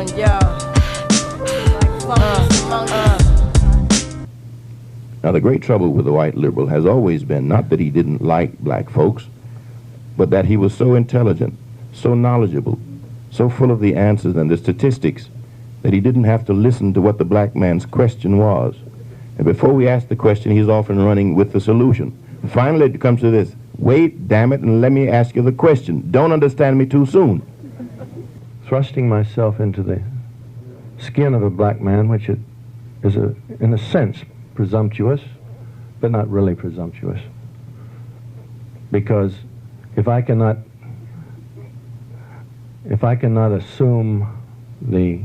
on, yo. Now, the great trouble with the white liberal has always been not that he didn't like black folks, but that he was so intelligent, so knowledgeable, so full of the answers and the statistics that he didn't have to listen to what the black man's question was. And before we ask the question, he's often running with the solution. And finally, it comes to this: wait, damn it, and let me ask you the question. Don't understand me too soon. Thrusting myself into the skin of a black man, which is, in a sense, presumptuous, but not really presumptuous. Because if I cannot assume the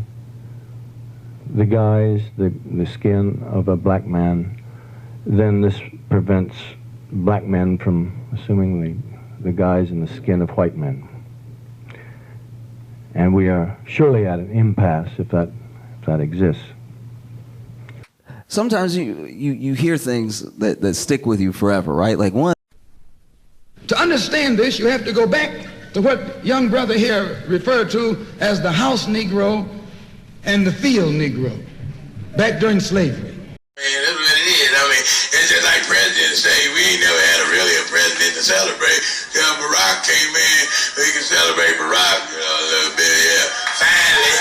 guise, the skin of a black man, then this prevents black men from assuming the guise and the skin of white men. And we are surely at an impasse if that exists. Sometimes you hear things that stick with you forever, right? Like one. To understand this, you have to go back to what young brother here referred to as the house Negro and the field Negro, back during slavery. Man, that's what it is. I mean, it's just like President's Day. We ain't never had a president to celebrate. You know, Barack came in, we can celebrate Barack, you know, a little bit, yeah. Finally.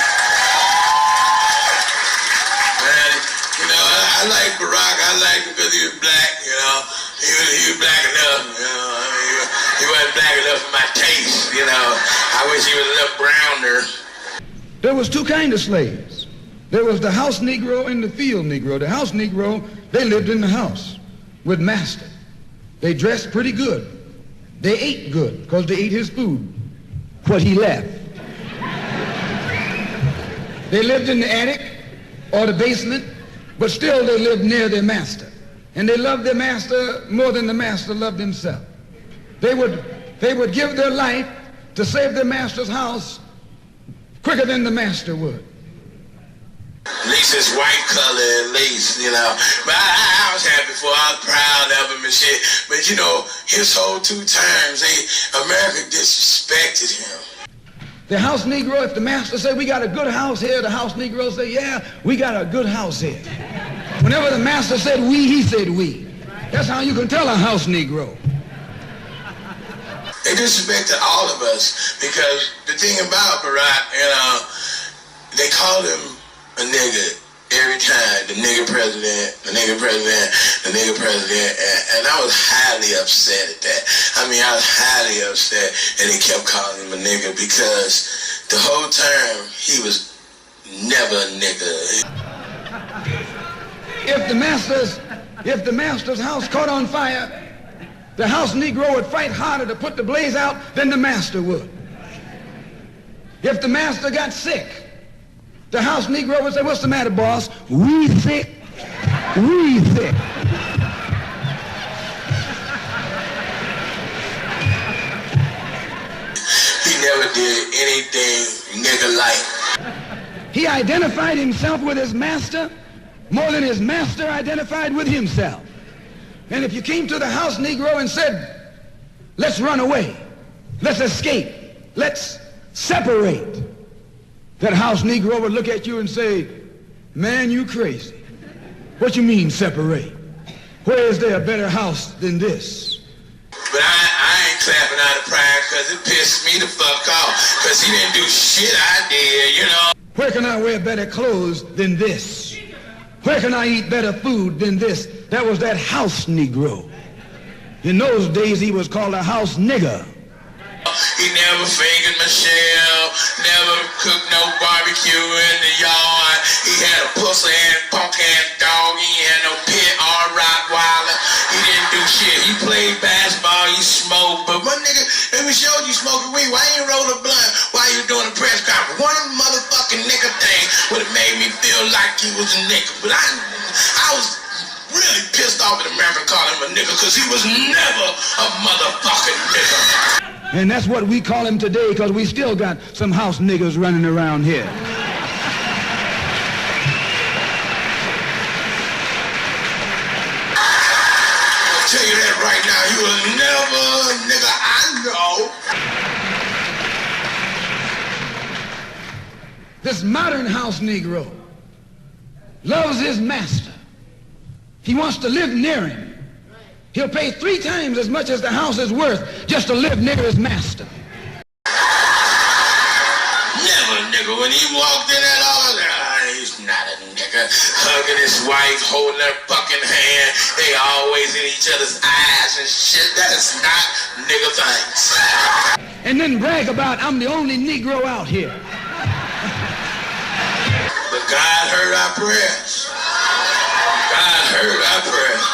Man, you know, I like Barack. I like him because he was black, you know. He was black enough, you know. I mean, he wasn't black enough for my taste, you know. I wish he was a little browner. There was two kinds of slaves. There was the house Negro and the field Negro. The house Negro, they lived in the house with master. They dressed pretty good. They ate good because they ate his food, what he left. They lived in the attic or the basement, but still they lived near their master. And they loved their master more than the master loved himself. They would give their life to save their master's house quicker than the master would. Lace is white color at least, you know. But I was happy for him. I was proud of him and shit. But, you know, his whole 2 terms, America disrespected him. The house Negro, if the master said, we got a good house here, the house Negro say, yeah, we got a good house here. Whenever the master said we, he said we. That's how you can tell a house Negro. They disrespected all of us because the thing about Barack, you know, they called him a nigga every time, the nigga president, the nigga president, the nigga president, and I was highly upset at that. I mean, I was highly upset and they kept calling him a nigga because the whole time he was never a nigga. If the master's house caught on fire, the house Negro would fight harder to put the blaze out than the master would. If the master got sick, the house Negro would say, what's the matter, boss? We sick. We sick. He never did anything nigga-like. He identified himself with his master more than his master identified with himself. And if you came to the house Negro and said, let's run away, let's escape, let's separate, that house Negro would look at you and say, man, you crazy. What you mean separate? Where is there a better house than this? But I ain't clapping out of pride because it pissed me the fuck off because he didn't do shit I did, you know. Where can I wear better clothes than this? Where can I eat better food than this? That was that house Negro. In those days, he was called a house nigger. He never fingered Michelle, never cooked no barbecue in the yard. He had a pussy-ass, punk-ass dog. He ain't had no pit or Rottweiler. He didn't do shit. He played basketball, he smoked. But one nigga, let me show you smoking weed. Why you roll a blunt while you doing a press conference? One motherfucking nigga thing would have made me feel like he was a nigga. But I was really pissed off at America calling him a nigga because he was never a motherfucking nigga. And that's what we call him today because we still got some house niggers running around here. I'll tell you that right now, he was never a nigga I know. This modern house Negro loves his master. He wants to live near him. He'll pay 3 times as much as the house is worth just to live near his master. Never, nigga. When he walked in that office, he's not a nigga. Hugging his wife, holding her fucking hand. They always in each other's eyes and shit. That is not nigga things. And then brag about, I'm the only Negro out here. But God heard our prayers. God heard our prayers.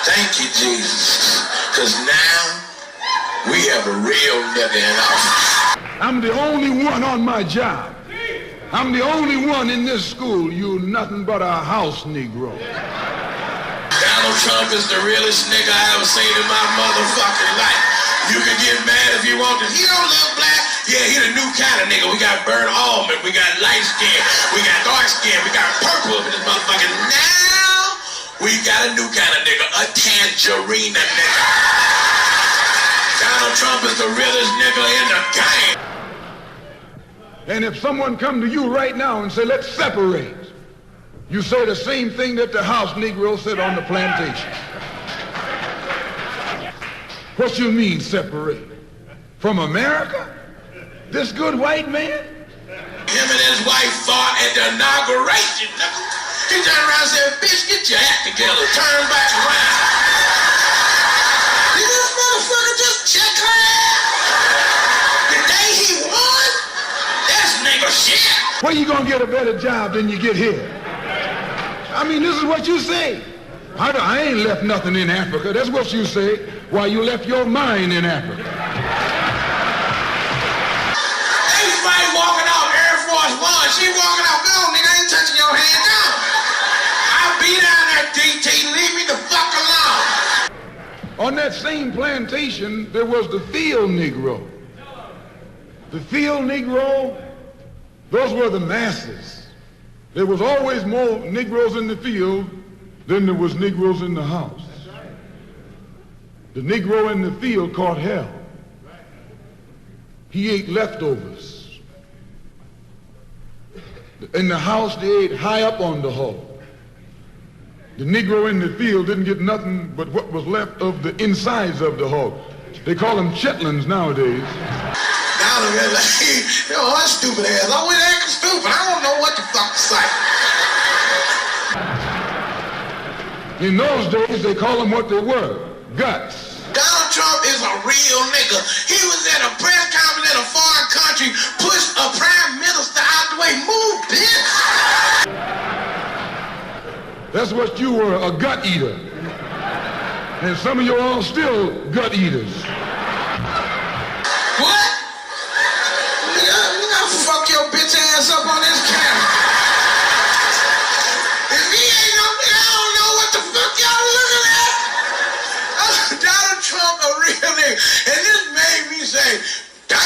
Thank you, Jesus. Because now we have a real nigga in office. I'm the only one on my job. I'm the only one in this school. You're nothing but a house Negro. Donald Trump is the realest nigga I ever seen in my motherfucking life. You can get mad if you want to. He don't look black. Yeah, he the new kind of nigga. We got burnt almond. We got light skin. We got dark skin. We got purple up in this motherfucking. Now we got a new kind of nigga. A tangerine nigga. Donald Trump is the realest nigga in the game. And if someone come to you right now and say, let's separate, you say the same thing that the house Negro said on the plantation. What you mean separate? From America? This good white man? Him and his wife fought at the inauguration. He turned around and said, bitch, get your act together. Turn back around. Did this motherfucker just check her ass? The day he won? That's nigga shit. Where you gonna get a better job than you get here? I mean, this is what you say. I ain't left nothing in Africa. That's what you say. Why you left your mind in Africa. They fight walking off Air Force One. She walking off. No, nigga, I ain't touching your hand down. I'll be down there, DT. Leave me the fuck alone. On that same plantation, there was the field Negro. The field Negro, those were the masses. There was always more Negroes in the field than there was Negroes in the house. The Negro in the field caught hell. He ate leftovers. In the house, they ate high up on the hog. The Negro in the field didn't get nothing but what was left of the insides of the hog. They call them chitlins nowadays. Now they're like, yo, that's stupid ass. I went acting stupid. I don't know what the fuck to say. In those days, they call them what they were, guts. Donald Trump is a real nigga. He was at a press conference in a foreign country, pushed a prime minister out the way. Move, bitch. That's what you were, a gut eater. And some of you all still gut eaters. What? Nigga, fuck your bitch ass up on this camera. If he ain't no nigga, I don't know what the fuck y'all looking at. Donald Trump a real nigga. And this made me say, damn.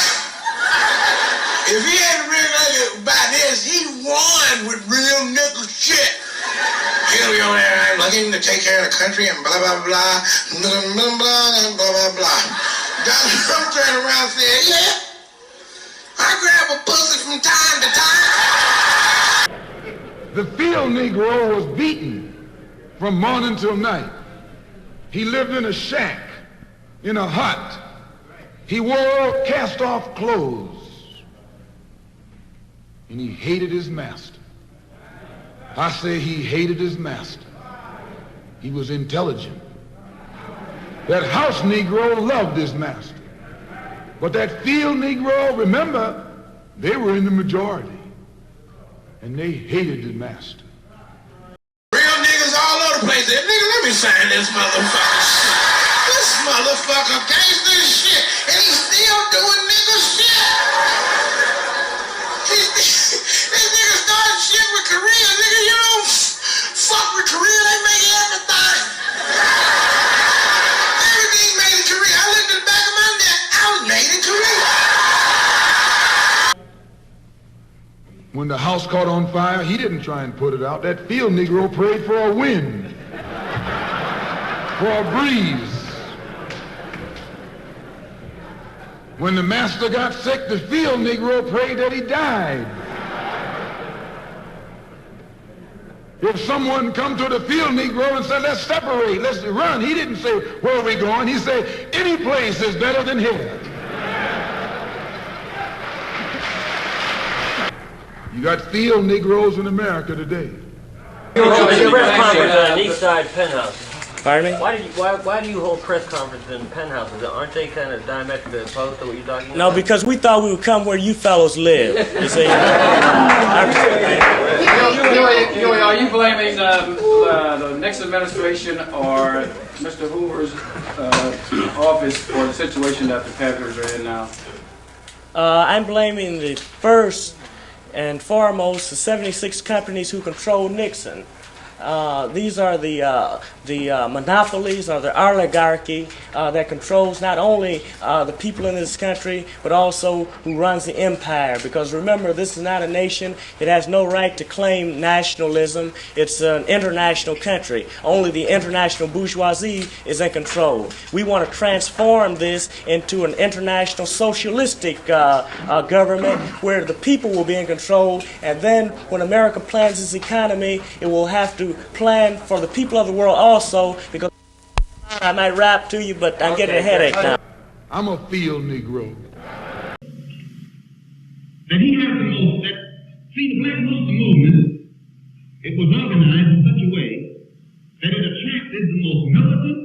If he ain't a real nigga by this, he won with real nigga shit. He'll be on there looking to take care of the country and blah, blah, blah, blah, blah, blah, blah, blah. Donald Trump turned around and said, yeah, I grab a pussy from time to time. The field Negro was beaten from morning till night. He lived in a shack, in a hut. He wore cast-off clothes. And he hated his master. I say he hated his master. He was intelligent. That house Negro loved his master. But that field Negro, remember, they were in the majority. And they hated the master. Real niggas all over the place. Nigga, let me sign this motherfucker shit. This motherfucker gangster as shit. And he's still doing nigga shit. This nigga started shit with Korea. Nigga, you don't fuck with Korea. They make everything. Everything made in Korea. I looked at the back of my neck. I was made in Korea. When the house caught on fire, he didn't try and put it out. That field Negro prayed for a wind, for a breeze. When the master got sick, the field Negro prayed that he died. If someone come to the field Negro and said, let's separate, let's run, he didn't say, where are we going? He said, any place is better than here. You got field Negroes in America today. Your press conference on each side penthouse. Pardon me? Why do you hold press conferences in penthouses? Aren't they kind of diametrically opposed to what you're talking about? No, because we thought we would come where you fellows live. You see? Huey, are you blaming the Nixon administration or Mr. Hoover's office for the situation that the Panthers are in now? I'm blaming the first and foremost the 76 companies who control Nixon. These are the monopolies or the oligarchy that controls not only the people in this country, but also who runs the empire. Because remember, this is not a nation. It has no right to claim nationalism. It's an international country. Only the international bourgeoisie is in control. We want to transform this into an international socialistic government where the people will be in control. And then when America plans its economy, it will have to plan for the people of the world also, because I might rap to you, but I'm getting a headache now. I'm a field Negro. That he has the most, the Black Luther movement, it was organized in such a way that it attracted the most militant,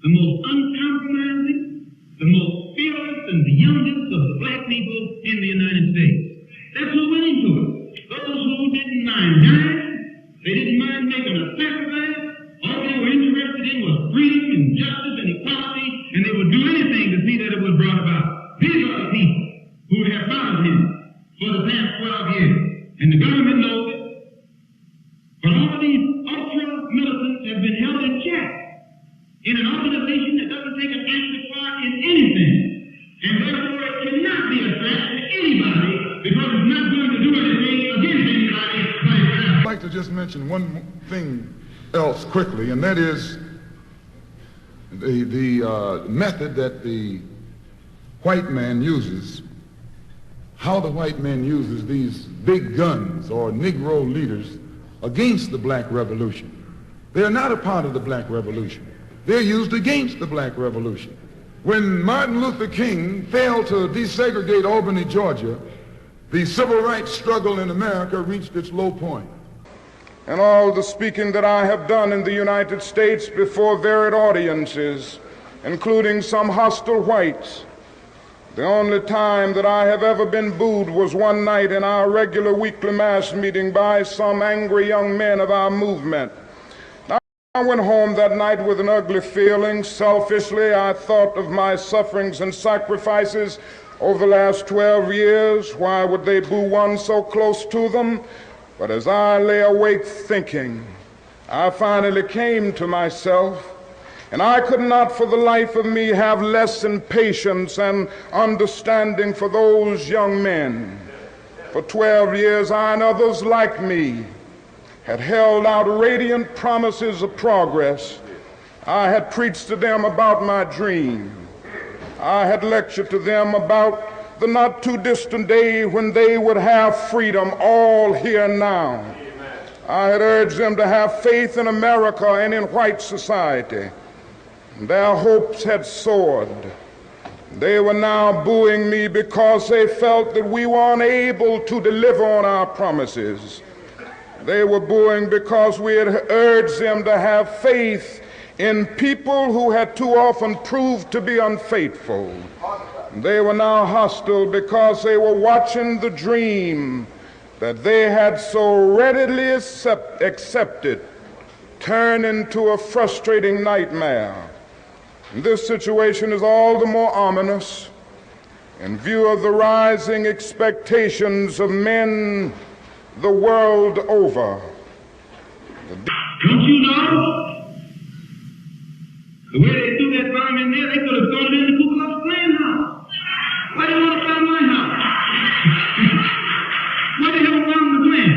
the most uncompromising, the most fearless, and the youngest of the black people in the United States. That's who went into it. Those who didn't mind dying, they didn't mind making a sacrifice. All they were interested in was freedom and justice and equality, and they would do anything to see that it was brought about. These are the people who have followed him for the past 12 years, and the government knows it. But all of these ultra-militants have been held in check in an organization that doesn't take an active part in anything, and therefore it cannot be a threat to anybody because it's not going to do anything against anybody but itself. I'd like to just mention one thing else quickly, and that is the method that the white man uses, how the white man uses these big guns or Negro leaders against the black revolution. They're not a part of the black revolution. They're used against the black revolution. When Martin Luther King failed to desegregate Albany, Georgia, the civil rights struggle in America reached its low point. And all the speaking that I have done in the United States before varied audiences, including some hostile whites, the only time that I have ever been booed was one night in our regular weekly mass meeting by some angry young men of our movement. I went home that night with an ugly feeling. Selfishly, I thought of my sufferings and sacrifices over the last 12 years. Why would they boo one so close to them? But as I lay awake thinking, I finally came to myself, and I could not for the life of me have less than patience and understanding for those young men. For 12 years, I and others like me had held out radiant promises of progress. I had preached to them about my dream. I had lectured to them about the not too distant day when they would have freedom all here now. I had urged them to have faith in America and in white society. Their hopes had soared. They were now booing me because they felt that we were unable to deliver on our promises. They were booing because we had urged them to have faith in people who had too often proved to be unfaithful. They were now hostile because they were watching the dream that they had so readily accepted turn into a frustrating nightmare. And this situation is all the more ominous in view of the rising expectations of men the world over. Don't you know? The way they threw that bomb in there, they could have thrown it in the Ku Klux Klan house. Why do you want to bomb my house? Why the hell bomb the Klan?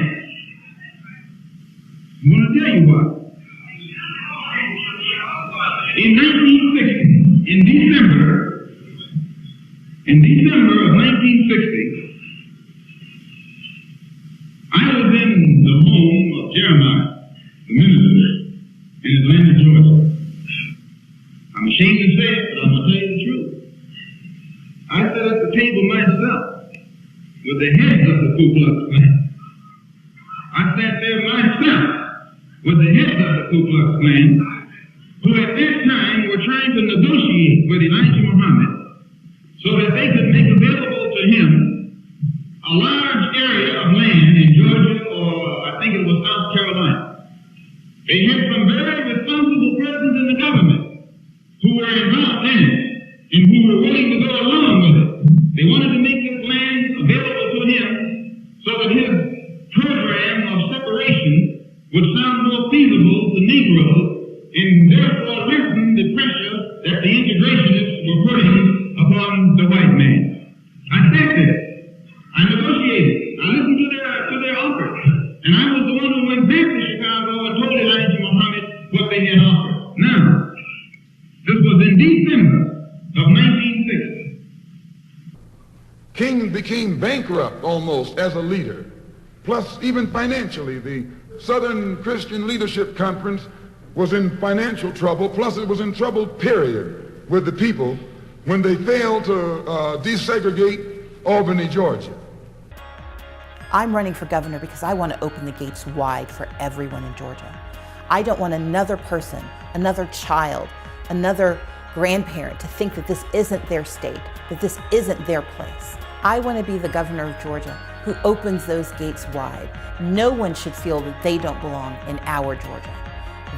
I'm going to tell you what. In 1960, in December of 1960, I was in the home of Jeremiah. the minister in Atlanta, Georgia. I'm ashamed to say it, but I'm going to tell you the truth. I sat at the table myself with the heads of the Ku Klux Klan. I sat there myself with the heads of the Ku Klux Klan, who at that time were trying to negotiate with Elijah Muhammad so that they could make available to him a large area of land in Georgia, or I think it was South Carolina. They had some very responsible persons in the government who were involved in it and who were willing to go along with it. They wanted to make this land available to him so that his program of separation would sound more feasible to Negroes and therefore lessen the pressure that the integrationists were putting upon the white man. I said this. I negotiated. I listened to their offers. And I was the one who went back to Chicago and told Elijah Muhammad what they had offered. Now, this was in December of 1960. King became bankrupt almost as a leader, plus even financially. The Southern Christian Leadership Conference was in financial trouble, plus it was in trouble, period, with the people when they failed to desegregate Albany, Georgia. I'm running for governor because I want to open the gates wide for everyone in Georgia. I don't want another person, another child, another grandparent to think that this isn't their state, that this isn't their place. I want to be the governor of Georgia who opens those gates wide. No one should feel that they don't belong in our Georgia.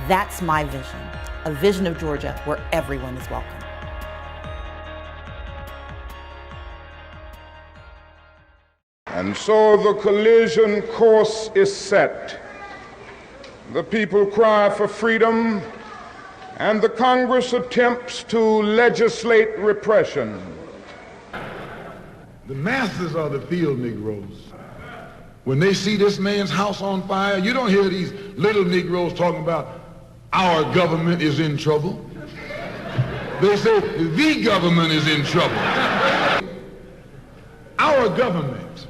That's my vision, a vision of Georgia where everyone is welcome. And so the collision course is set. The people cry for freedom, and the Congress attempts to legislate repression. The masses are the field Negroes. When they see this man's house on fire, you don't hear these little Negroes talking about our government is in trouble. They say the government is in trouble. Our government.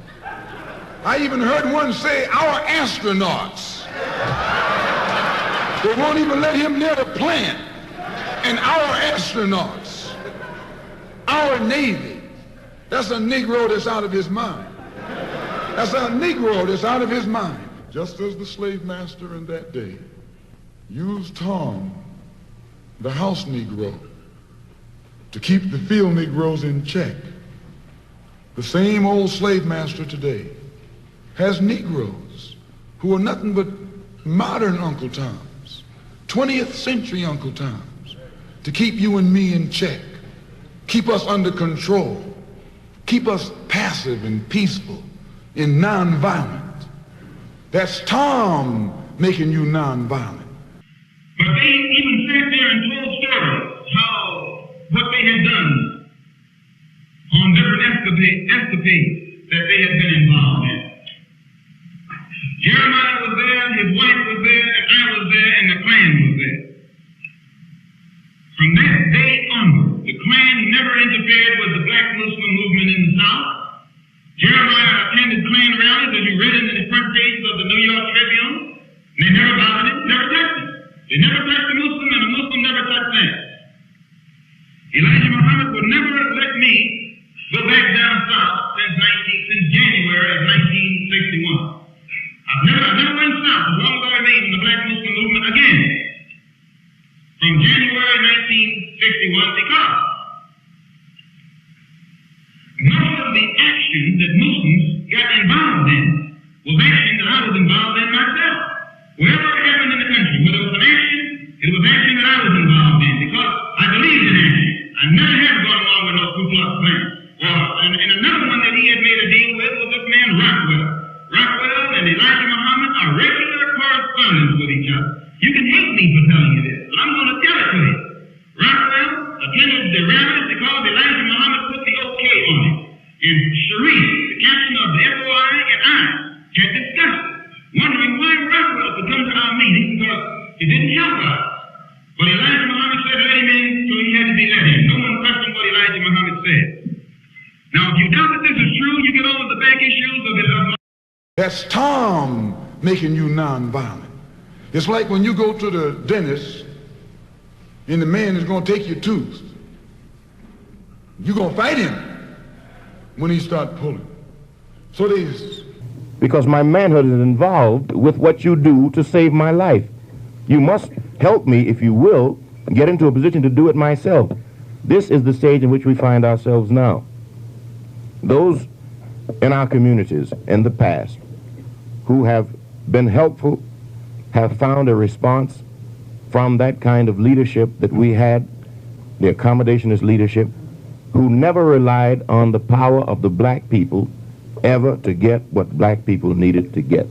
I even heard one say our astronauts. They won't even let him near the plant. And our astronauts, our Navy, that's a Negro that's out of his mind. That's a Negro that's out of his mind. Just as the slave master in that day used Tom, the house Negro, to keep the field Negroes in check, the same old slave master today has Negroes who are nothing but modern Uncle Toms, 20th century Uncle Toms, to keep you and me in check, keep us under control, keep us passive and peaceful and nonviolent. That's Tom making you nonviolent. But they even sat there and told stories how what they had done on different escapades that they had been involved in. Jeremiah was there, his wife was there, and I was there, and the Klan was there. From that day onward, the Klan never interfered with the black Muslim movement in the South. Jeremiah attended Klan rallies, as you read in the front pages of the New York Tribune. They never bothered him, never touched him. They never touched a Muslim, and a Muslim never touched them. Elijah Muhammad would never let me go back down south since January of 1961. I've never went south as long as I remained in the black Muslim movement again. From January 1961, because most of the action that Muslims got involved in was action that I was involved in myself. Wherever it happened in the country, whether it was an action, it was action that I was involved in because I believed in action. I never had gone along with no Ku Klux Klan. And another one that he had made a deal with was this man Rockwell. Rockwell and Elijah Muhammad are regular correspondents with each other. You can hate me for telling you this, but I'm going to tell it to you. Rockwell attended the rallies because Elijah Muhammad put the okay on it. And Sharif, the captain of the FOI, and I had discussed it, wondering why Rockwell could come to our meeting because it didn't help us. But Elijah Muhammad said let him in, so he had to be let in. No one questioned what Elijah Muhammad said. Now, if you doubt that this is true, you get over the back issues of it. That's Tom making you nonviolent. It's like when you go to the dentist and the man is going to take your tooth. You're going to fight him when he starts pulling. So because my manhood is involved with what you do to save my life. You must help me, if you will, get into a position to do it myself. This is the stage in which we find ourselves now. Those in our communities in the past who have been helpful have found a response from that kind of leadership that we had, the accommodationist leadership, who never relied on the power of the black people ever to get what black people needed to get.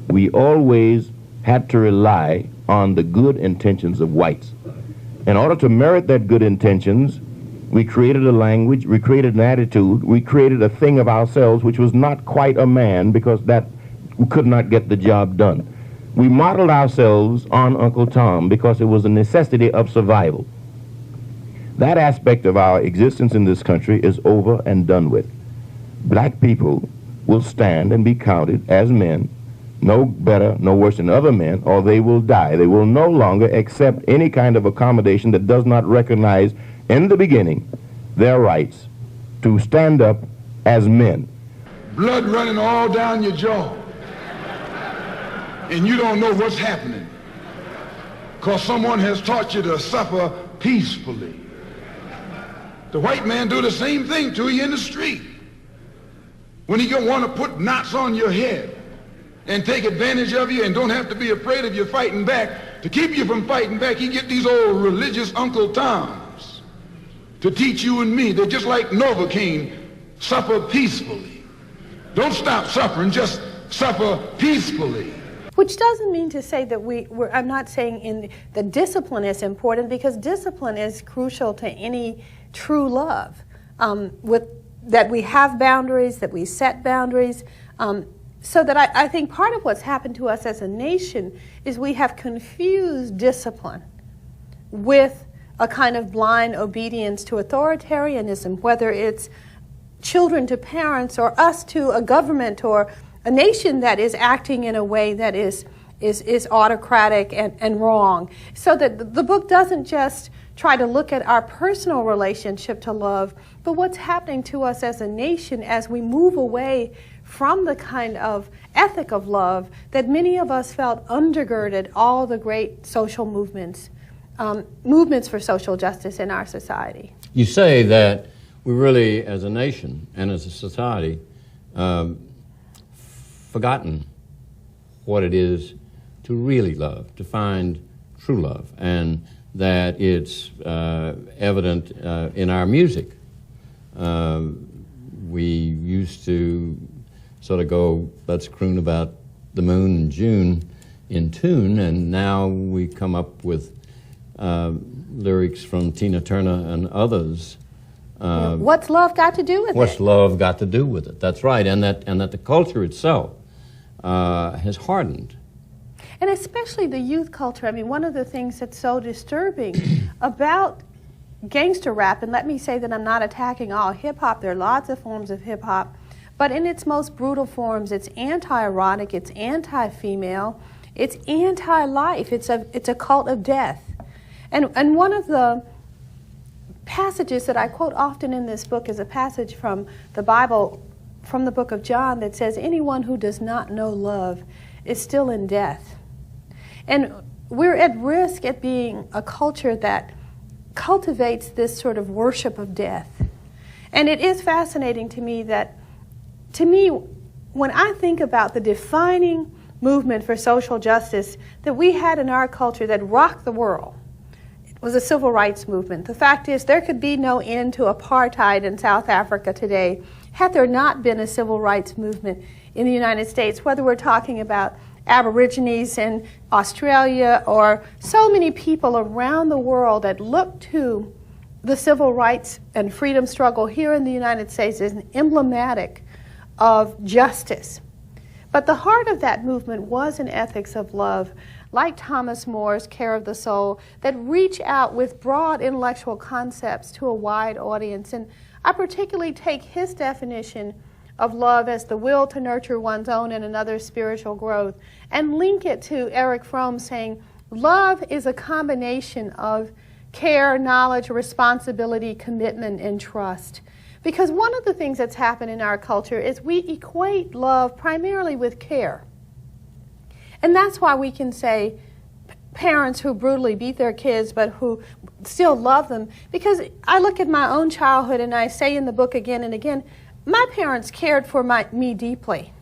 We always had to rely on the good intentions of whites. In order to merit that good intentions, we created a language, we created an attitude, we created a thing of ourselves which was not quite a man, because that could not get the job done. We modeled ourselves on Uncle Tom because it was a necessity of survival. That aspect of our existence in this country is over and done with. Black people will stand and be counted as men, no better, no worse than other men, or they will die. They will no longer accept any kind of accommodation that does not recognize in the beginning their rights to stand up as men. Blood running all down your jaw, and you don't know what's happening because someone has taught you to suffer peacefully. The white man do the same thing to you in the street. When he want to put knots on your head and take advantage of you and don't have to be afraid of you fighting back, to keep you from fighting back, he get these old religious Uncle Toms to teach you and me. They're just like Novocaine, suffer peacefully. Don't stop suffering, just suffer peacefully. Which doesn't mean to say that I'm not saying the discipline is important, because discipline is crucial to any true love. That we have boundaries, that we set boundaries. So that I think part of what's happened to us as a nation is we have confused discipline with a kind of blind obedience to authoritarianism, whether it's children to parents or us to a government or a nation that is acting in a way that is autocratic and wrong. So that the book doesn't just try to look at our personal relationship to love, but what's happening to us as a nation as we move away from the kind of ethic of love that many of us felt undergirded all the great social movements, movements for social justice in our society. You say that we really, as a nation and as a society, forgotten what it is to really love, to find true love, and that it's evident in our music. We used to sort of go, let's croon about the moon and June in tune, and now we come up with lyrics from Tina Turner and others. What's love got to do with it? What's love got to do with it? That's right, and that the culture itself has hardened. And especially the youth culture. I mean, one of the things that's so disturbing about gangster rap, and let me say that I'm not attacking all hip-hop, there are lots of forms of hip-hop, but in its most brutal forms, it's anti-erotic, it's anti-female, it's anti-life, it's a cult of death. And one of the passages that I quote often in this book is a passage from the Bible, from the book of John, that says, anyone who does not know love is still in death. And we're at risk at being a culture that cultivates this sort of worship of death. And it is fascinating to me that, when I think about the defining movement for social justice that we had in our culture that rocked the world, it was a civil rights movement. The fact is, there could be no end to apartheid in South Africa today had there not been a civil rights movement in the United States, whether we're talking about Aborigines in Australia or so many people around the world that look to the civil rights and freedom struggle here in the United States as emblematic of justice. But the heart of that movement was an ethics of love, like Thomas More's Care of the Soul, that reach out with broad intellectual concepts to a wide audience. And I particularly take his definition of love as the will to nurture one's own and another's spiritual growth, and link it to Eric Fromm saying, love is a combination of care, knowledge, responsibility, commitment, and trust. Because one of the things that's happened in our culture is we equate love primarily with care. And that's why we can say parents who brutally beat their kids but who still love them. Because I look at my own childhood and I say in the book again and again, my parents cared for me deeply.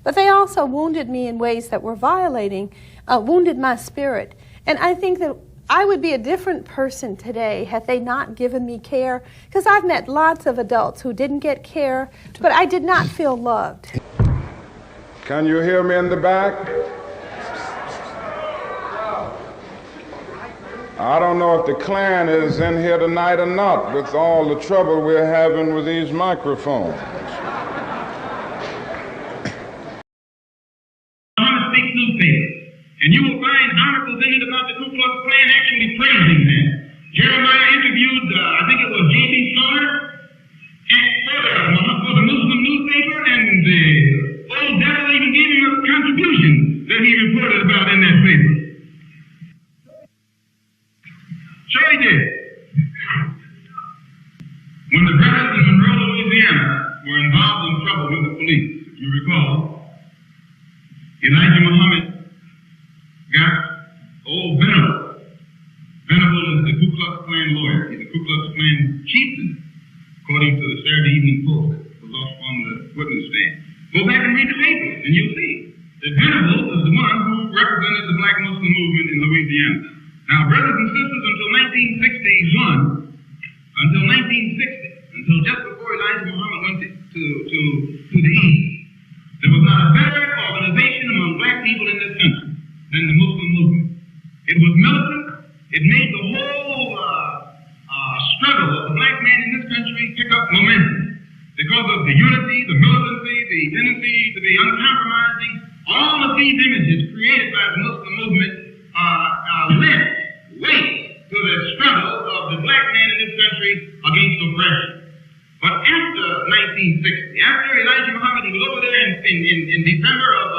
But they also wounded me in ways that were violating, wounded my spirit. And I think that I would be a different person today had they not given me care, because I've met lots of adults who didn't get care, but I did not feel loved. Can you hear me in the back? I don't know if the Klan is in here tonight or not with all the trouble we're having with these microphones. And you will find articles in it about the Ku Klux Klan actually praising them. Jeremiah interviewed, I think it was J.B. Slaughter, for the Muslim newspaper, and the old devil even gave him a contribution that he reported about in that paper. Sure he did. When the brothers in Monroe, Louisiana were involved in trouble with the police, if you recall, Elijah Muhammad got old Venable. Venable is the Ku Klux Klan lawyer. He's the Ku Klux Klan chieftain, according to the Saturday Evening Post that was off on the witness stand. Go back and read the papers, and you'll see that Venable is the one who represented the black Muslim movement in Louisiana. Now, brothers and sisters, until 1960, until just before Elijah Muhammad went to the East, there was not a better organization among black people in this country than the Muslim movement. It was militant. It made the whole struggle of the black man in this country pick up momentum because of the unity, the militancy, the tendency to be uncompromising. All of these images created by the Muslim movement lent weight to the struggle of the black man in this country against oppression. But after 1960, after Elijah Muhammad, he was over there in December of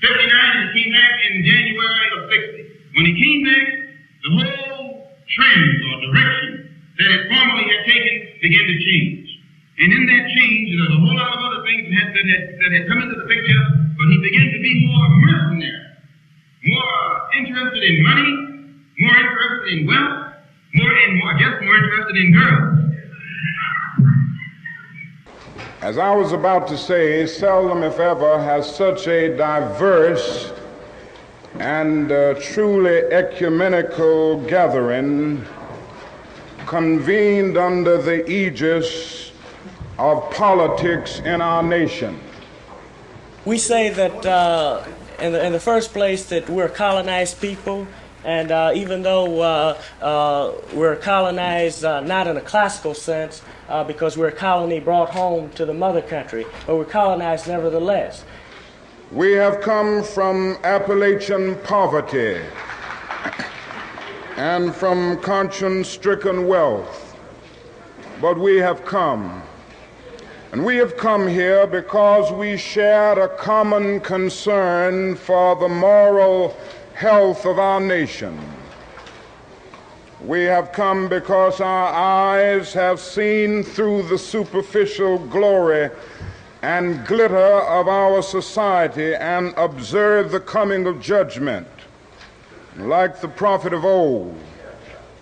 59, and he came back in January of 60. When he came back, the whole trend or direction that it formerly had taken began to change. And in that change, there's a whole lot of other things that had come into the picture, but he began to be more mercenary, more interested in money, more interested in wealth, more interested in girls. As I was about to say, seldom, if ever, has such a diverse and truly ecumenical gathering convened under the aegis of politics in our nation. We say that in the first place that we're a colonized people, and even though we're colonized not in a classical sense, because we're a colony brought home to the mother country, but we're colonized nevertheless. We have come from Appalachian poverty and from conscience-stricken wealth, but we have come. And we have come here because we shared a common concern for the moral health of our nation. We have come because our eyes have seen through the superficial glory and glitter of our society and observed the coming of judgment. Like the prophet of old,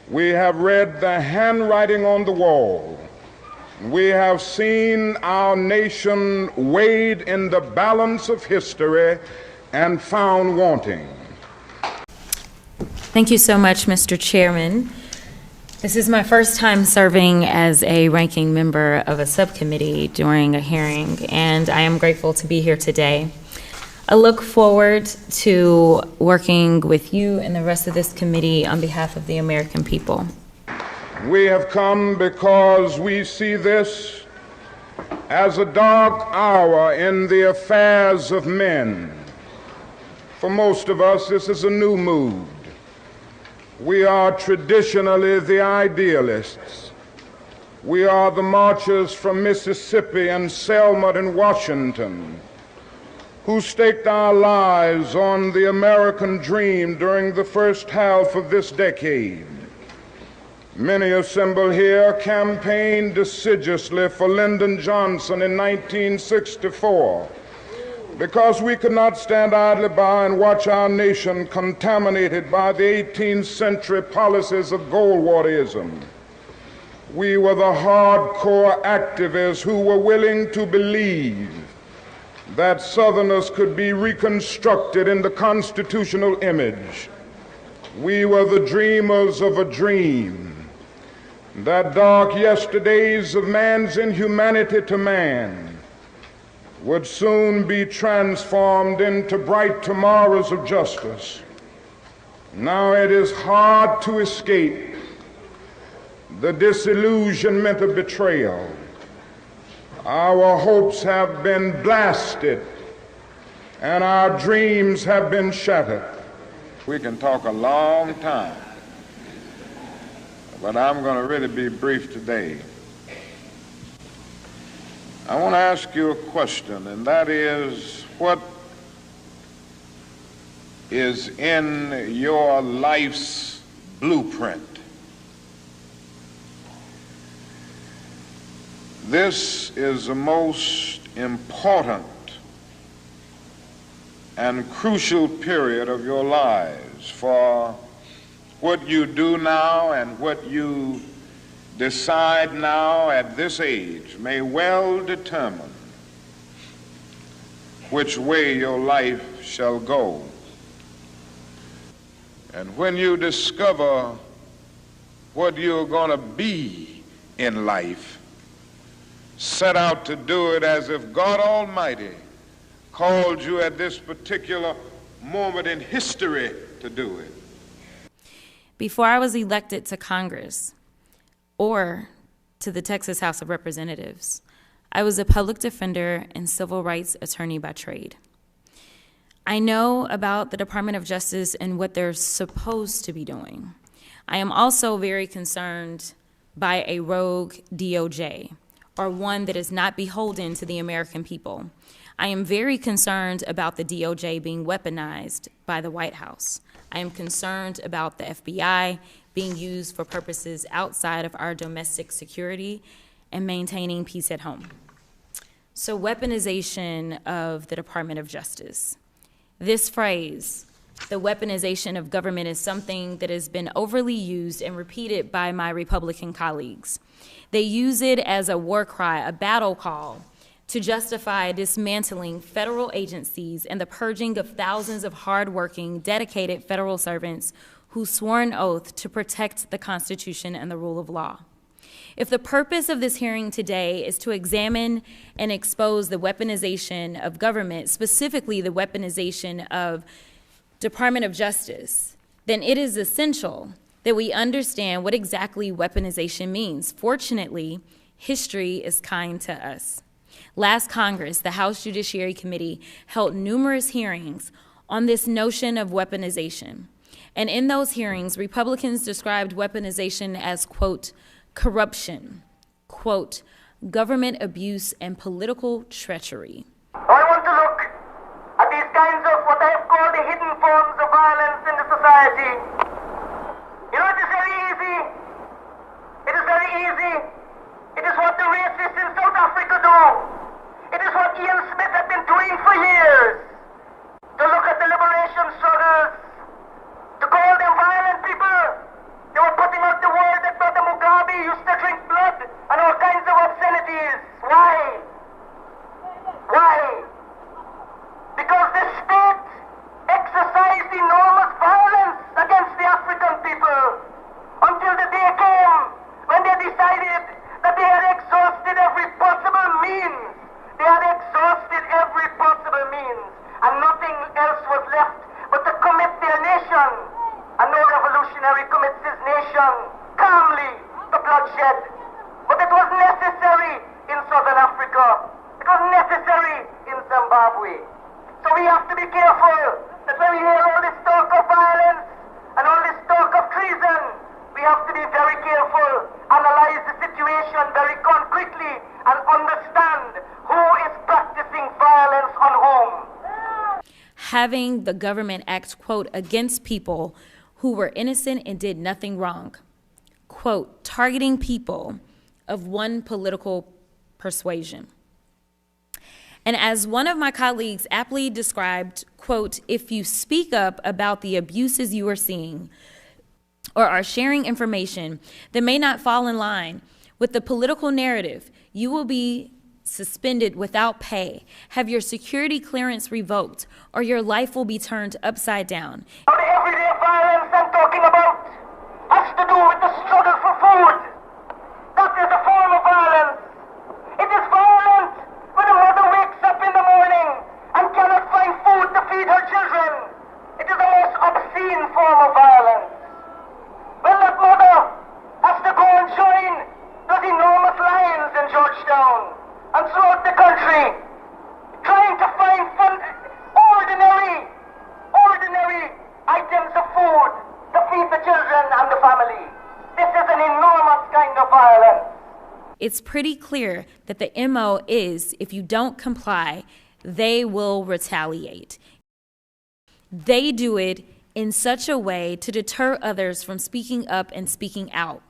we have read the handwriting on the wall. We have seen our nation weighed in the balance of history and found wanting. Thank you so much, Mr. Chairman. This is my first time serving as a ranking member of a subcommittee during a hearing, and I am grateful to be here today. I look forward to working with you and the rest of this committee on behalf of the American people. We have come because we see this as a dark hour in the affairs of men. For most of us, this is a new mood. We are traditionally the idealists. We are the marchers from Mississippi and Selma and Washington, who staked our lives on the American dream during the first half of this decade. Many assembled here campaigned assiduously for Lyndon Johnson in 1964 because we could not stand idly by and watch our nation contaminated by the 18th century policies of Goldwaterism. We were the hardcore activists who were willing to believe that Southerners could be reconstructed in the constitutional image. We were the dreamers of a dream, that dark yesterdays of man's inhumanity to man would soon be transformed into bright tomorrows of justice. Now it is hard to escape the disillusionment of betrayal. Our hopes have been blasted and our dreams have been shattered. We can talk a long time, but I'm going to really be brief today. I want to ask you a question, and that is, what is in your life's blueprint? This is the most important and crucial period of your lives, for what you do now and what you decide now at this age may well determine which way your life shall go. And when you discover what you're going to be in life, set out to do it as if God Almighty called you at this particular moment in history to do it. Before I was elected to Congress or to the Texas House of Representatives, I was a public defender and civil rights attorney by trade. I know about the Department of Justice and what they're supposed to be doing. I am also very concerned by a rogue DOJ, or one that is not beholden to the American people. I am very concerned about the DOJ being weaponized by the White House. I am concerned about the FBI being used for purposes outside of our domestic security and maintaining peace at home. So, weaponization of the Department of Justice. This phrase, the weaponization of government, is something that has been overly used and repeated by my Republican colleagues. They use it as a war cry, a battle call, to justify dismantling federal agencies and the purging of thousands of hardworking, dedicated federal servants who swore an oath to protect the Constitution and the rule of law. If the purpose of this hearing today is to examine and expose the weaponization of government, specifically the weaponization of Department of Justice, then it is essential that we understand what exactly weaponization means. Fortunately, history is kind to us. Last Congress, the House Judiciary Committee held numerous hearings on this notion of weaponization. And in those hearings, Republicans described weaponization as, quote, corruption, quote, government abuse and political treachery. I want to look at these kinds of what I have called the hidden forms of violence in the society. You know, it is very easy. It is very easy. It is what the racists in South Africa do. It is what Ian Smith had been doing for years. To look at the liberation struggles, to call them violent people. They were putting out the word that Brother Mugabe used to drink blood and all kinds of obscenities. Why? Why? Because the state exercised enormous violence against the African people until the day came when they decided that they had exhausted every possible means. They had exhausted every possible means, and nothing else was left but to commit their nation. And no revolutionary commits his nation calmly to bloodshed. But it was necessary in Southern Africa. It was necessary in Zimbabwe. So we have to be careful that when we hear all this talk of violence and all this talk of treason, we have to be very careful, analyze the situation having the government act, quote, against people who were innocent and did nothing wrong, quote, targeting people of one political persuasion. And as one of my colleagues aptly described, quote, if you speak up about the abuses you are seeing or are sharing information that may not fall in line with the political narrative, you will be suspended without pay, have your security clearance revoked, or your life will be turned upside down. The everyday violence I'm talking about has to do with the struggle for food. That is a form of violence. It is violent when a mother wakes up in the morning and cannot find food to feed her children. It is the most obscene form of violence. When that mother has to go and join those enormous lines in Georgetown and throughout the country, trying to find ordinary items of food to feed the children and the family. This is an enormous kind of violence. It's pretty clear that the MO is, if you don't comply, they will retaliate. They do it in such a way to deter others from speaking up and speaking out.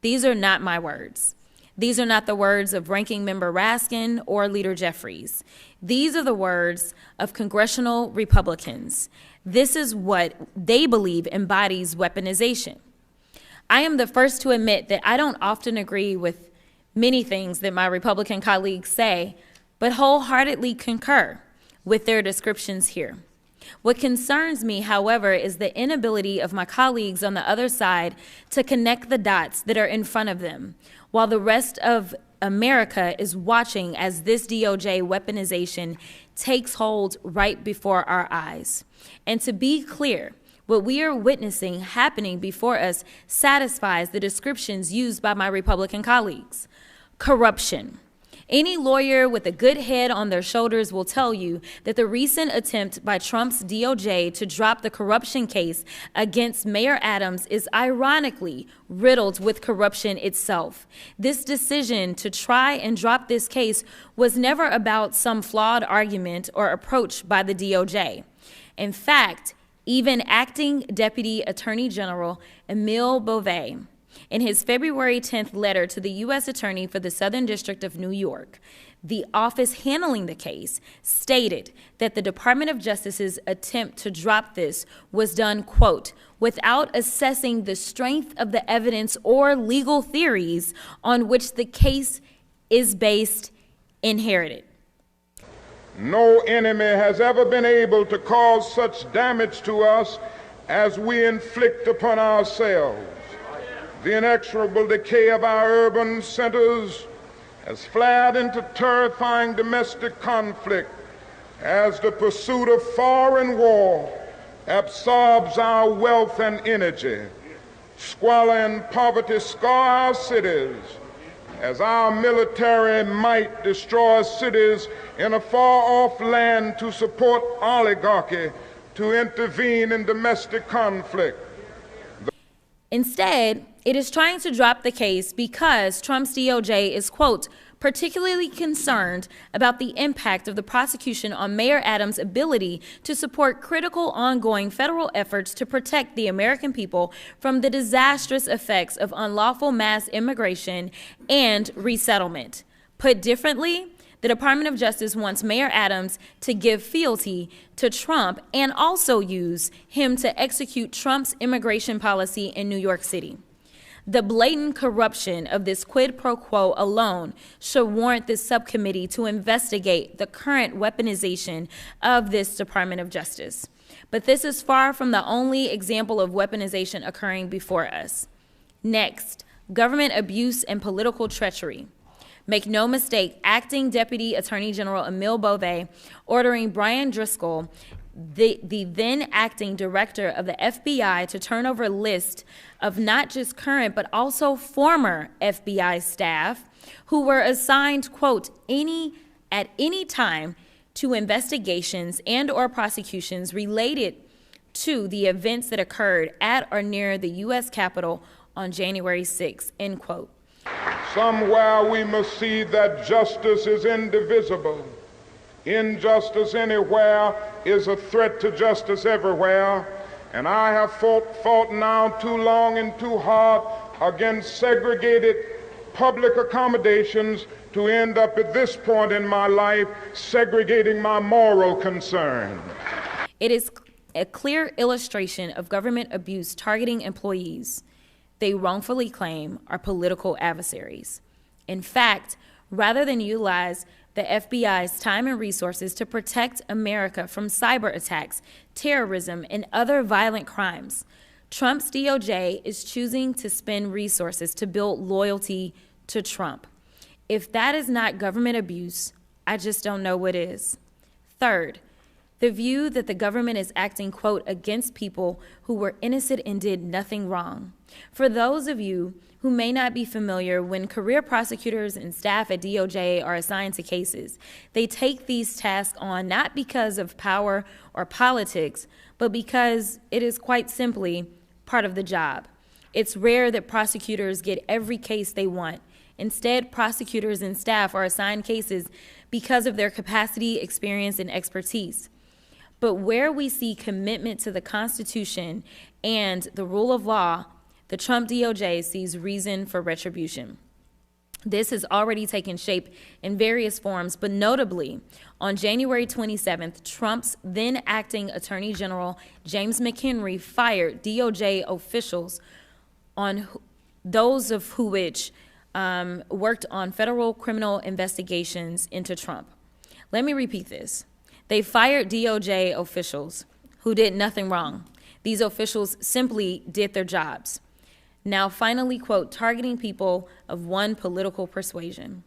These are not my words. These are not the words of Ranking Member Raskin or Leader Jeffries. These are the words of congressional Republicans. This is what they believe embodies weaponization. I am the first to admit that I don't often agree with many things that my Republican colleagues say, but wholeheartedly concur with their descriptions here. What concerns me, however, is the inability of my colleagues on the other side to connect the dots that are in front of them, while the rest of America is watching as this DOJ weaponization takes hold right before our eyes. And to be clear, what we are witnessing happening before us satisfies the descriptions used by my Republican colleagues. Corruption. Any lawyer with a good head on their shoulders will tell you that the recent attempt by Trump's DOJ to drop the corruption case against Mayor Adams is ironically riddled with corruption itself. This decision to try and drop this case was never about some flawed argument or approach by the DOJ. In fact, even acting Deputy Attorney General Emile Beauvais, in his February 10th letter to the U.S. Attorney for the Southern District of New York, the office handling the case stated that the Department of Justice's attempt to drop this was done, quote, without assessing the strength of the evidence or legal theories on which the case is based inherited. No enemy has ever been able to cause such damage to us as we inflict upon ourselves. The inexorable decay of our urban centers has flared into terrifying domestic conflict as the pursuit of foreign war absorbs our wealth and energy. Squalor and poverty scar our cities as our military might destroys cities in a far-off land to support oligarchy to intervene in domestic conflict. Instead, it is trying to drop the case because Trump's DOJ is, quote, particularly concerned about the impact of the prosecution on Mayor Adams' ability to support critical ongoing federal efforts to protect the American people from the disastrous effects of unlawful mass immigration and resettlement. Put differently, the Department of Justice wants Mayor Adams to give fealty to Trump and also use him to execute Trump's immigration policy in New York City. The blatant corruption of this quid pro quo alone should warrant this subcommittee to investigate the current weaponization of this Department of Justice. But this is far from the only example of weaponization occurring before us. Next, government abuse and political treachery. Make no mistake, acting Deputy Attorney General Emile Beauvais ordering Brian Driscoll, the then acting director of the FBI, to turn over a list of not just current but also former FBI staff who were assigned, quote, at any time to investigations and or prosecutions related to the events that occurred at or near the U.S. Capitol on January 6, end quote. Somewhere we must see that justice is indivisible, Injustice anywhere is a threat to justice everywhere. And I have fought now too long and too hard against segregated public accommodations to end up at this point in my life segregating my moral concern. It is a clear illustration of government abuse targeting employees they wrongfully claim are political adversaries. In fact, rather than utilize the FBI's time and resources to protect America from cyber attacks, terrorism, and other violent crimes, Trump's DOJ is choosing to spend resources to build loyalty to Trump. If that is not government abuse, I just don't know what is. Third, the view that the government is acting, quote, against people who were innocent and did nothing wrong. For those of you who may not be familiar, when career prosecutors and staff at DOJ are assigned to cases, they take these tasks on not because of power or politics, but because it is quite simply part of the job. It's rare that prosecutors get every case they want. Instead, prosecutors and staff are assigned cases because of their capacity, experience, and expertise. But where we see commitment to the Constitution and the rule of law, the Trump DOJ sees reason for retribution. This has already taken shape in various forms, but notably, on January 27th, Trump's then acting Attorney General James McHenry fired DOJ officials, on those of who which worked on federal criminal investigations into Trump. Let me repeat this. They fired DOJ officials who did nothing wrong. These officials simply did their jobs. Now finally, quote, targeting people of one political persuasion.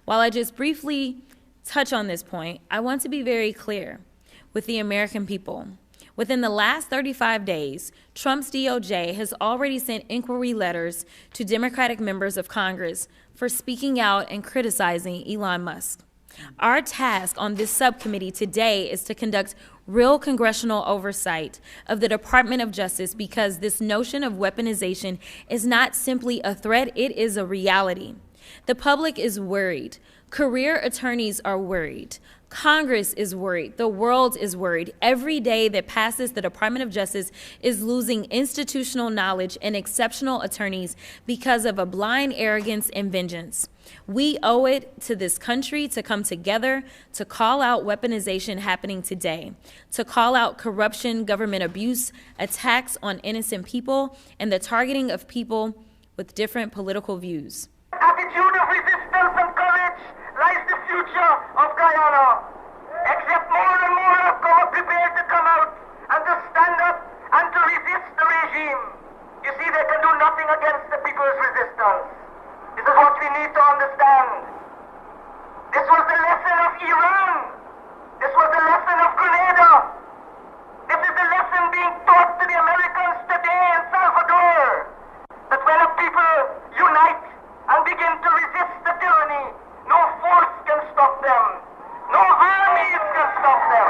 While I just briefly touch on this point, I want to be very clear with the American people. Within the last 35 days, Trump's DOJ has already sent inquiry letters to Democratic members of Congress for speaking out and criticizing Elon Musk. Our task on this subcommittee today is to conduct real congressional oversight of the Department of Justice, because this notion of weaponization is not simply a threat, it is a reality. The public is worried. Career attorneys are worried. Congress is worried. The world is worried. Every day that passes, the Department of Justice is losing institutional knowledge and exceptional attorneys because of a blind arrogance and vengeance. We owe it to this country to come together to call out weaponization happening today, to call out corruption, government abuse, attacks on innocent people, and the targeting of people with different political views. Attitude of resistance and courage lies the future of Guyana. Except more and more have come prepared to come out and to stand up and to resist the regime. You see, they can do nothing against the people's resistance. This is what we need to understand. This was the lesson of Iran. This was the lesson of Grenada. This is the lesson being taught to the Americans today in Salvador. That when a people unite and begin to resist the tyranny, no force can stop them. No armies can stop them.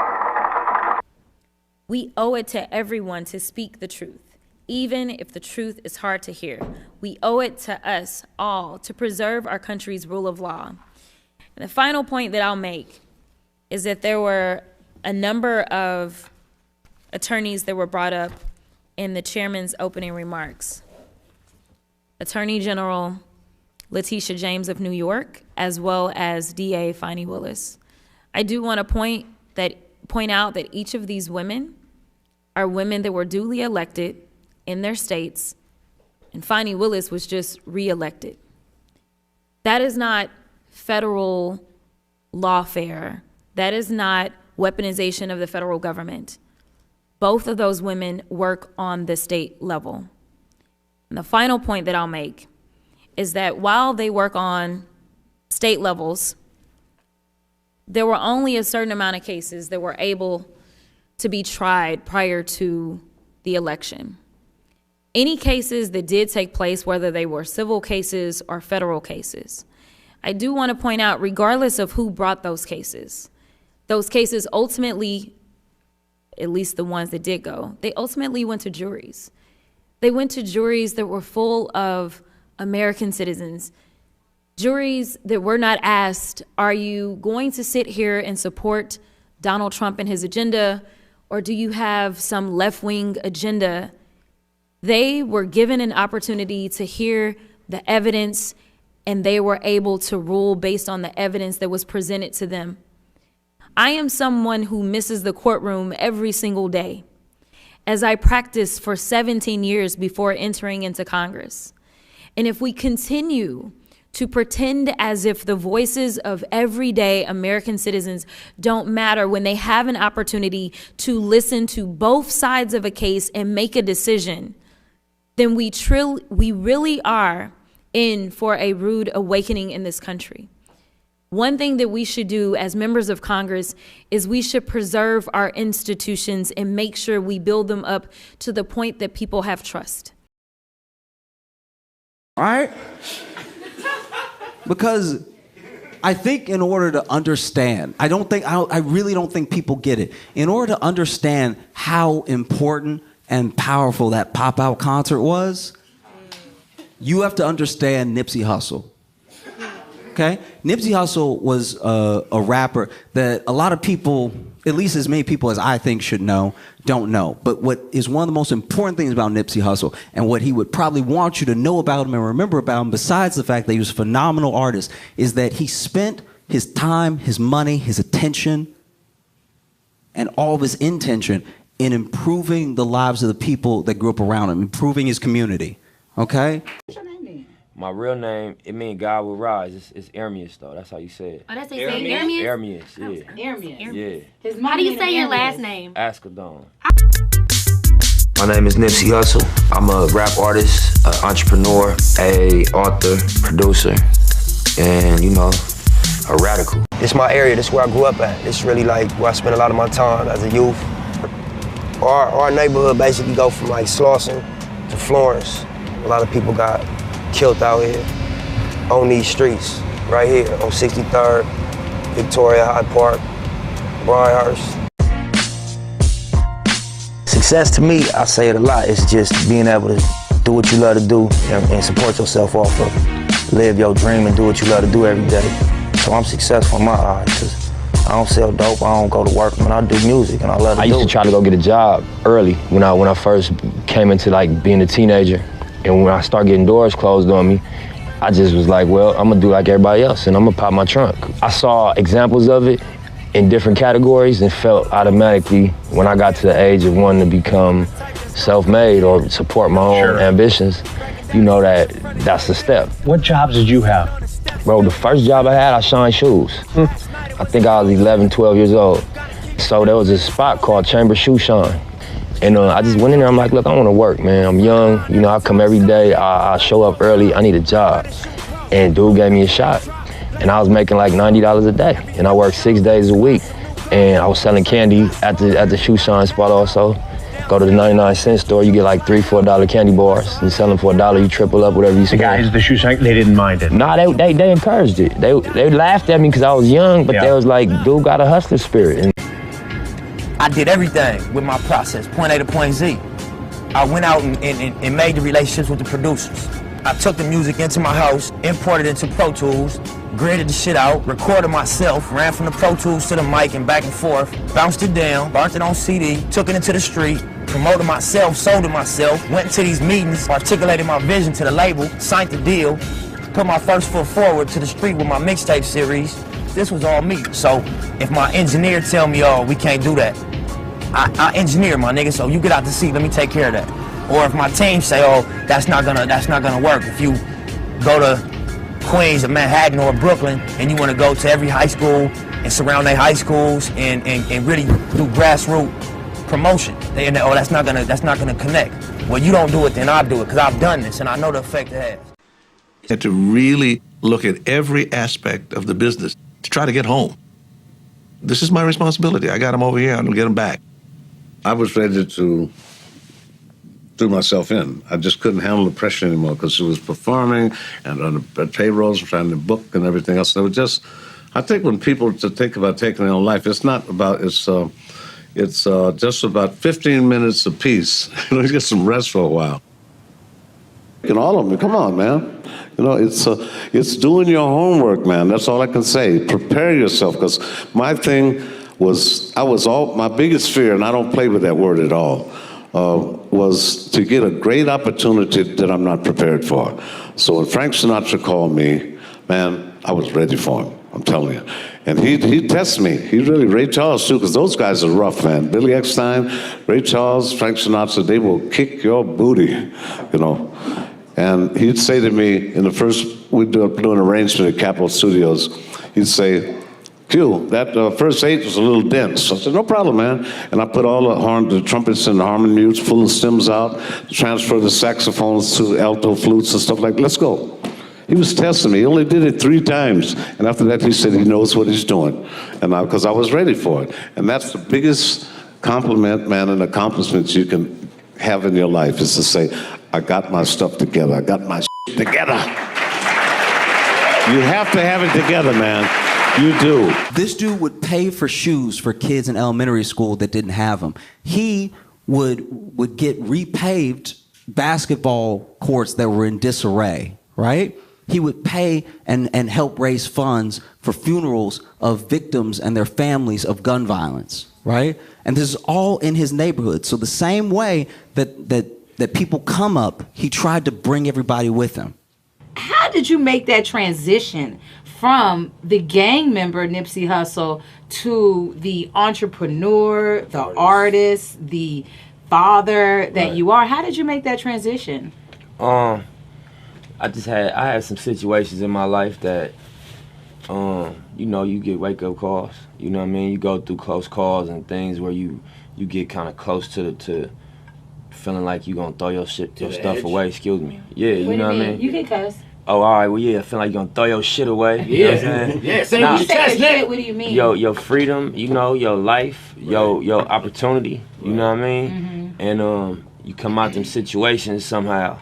We owe it to everyone to speak the truth, even if the truth is hard to hear. We owe it to us all to preserve our country's rule of law. And the final point that I'll make is that there were a number of attorneys that were brought up in the chairman's opening remarks. Attorney General Letitia James of New York, as well as DA Fani Willis. I do want to point out that each of these women are women that were duly elected in their states, and Fani Willis was just reelected. That is not federal lawfare. That is not weaponization of the federal government. Both of those women work on the state level. And the final point that I'll make is that while they work on state levels, there were only a certain amount of cases that were able to be tried prior to the election. Any cases that did take place, whether they were civil cases or federal cases, I do want to point out, regardless of who brought those cases ultimately, at least the ones that did go, they ultimately went to juries. They went to juries that were full of American citizens, Juries that were not asked, are you going to sit here and support Donald Trump and his agenda, or do you have some left-wing agenda? They were given an opportunity to hear the evidence, and they were able to rule based on the evidence that was presented to them. I am someone who misses the courtroom every single day, as I practiced for 17 years before entering into Congress. And if we continue to pretend as if the voices of everyday American citizens don't matter when they have an opportunity to listen to both sides of a case and make a decision, then we really are in for a rude awakening in this country. One thing that we should do as members of Congress is we should preserve our institutions and make sure we build them up to the point that people have trust. All right? Because I think in order to understand, I really don't think people get it. In order to understand how important and powerful that pop-out concert was, you have to understand Nipsey Hussle. Okay? Nipsey Hussle was a rapper that a lot of people, at least as many people as I think should know, don't know. But what is one of the most important things about Nipsey Hussle, and what he would probably want you to know about him and remember about him, besides the fact that he was a phenomenal artist, is that he spent his time, his money, his attention, and all of his intention in improving the lives of the people that grew up around him, improving his community. Okay? My real name, it means God will rise. It's Ermias, though. That's how you say it. Oh, that's how you say it? Ermias? Ermias, yeah. Ermias. Yeah. How do you say your last name? Ascadon. My name is Nipsey Hussle. I'm a rap artist, an entrepreneur, a author, producer, and, you know, a radical. It's my area. This is where I grew up at. It's really like where I spent a lot of my time as a youth. Our neighborhood basically go from like Slauson to Florence. A lot of people got killed out here on these streets, right here on 63rd, Victoria, Hyde Park, Briarhurst. Success to me, I say it a lot, it's just being able to do what you love to do and support yourself off of it. Live your dream and do what you love to do every day. So I'm successful in my eyes, because I don't sell dope, I don't go to work, man, I do music and I love to do it. I used to try to go get a job early when I first came into like being a teenager. And when I started getting doors closed on me, I just was like, well, I'm gonna do like everybody else and I'm gonna pop my trunk. I saw examples of it in different categories and felt automatically when I got to the age of wanting to become self-made or support my own ambitions, you know that's the step. What jobs did you have? Bro, the first job I had, I shined shoes. I think I was 11, 12 years old. So there was a spot called Chamber Shoe Shine. And I just went in there, I'm like, look, I want to work, man. I'm young, you know, I come every day, I show up early, I need a job. And dude gave me a shot. And I was making like $90 a day. And I worked 6 days a week. And I was selling candy at the shoe shine spot also. Go to the 99-cent store, you get like $3, $4 candy bars. You sell them for $1, you triple up whatever you spend. The guys at the shoe shine, they didn't mind it? Nah, they encouraged it. They laughed at me because I was young, but they was like, dude got a hustler spirit. And I did everything with my process, point A to point Z. I went out and made the relationships with the producers. I took the music into my house, imported it into Pro Tools, graded the shit out, recorded myself, ran from the Pro Tools to the mic and back and forth, bounced it down, burnt it on CD, took it into the street, promoted myself, sold it myself, went to these meetings, articulated my vision to the label, signed the deal, put my first foot forward to the street with my mixtape series. This was all me. So if my engineer tell me, oh, we can't do that, I engineer, my nigga, so you get out the seat, let me take care of that. Or if my team say, oh, that's not gonna work. If you go to Queens or Manhattan or Brooklyn and you wanna go to every high school and surround their high schools and really do grassroots promotion, oh, that's not gonna connect. Well, you don't do it, then I'll do it, because I've done this and I know the effect it has. And to really look at every aspect of the business to try to get home. This is my responsibility. I got them over here, I'm gonna get them back. I was ready to threw myself in. I just couldn't handle the pressure anymore because it was performing and on the payrolls, trying to book and everything else. So it just, I think when people to think about taking their own life, it's not about, it's just about 15 minutes apiece. You know, you get some rest for a while. And all of them, come on, man. You know, it's doing your homework, man. That's all I can say. Prepare yourself, because my thing was, my biggest fear, and I don't play with that word at all, was to get a great opportunity that I'm not prepared for. So when Frank Sinatra called me, man, I was ready for him. I'm telling you. And he tests me. Ray Charles too, because those guys are rough, man. Billy Eckstine, Ray Charles, Frank Sinatra, they will kick your booty, you know. And he'd say to me, in the first, we'd do an arrangement at Capitol Studios, he'd say, Q, that first 8 was a little dense. I said, no problem, man. And I put all the trumpets and the harmony mutes, pull the stems out, transfer the saxophones to alto flutes and stuff like that. Let's go. He was testing me. He only did it 3 times. And after that, he said he knows what he's doing. And because I was ready for it. And that's the biggest compliment, man, and accomplishment you can have in your life, is to say, I got my stuff together. I got my shit together. You have to have it together, man. You do. This dude would pay for shoes for kids in elementary school that didn't have them. He would get repaved basketball courts that were in disarray, right? He would pay and help raise funds for funerals of victims and their families of gun violence, right? And this is all in his neighborhood. So the same way that people come up, he tried to bring everybody with him. How did you make that transition from the gang member Nipsey Hussle to the entrepreneur, the artist, the father that you are? How did you make that transition? I had some situations in my life that, you know, you get wake-up calls. You know what I mean? You go through close calls and things where you get kind of close to feeling like you're going to throw your stuff away. Excuse me. Yeah, you know what I mean? You can cuss. Oh, all right. Well, yeah, I feel like you're going to throw your shit away. You know what I'm saying? Yeah, say what you shit. What do you mean? Your freedom, you know, your life, your opportunity, you know what I mean? Mm-hmm. And you come out them situations somehow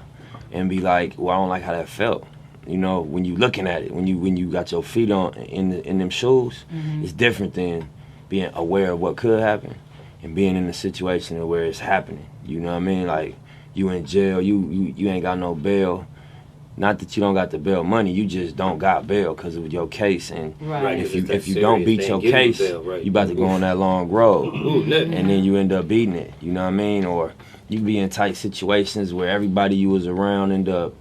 and be like, well, I don't like how that felt. You know, when you looking at it, when you got your feet on in them shoes, it's different than being aware of what could happen and being in a situation where it's happening. You know what I mean? Like, you in jail, you ain't got no bail. Not that you don't got the bail money, you just don't got bail because of your case. And if you don't beat your case, you about to go on that long road. And then you end up beating it, you know what I mean? Or you be in tight situations where everybody you was around end up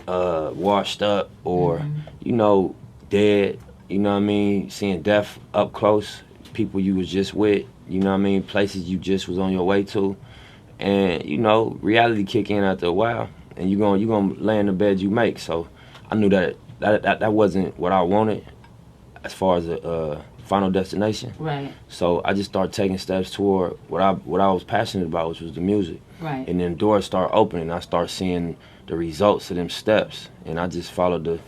washed up or, you know, dead, you know what I mean? Seeing death up close, people you was just with, you know what I mean? Places you just was on your way to. And, you know, reality kick in after a while. And you're gonna lay in the bed you make. So I knew that wasn't what I wanted as far as a final destination. Right. So I just started taking steps toward what I was passionate about, which was the music. Right. And then doors start opening. I start seeing the results of them steps, and I just followed the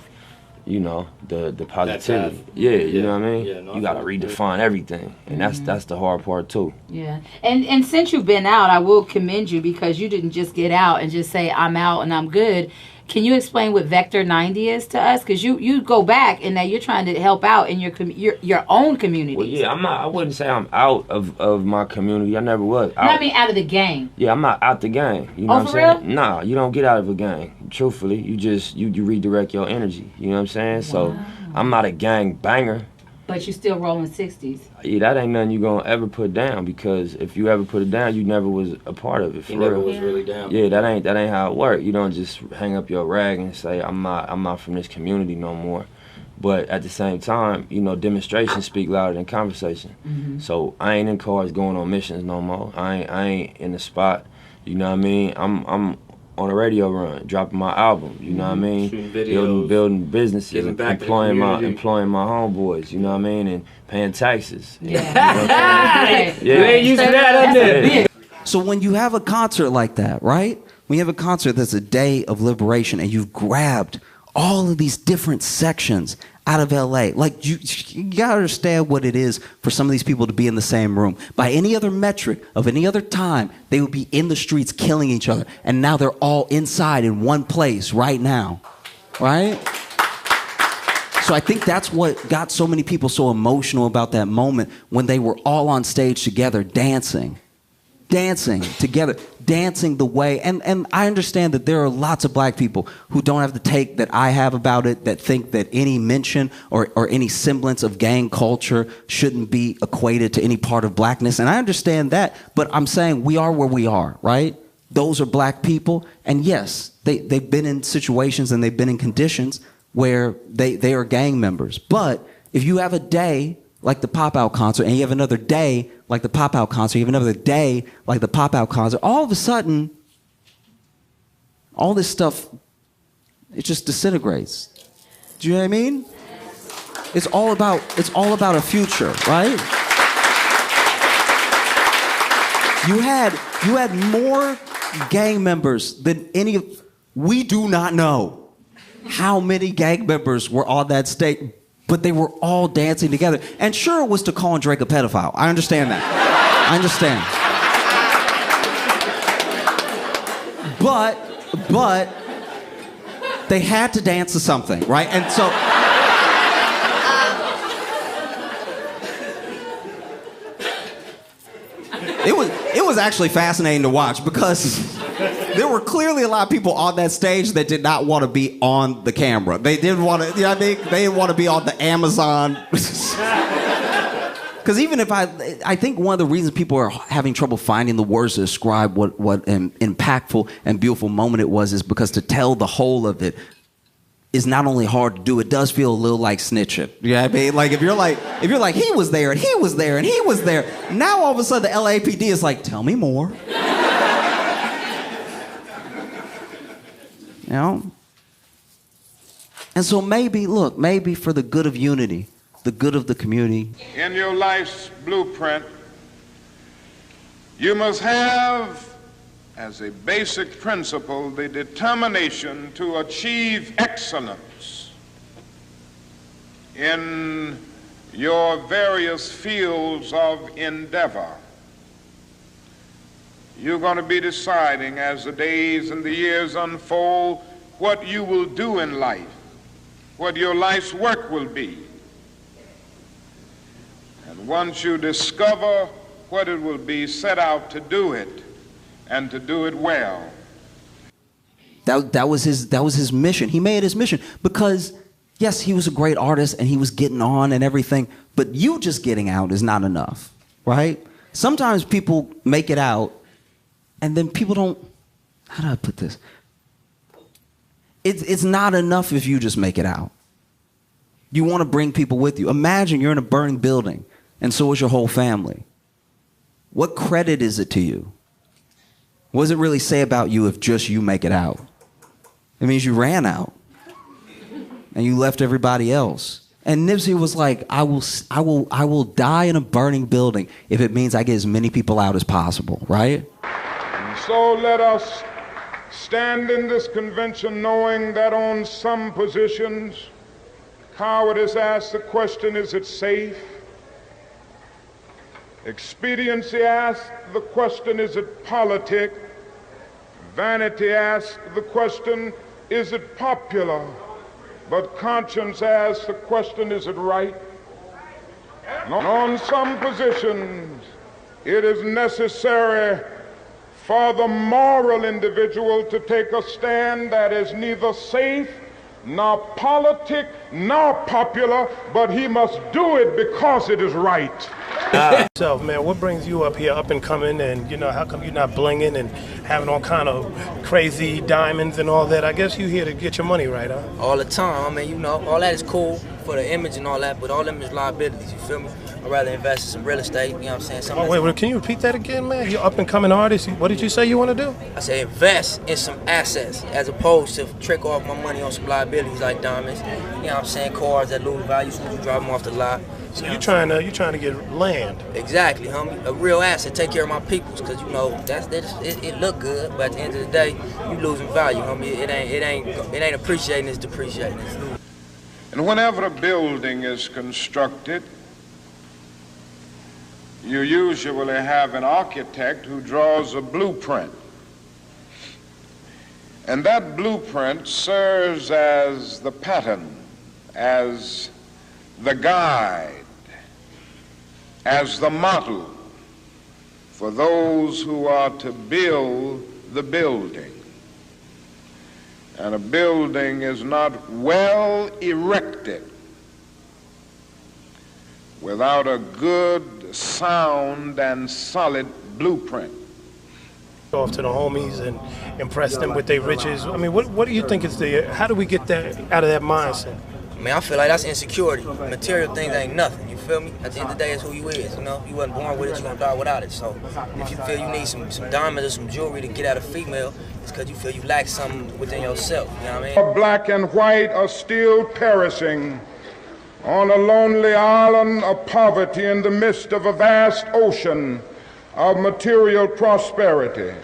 positivity. Yeah, you know what I mean? Yeah, no, you gotta redefine everything, and that's the hard part too. Yeah, and since you've been out, I will commend you because you didn't just get out and just say I'm out and I'm good. Can you explain what Vector 90 is to us? Because you go back and now you're trying to help out in your own community. Well, yeah, I wouldn't say I'm out of my community. I never was. No, I mean out of the gang. Yeah, I'm not out the gang. You know what I'm saying? Real? Nah, you don't get out of a gang. Truthfully, you just you redirect your energy. You know what I'm saying? Wow. So I'm not a gang banger. But you still rolling 60s. Yeah, that ain't nothing you gonna ever put down because if you ever put it down, you never was a part of it. For never real. was really down. Yeah, that ain't how it works. You don't just hang up your rag and say I'm not from this community no more. But at the same time, you know, demonstrations speak louder than conversation. Mm-hmm. So I ain't in cars going on missions no more. I ain't in the spot. You know what I mean? I'm on a radio run, dropping my album, you know what I mean? Shooting videos, building businesses, employing my homeboys, you know what I mean, and paying taxes. Yeah. You know You ain't used to that, up there. So when you have a concert like that, right? When you have a concert that's a day of liberation and you've grabbed all of these different sections out of LA, like you gotta understand what it is for some of these people to be in the same room. By any other metric of any other time, they would be in the streets killing each other. And now they're all inside in one place right now, right? So I think that's what got so many people so emotional about that moment when they were all on stage together dancing. dancing together, dancing the way, and I understand that there are lots of black people who don't have the take that I have about it, that think that any mention or any semblance of gang culture shouldn't be equated to any part of blackness, and I understand that, but I'm saying we are where we are, right? Those are black people, and yes, they've been in situations and they've been in conditions where they are gang members, but if you have a day like the Pop-Out concert, and you have another day like the Pop-Out concert, you have another day like the Pop-Out concert, all of a sudden, all this stuff, it just disintegrates. Do you know what I mean? It's all about a future, right? You had more gang members than any of, we do not know how many gang members were on that stage, but they were all dancing together. And sure, it was to call Drake a pedophile. I understand that. I understand. But they had to dance to something, right? And so it was actually fascinating to watch because there were clearly a lot of people on that stage that did not want to be on the camera. They didn't want to, you know what I mean? They didn't want to be on the Amazon. Because even if I think one of the reasons people are having trouble finding the words to describe what an impactful and beautiful moment it was is because to tell the whole of it is not only hard to do, it does feel a little like snitching. You know what I mean? Like if you're like, he was there and he was there and he was there, now all of a sudden the LAPD is like, tell me more. You know? And so maybe for the good of unity, the good of the community. In your life's blueprint, you must have as a basic principle the determination to achieve excellence in your various fields of endeavor. You're going to be deciding as the days and the years unfold what you will do in life, what your life's work will be. And once you discover what it will be, set out to do it and to do it well. That was his mission. He made it his mission because, yes, he was a great artist and he was getting on and everything, but you just getting out is not enough, right? Sometimes people make it out and then people don't, how do I put this? It's not enough if you just make it out. You want to bring people with you. Imagine you're in a burning building and so is your whole family. What credit is it to you? What does it really say about you if just you make it out? It means you ran out and you left everybody else. And Nipsey was like, I will die in a burning building if it means I get as many people out as possible, right? And so let us stand in this convention knowing that on some positions, cowardice asks the question, is it safe? Expediency asks the question, is it politic? Vanity asks the question, is it popular? But conscience asks the question, is it right? And on some positions, it is necessary for the moral individual to take a stand that is neither safe, nor politic, nor popular, but he must do it because it is right. So, man, what brings you up here, up and coming, and, you know, how come you're not blinging and having all kind of crazy diamonds and all that? I guess you're here to get your money right, huh? All the time. I mean, you know, all that is cool for the image and all that, but all them is liabilities, you feel me? I'd rather invest in some real estate, you know what I'm saying? Something wait, can you repeat that again, man? You're up and coming artist. What did you say you want to do? I say invest in some assets as opposed to trick off my money on some liabilities like diamonds. You know what I'm saying? Cars that lose value as soon as you drive them off the lot. So you're trying to get land. Exactly, homie. A real asset. Take care of my peoples, cause you know it look good, but at the end of the day, you losing value, homie. It ain't appreciating. It's depreciating. And whenever a building is constructed, you usually have an architect who draws a blueprint. And that blueprint serves as the pattern, as the guide, as the model for those who are to build the building. And a building is not well erected without a good, sound, and solid blueprint. Off to the homies and impress them with their riches. I mean, what do you think is how do we get that out of that mindset? Man, I feel like that's insecurity. Material things ain't nothing, you feel me? At the end of the day, it's who you is, you know? You wasn't born with it, you gonna die without it. So if you feel you need some diamonds or some jewelry to get at a female, it's because you feel you lack something within yourself, you know what I mean? Black and white are still perishing on a lonely island of poverty in the midst of a vast ocean of material prosperity.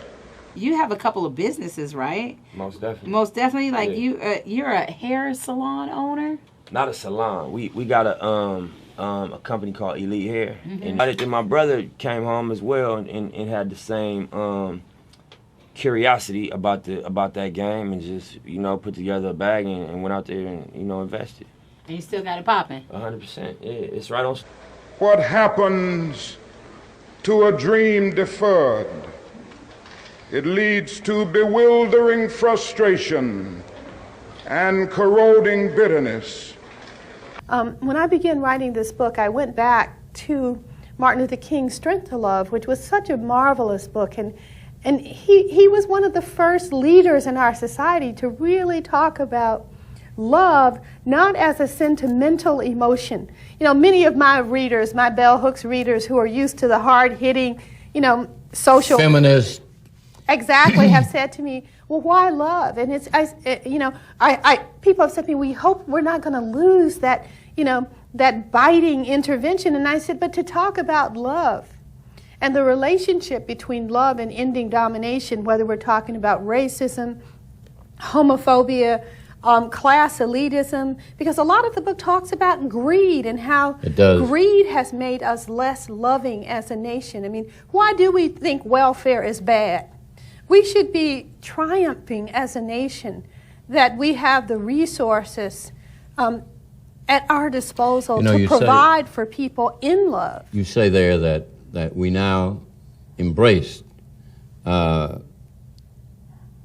You have a couple of businesses, right? Most definitely. Most definitely. Like Yeah. you're a hair salon owner. Not a salon. We got a company called Elite Hair. And my brother came home as well and had the same curiosity about that game and just, you know, put together a bag and went out there and, you know, invested. And you still got it popping. 100%. Yeah, it's right on. What happens to a dream deferred? It leads to bewildering frustration and corroding bitterness. When I began writing this book, I went back to Martin Luther King's Strength to Love, which was such a marvelous book. And he was one of the first leaders in our society to really talk about love not as a sentimental emotion. You know, many of my readers, my bell hooks readers who are used to the hard-hitting, you know, social... Feminist. Exactly, have said to me, well, why love? And people have said to me, we hope we're not going to lose that, you know, that biting intervention. And I said, but to talk about love and the relationship between love and ending domination, whether we're talking about racism, homophobia, class elitism, because a lot of the book talks about greed and how greed has made us less loving as a nation. I mean, why do we think welfare is bad? We should be triumphing as a nation that we have the resources at our disposal to provide for people in love. You say there that we now embrace the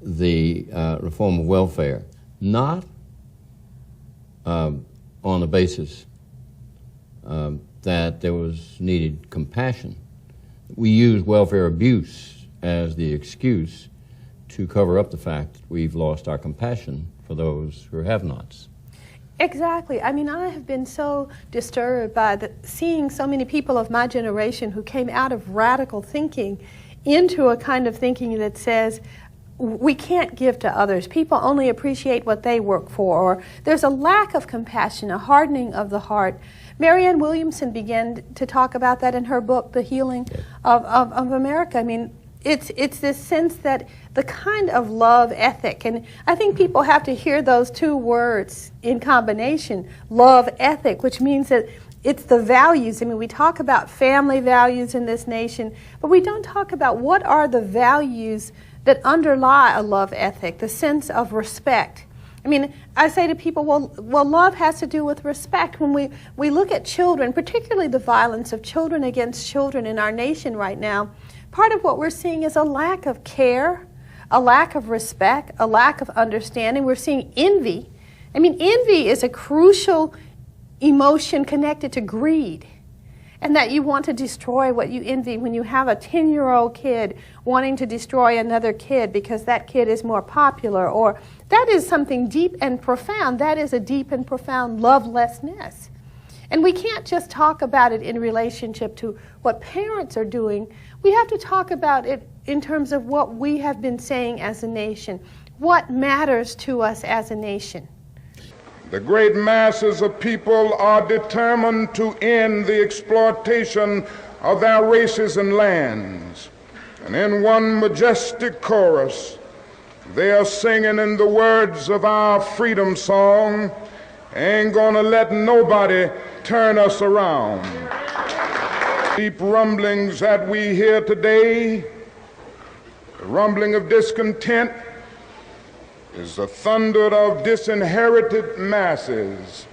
reform of welfare, not on the basis that there was needed compassion. We use welfare abuse as the excuse to cover up the fact that we've lost our compassion for those who are have-nots. Exactly. I mean, I have been so disturbed by seeing so many people of my generation who came out of radical thinking into a kind of thinking that says, we can't give to others. People only appreciate what they work for. Or there's a lack of compassion, a hardening of the heart. Marianne Williamson began to talk about that in her book, The Healing of America. I mean, it's this sense that the kind of love ethic, and I think people have to hear those two words in combination, love ethic, which means that it's the values. I mean, we talk about family values in this nation, but we don't talk about what are the values that underlie a love ethic, the sense of respect. I mean, I say to people, well, love has to do with respect. When we look at children, particularly the violence of children against children in our nation right now, part of what we're seeing is a lack of care, a lack of respect, a lack of understanding. We're seeing envy. I mean, envy is a crucial emotion connected to greed, and that you want to destroy what you envy when you have a 10-year-old kid wanting to destroy another kid because that kid is more popular, or that is something deep and profound. That is a deep and profound lovelessness. And we can't just talk about it in relationship to what parents are doing. We have to talk about it in terms of what we have been saying as a nation, what matters to us as a nation. The great masses of people are determined to end the exploitation of their races and lands. And in one majestic chorus, they are singing in the words of our freedom song, "Ain't gonna let nobody turn us around." Deep rumblings that we hear today, the rumbling of discontent, is the thunder of disinherited masses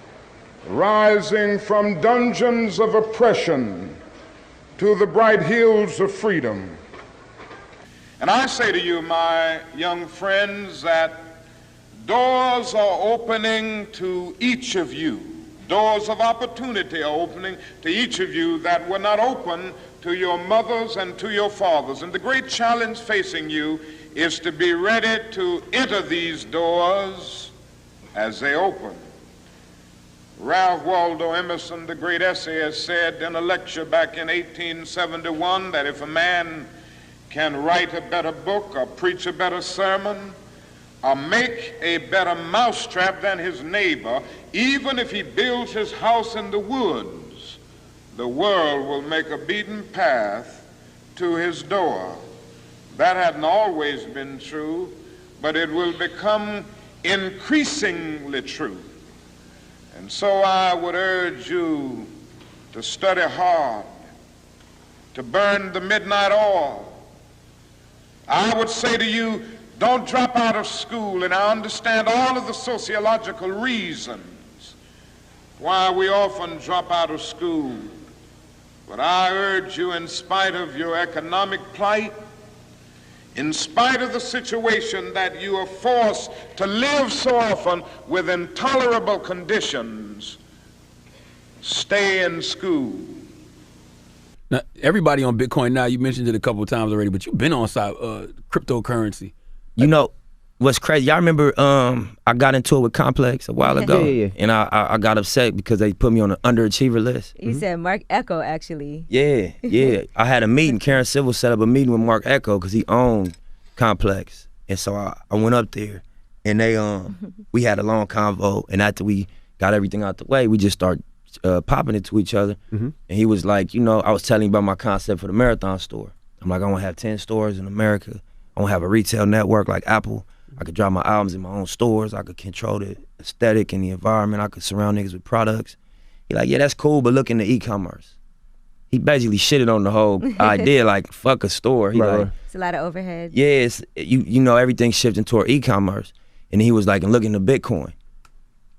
rising from dungeons of oppression to the bright hills of freedom. And I say to you, my young friends, that doors are opening to each of you. Doors of opportunity are opening to each of you that were not open to your mothers and to your fathers. And the great challenge facing you is to be ready to enter these doors as they open. Ralph Waldo Emerson, the great essayist, said in a lecture back in 1871 that if a man can write a better book or preach a better sermon or make a better mousetrap than his neighbor, even if he builds his house in the woods, the world will make a beaten path to his door. That hadn't always been true, but it will become increasingly true. And so I would urge you to study hard, to burn the midnight oil. I would say to you, don't drop out of school, and I understand all of the sociological reasons why we often drop out of school. But I urge you, in spite of your economic plight, in spite of the situation that you are forced to live so often with intolerable conditions, stay in school. Now, everybody on Bitcoin now, you mentioned it a couple of times already, but you've been on cryptocurrency. You know, what's crazy, y'all remember I got into it with Complex a while ago? Yeah. And I got upset because they put me on an underachiever list. You said Mark Echo, actually. Yeah. I had a meeting. Karen Civil set up a meeting with Mark Echo because he owned Complex. And so I went up there, and they we had a long convo, and after we got everything out the way, we just started popping it to each other. And he was like, you know, I was telling him about my concept for the Marathon store. I'm like, I want to have 10 stores in America. I want to have a retail network like Apple. I could drop my albums in my own stores. I could control the aesthetic and the environment. I could surround niggas with products. He like, yeah, that's cool, but look into e-commerce. He basically shitted on the whole idea, like, fuck a store. He like, It's a lot of overhead. yeah, it's, you know, everything's shifting toward e-commerce. And he was like, and look into Bitcoin.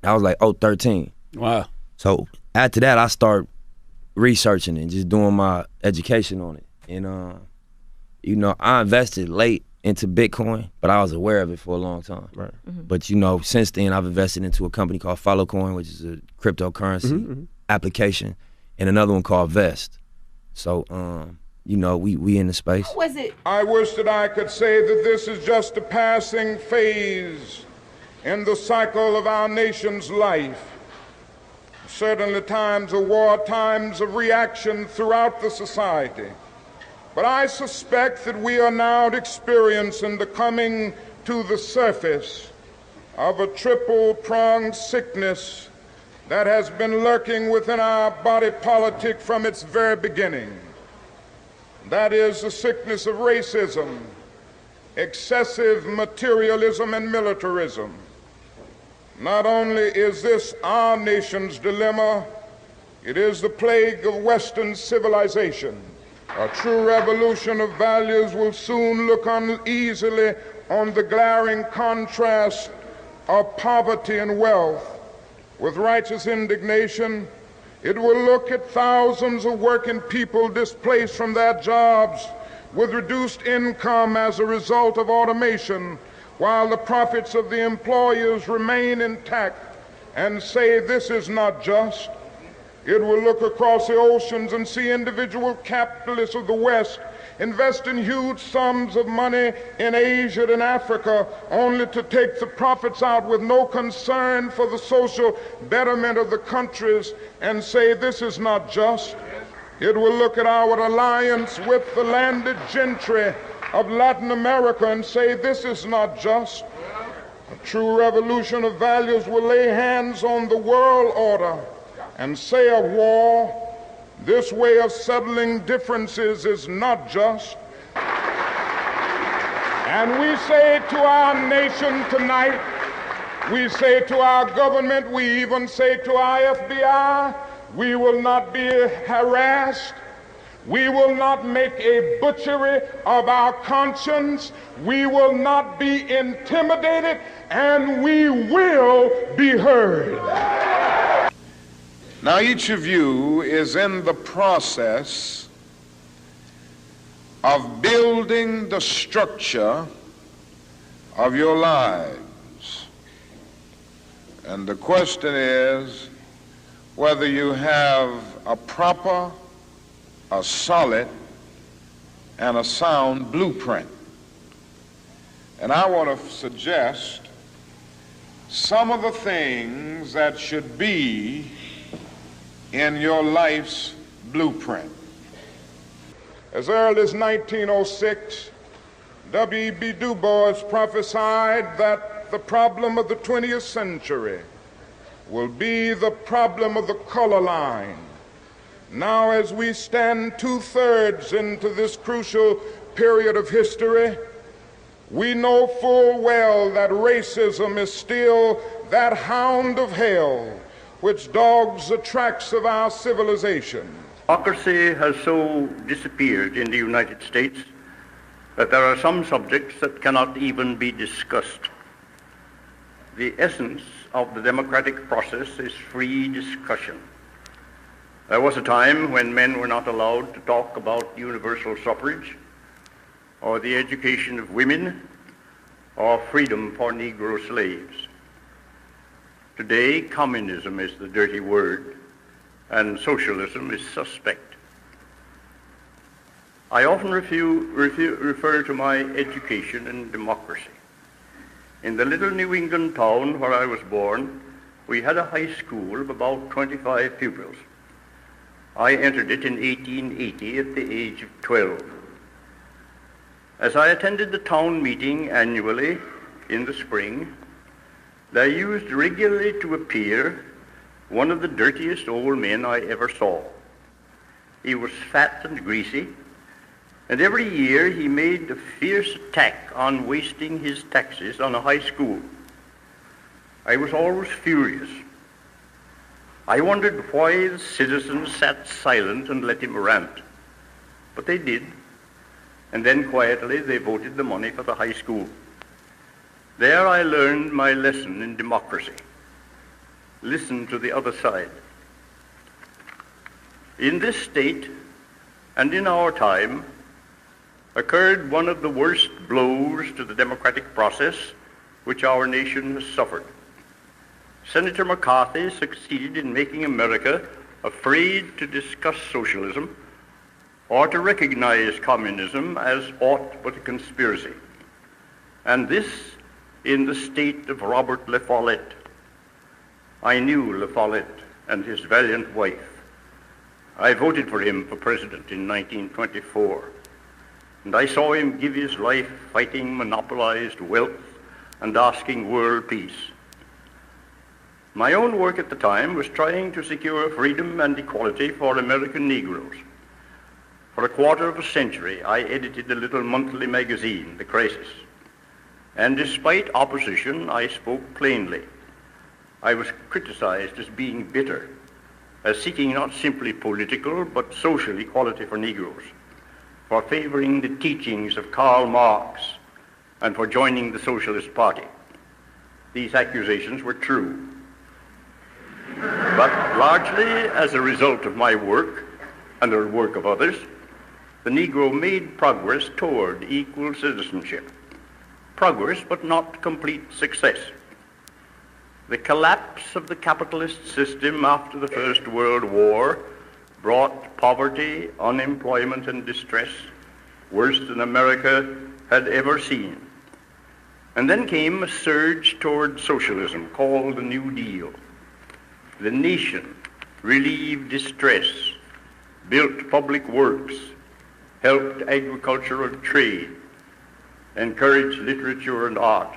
I was like, 13. Wow. So after that, I start researching and just doing my education on it. And, you know, I invested late into Bitcoin, but I was aware of it for a long time. Right. But, you know, since then, I've invested into a company called Followcoin, which is a cryptocurrency application, and another one called Vest. So, you know, we in the space. How was it? I wish that I could say that this is just a passing phase in the cycle of our nation's life. Certainly times of war, times of reaction throughout the society. But I suspect that we are now experiencing the coming to the surface of a triple-pronged sickness that has been lurking within our body politic from its very beginning. That is the sickness of racism, excessive materialism, and militarism. Not only is this our nation's dilemma, it is the plague of Western civilization. A true revolution of values will soon look uneasily on the glaring contrast of poverty and wealth. With righteous indignation, it will look at thousands of working people displaced from their jobs with reduced income as a result of automation, while the profits of the employers remain intact, and say this is not just. It will look across the oceans and see individual capitalists of the West investing huge sums of money in Asia and Africa, only to take the profits out with no concern for the social betterment of the countries, and say this is not just. It will look at our alliance with the landed gentry of Latin America and say this is not just. A true revolution of values will lay hands on the world order and say of war, this way of settling differences is not just. And we say to our nation tonight, we say to our government, we even say to our FBI, we will not be harassed. We will not make a butchery of our conscience. We will not be intimidated, and we will be heard. Now, each of you is in the process of building the structure of your lives. And the question is whether you have a proper, a solid, and a sound blueprint. And I want to suggest some of the things that should be in your life's blueprint. As early as 1906, W.E.B. Du Bois prophesied that the problem of the 20th century will be the problem of the color line. Now, as we stand 2/3 into this crucial period of history, we know full well that racism is still that hound of hell which dogs the tracks of our civilization. Democracy has so disappeared in the United States that there are some subjects that cannot even be discussed. The essence of the democratic process is free discussion. There was a time when men were not allowed to talk about universal suffrage, or the education of women, or freedom for Negro slaves. Today, communism is the dirty word, and socialism is suspect. I often refer to my education in democracy. In the little New England town where I was born, we had a high school of about 25 pupils. I entered it in 1880 at the age of 12. As I attended the town meeting annually in the spring, there used regularly to appear one of the dirtiest old men I ever saw. He was fat and greasy, and every year he made a fierce attack on wasting his taxes on a high school. I was always furious. I wondered why the citizens sat silent and let him rant. But they did, and then quietly they voted the money for the high school. There I learned my lesson in democracy. Listen to the other side. In this state and in our time occurred one of the worst blows to the democratic process which our nation has suffered. Senator McCarthy succeeded in making America afraid to discuss socialism or to recognize communism as aught but a conspiracy. And this in the state of Robert La Follette. I knew La Follette and his valiant wife. I voted for him for president in 1924, and I saw him give his life fighting monopolized wealth and asking world peace. My own work at the time was trying to secure freedom and equality for American Negroes. For a quarter of a century, I edited a little monthly magazine, The Crisis. And despite opposition, I spoke plainly. I was criticized as being bitter, as seeking not simply political but social equality for Negroes, for favoring the teachings of Karl Marx, and for joining the Socialist Party. These accusations were true. But largely as a result of my work and the work of others, the Negro made progress toward equal citizenship. Progress, but not complete success. The collapse of the capitalist system after the First World War brought poverty, unemployment, and distress worse than America had ever seen. And then came a surge toward socialism called the New Deal. The nation relieved distress, built public works, helped agricultural trade, encouraged literature and art.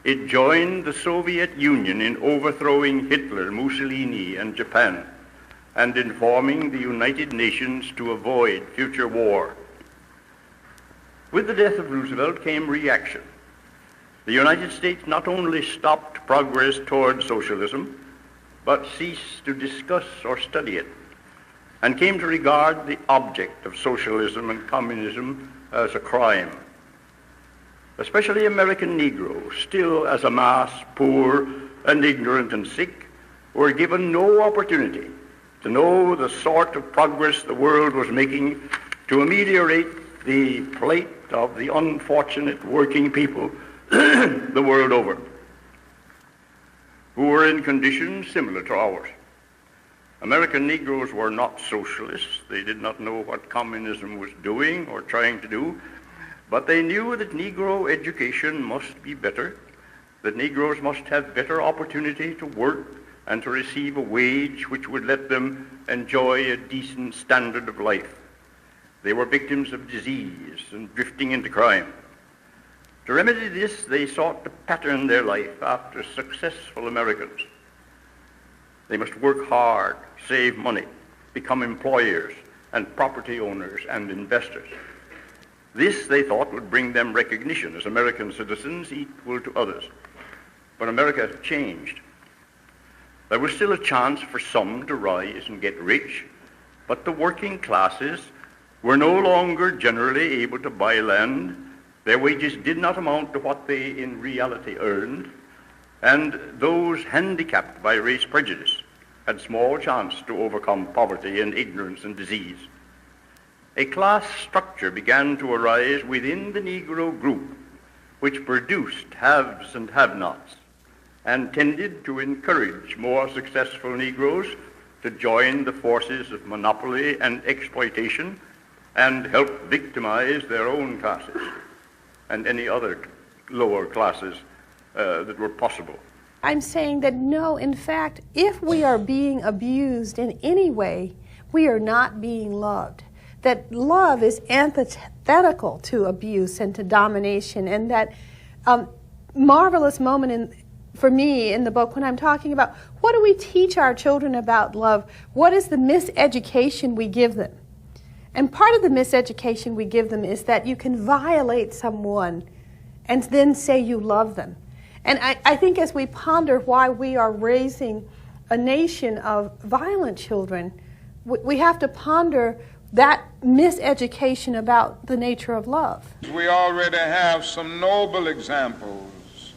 It joined the Soviet Union in overthrowing Hitler, Mussolini, and Japan, and in forming the United Nations to avoid future war. With the death of Roosevelt came reaction. The United States not only stopped progress toward socialism, but ceased to discuss or study it, and came to regard the object of socialism and communism as a crime. Especially American Negroes, still as a mass poor and ignorant and sick, were given no opportunity to know the sort of progress the world was making to ameliorate the plight of the unfortunate working people the world over, who were in conditions similar to ours. American Negroes were not socialists. They did not know what communism was doing or trying to do, but they knew that Negro education must be better, that Negroes must have better opportunity to work and to receive a wage which would let them enjoy a decent standard of life. They were victims of disease and drifting into crime. To remedy this, they sought to pattern their life after successful Americans. They must work hard, save money, become employers and property owners and investors. This, they thought, would bring them recognition as American citizens equal to others. But America changed. There was still a chance for some to rise and get rich, but the working classes were no longer generally able to buy land. Their wages did not amount to what they in reality earned, and those handicapped by race prejudice had small chance to overcome poverty and ignorance and disease. A class structure began to arise within the Negro group, which produced haves and have-nots, and tended to encourage more successful Negroes to join the forces of monopoly and exploitation and help victimize their own classes and any other lower classes that were possible. I'm saying that no, in fact, if we are being abused in any way, we are not being loved. That love is antithetical to abuse and to domination, and that marvelous moment for me in the book when I'm talking about what do we teach our children about love, what is the miseducation we give them? And part of the miseducation we give them is that you can violate someone and then say you love them. And I think as we ponder why we are raising a nation of violent children, we have to ponder that miseducation about the nature of love. We already have some noble examples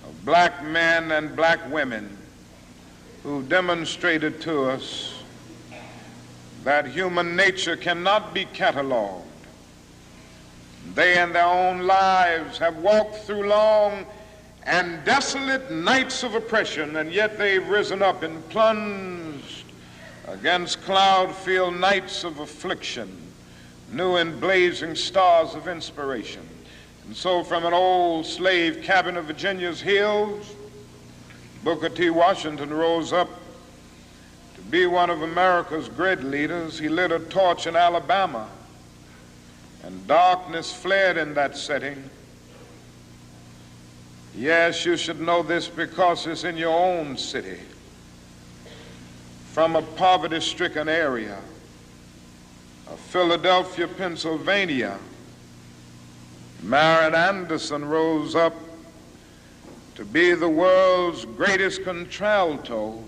of black men and black women who demonstrated to us that human nature cannot be cataloged. They in their own lives have walked through long and desolate nights of oppression, and yet they've risen up and plunged against cloud-filled nights of affliction, new and blazing stars of inspiration. And so from an old slave cabin of Virginia's hills, Booker T. Washington rose up to be one of America's great leaders. He lit a torch in Alabama, and darkness fled in that setting. Yes, you should know this because it's in your own city. From a poverty-stricken area of Philadelphia, Pennsylvania, Marian Anderson rose up to be the world's greatest contralto,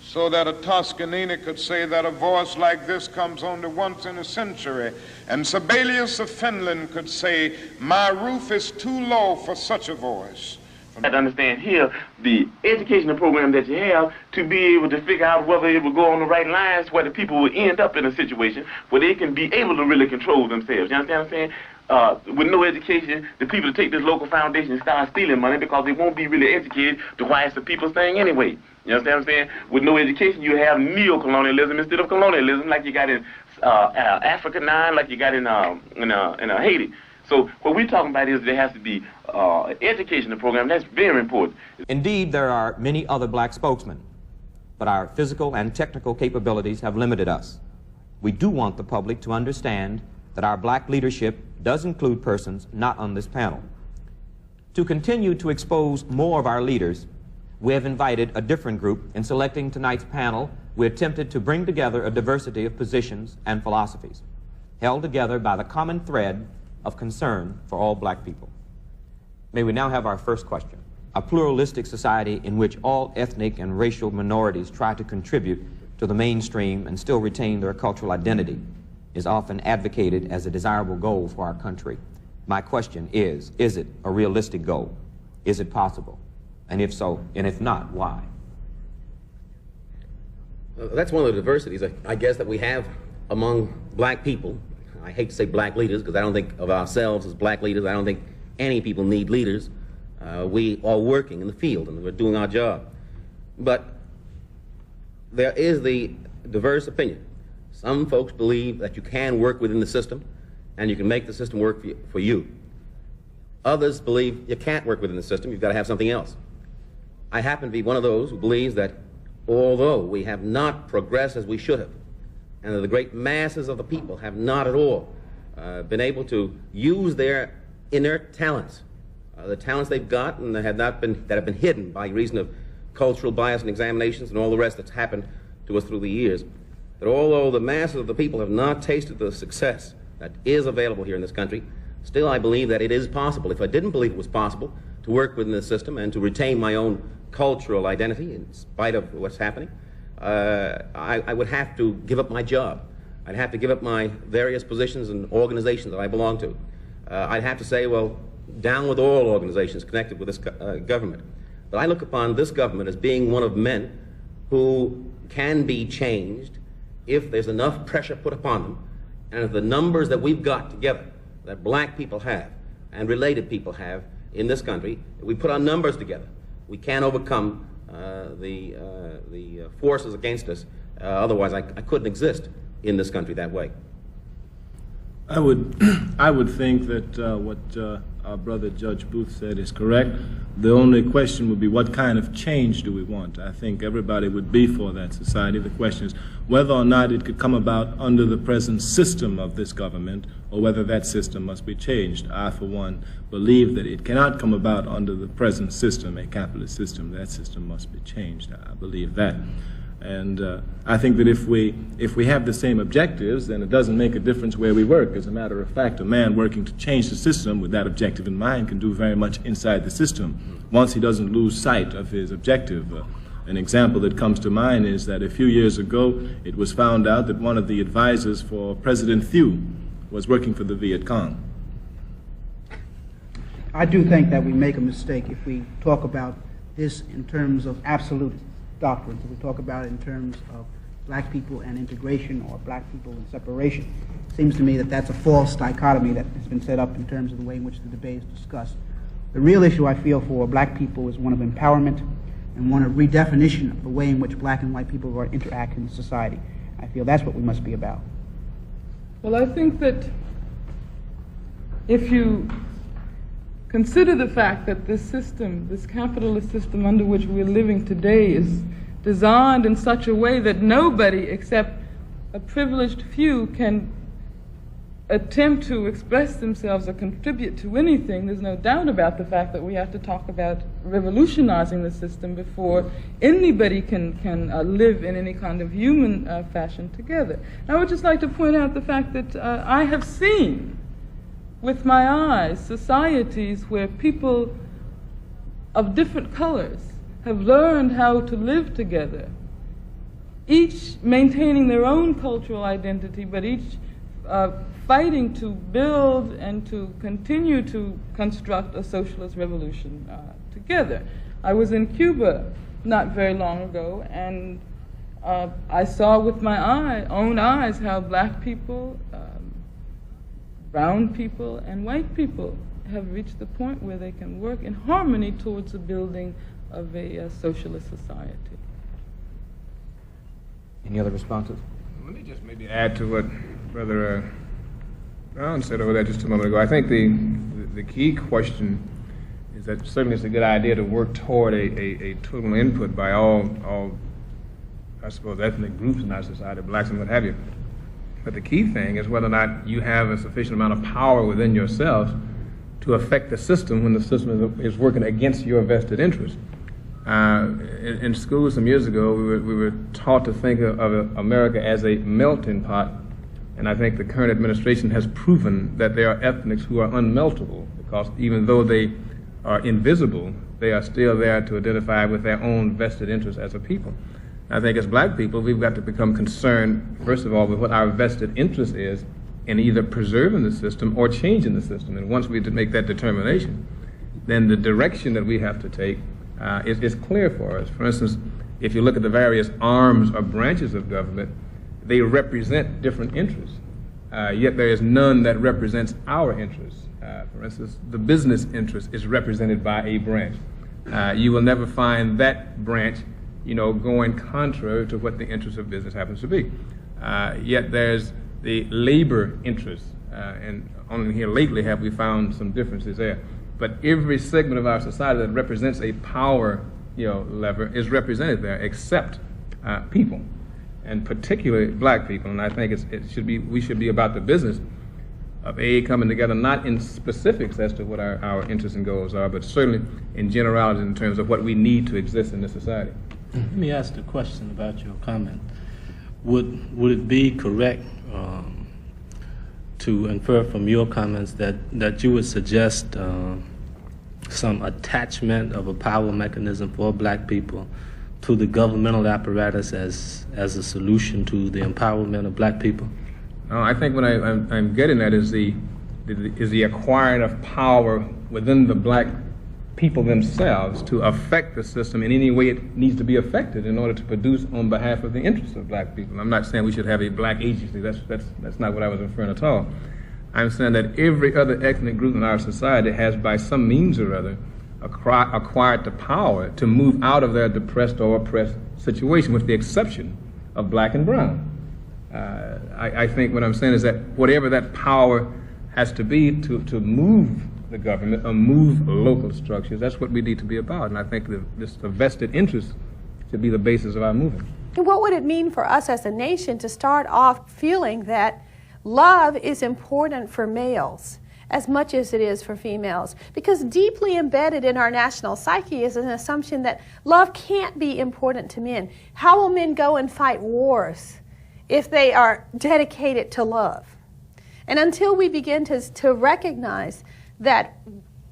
so that a Toscanini could say that a voice like this comes only once in a century. And Sibelius of Finland could say, my roof is too low for such a voice. I have to understand here the educational program that you have to be able to figure out whether it will go on the right lines, where the people will end up in a situation where they can be able to really control themselves. You understand what I'm saying? With no education, the people that take this local foundation and start stealing money because they won't be really educated to why it's the people's thing anyway. You understand what I'm saying? With no education, you have neo-colonialism instead of colonialism, like you got in Africa 9, like you got in Haiti. So what we're talking about is there has to be educational program. That's very important. Indeed, there are many other black spokesmen, but our physical and technical capabilities have limited us. We do want the public to understand that our black leadership does include persons not on this panel. To continue to expose more of our leaders, we have invited a different group. In selecting tonight's panel, we attempted to bring together a diversity of positions and philosophies, held together by the common thread of concern for all black people. May we now have our first question. A pluralistic society in which all ethnic and racial minorities try to contribute to the mainstream and still retain their cultural identity is often advocated as a desirable goal for our country. My question is it a realistic goal? Is it possible? And if so, and if not, why? That's one of the diversities, I guess, that we have among black people. I hate to say black leaders because I don't think of ourselves as black leaders. I don't think any people need leaders. We are working in the field and we're doing our job. But there is the diverse opinion. Some folks believe that you can work within the system and you can make the system work for you. Others believe you can't work within the system, you've got to have something else. I happen to be one of those who believes that although we have not progressed as we should have, and that the great masses of the people have not at all been able to use their inert talents, the talents they've got and that have been hidden by reason of cultural bias and examinations and all the rest that's happened to us through the years, that although the masses of the people have not tasted the success that is available here in this country, still I believe that it is possible, if I didn't believe it was possible, to work within the system and to retain my own cultural identity in spite of what's happening. I would have to give up my job. I'd have to give up my various positions and organizations that I belong to. I'd have to say, well, down with all organizations connected with this government. But I look upon this government as being one of men who can be changed if there's enough pressure put upon them, and if the numbers that we've got together, that black people have and related people have in this country, if we put our numbers together, we can overcome the forces against us. Otherwise, I couldn't exist in this country that way. I would think that what our brother Judge Booth said is correct. The only question would be, what kind of change do we want? I think everybody would be for that society. The question is whether or not it could come about under the present system of this government, or whether that system must be changed. I, for one, believe that it cannot come about under the present system, a capitalist system. That system must be changed. I believe that. And I think that if we have the same objectives, then it doesn't make a difference where we work. As a matter of fact, a man working to change the system with that objective in mind can do very much inside the system, once he doesn't lose sight of his objective. An example that comes to mind is that a few years ago, it was found out that one of the advisors for President Thieu was working for the Viet Cong. I do think that we make a mistake if we talk about this in terms of absolute doctrines. If we talk about it in terms of black people and integration or black people and separation. It seems to me that that's a false dichotomy that has been set up in terms of the way in which the debate is discussed. The real issue I feel for black people is one of empowerment and one of redefinition of the way in which black and white people are interacting in society. I feel that's what we must be about. Well, I think that if you consider the fact that this system, this capitalist system under which we're living today, is designed in such a way that nobody except a privileged few can attempt to express themselves or contribute to anything, there's no doubt about the fact that we have to talk about revolutionizing the system before anybody can live in any kind of human fashion together. I would just like to point out the fact that I have seen with my eyes societies where people of different colors have learned how to live together, each maintaining their own cultural identity, but each fighting to build and to continue to construct a socialist revolution together. I was in Cuba not very long ago, and I saw with my own eyes how black people, brown people, and white people have reached the point where they can work in harmony towards the building of a socialist society. Any other responses? Let me just maybe add to what Brother Brown said over there just a moment ago. I think the key question is that certainly it's a good idea to work toward a total input by all I suppose, ethnic groups in our society, blacks and what have you. But the key thing is whether or not you have a sufficient amount of power within yourself to affect the system when the system is working against your vested interest. In school some years ago, we were taught to think of America as a melting pot, and I think the current administration has proven that there are ethnics who are unmeltable, because even though they are invisible, they are still there to identify with their own vested interests as a people. I think as black people, we've got to become concerned, first of all, with what our vested interest is in either preserving the system or changing the system. And once we make that determination, then the direction that we have to take is clear for us. For instance, if you look at the various arms or branches of government, they represent different interests. yet there is none that represents our interests. For instance, the business interest is represented by a branch. You will never find that branch, going contrary to what the interest of business happens to be. Yet there's the labor interest, and only here lately have we found some differences there. But every segment of our society that represents a power, lever is represented there, except people, and particularly black people. And I think we should be about the business of coming together, not in specifics as to what our interests and goals are, but certainly in generalities in terms of what we need to exist in this society. Let me ask a question about your comment. Would it be correct to infer from your comments that you would suggest some attachment of a power mechanism for black people to the governmental apparatus as a solution to the empowerment of black people? No, I think what I'm getting at is the acquiring of power within the black people themselves to affect the system in any way it needs to be affected in order to produce on behalf of the interests of black people. I'm not saying we should have a black agency. That's not what I was referring at all. I'm saying that every other ethnic group in our society has, by some means or other, acquired the power to move out of their depressed or oppressed situation, with the exception of black and brown. I think what I'm saying is that whatever that power has to be to move the government or move local structures, that's what we need to be about. And I think the vested interest should be the basis of our movement. And what would it mean for us as a nation to start off feeling that love is important for males as much as it is for females? Because deeply embedded in our national psyche is an assumption that love can't be important to men. How will men go and fight wars if they are dedicated to love? And until we begin to recognize that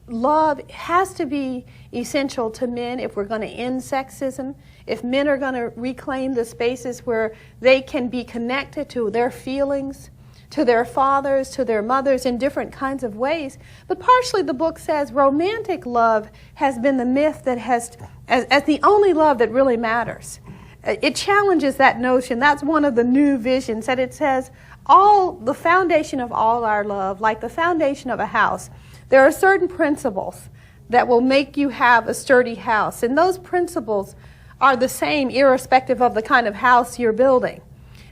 love has to be essential to men if we're going to end sexism, if men are going to reclaim the spaces where they can be connected to their feelings, to their fathers, to their mothers in different kinds of ways. But partially the book says romantic love has been the myth that has, as the only love that really matters. It challenges that notion. That's one of the new visions, that it says the foundation of all our love, like the foundation of a house, there are certain principles that will make you have a sturdy house. And those principles are the same irrespective of the kind of house you're building.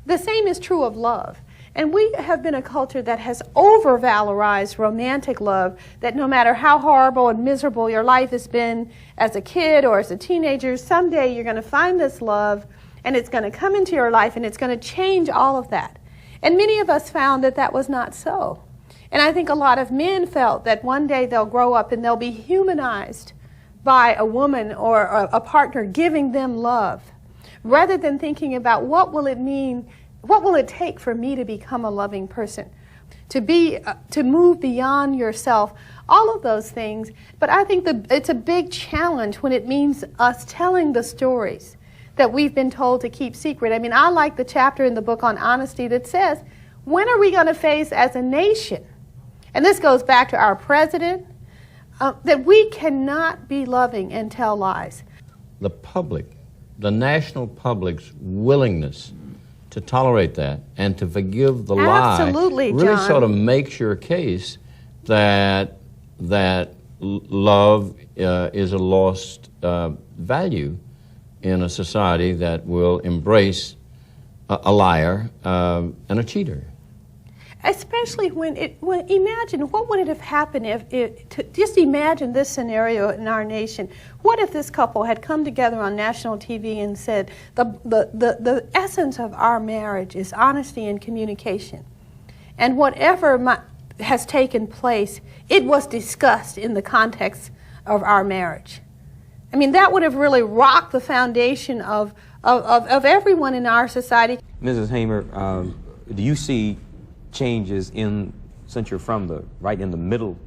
The same is true of love. And we have been a culture that has over-valorized romantic love, that no matter how horrible and miserable your life has been as a kid or as a teenager, someday you're going to find this love and it's going to come into your life and it's going to change all of that. And many of us found that that was not so. And I think a lot of men felt that one day they'll grow up and they'll be humanized by a woman or a partner giving them love, rather than thinking about what will it mean, what will it take for me to become a loving person, to move beyond yourself, all of those things. But I think it's a big challenge when it means us telling the stories that we've been told to keep secret. I mean, I like the chapter in the book on honesty that says, when are we going to face as a nation, and this goes back to our president, that we cannot be loving and tell lies. The public, the national public's willingness to tolerate that and to forgive the Absolutely, lie really John. sort of makes your case that love is a lost value in a society that will embrace a liar and a cheater. Especially when imagine what would it have happened just imagine this scenario in our nation. What if this couple had come together on national TV and said, the essence of our marriage is honesty and communication. And whatever has taken place, it was discussed in the context of our marriage. I mean, that would have really rocked the foundation of everyone in our society. Mrs. Hamer, do you see changes since you're from right in the middle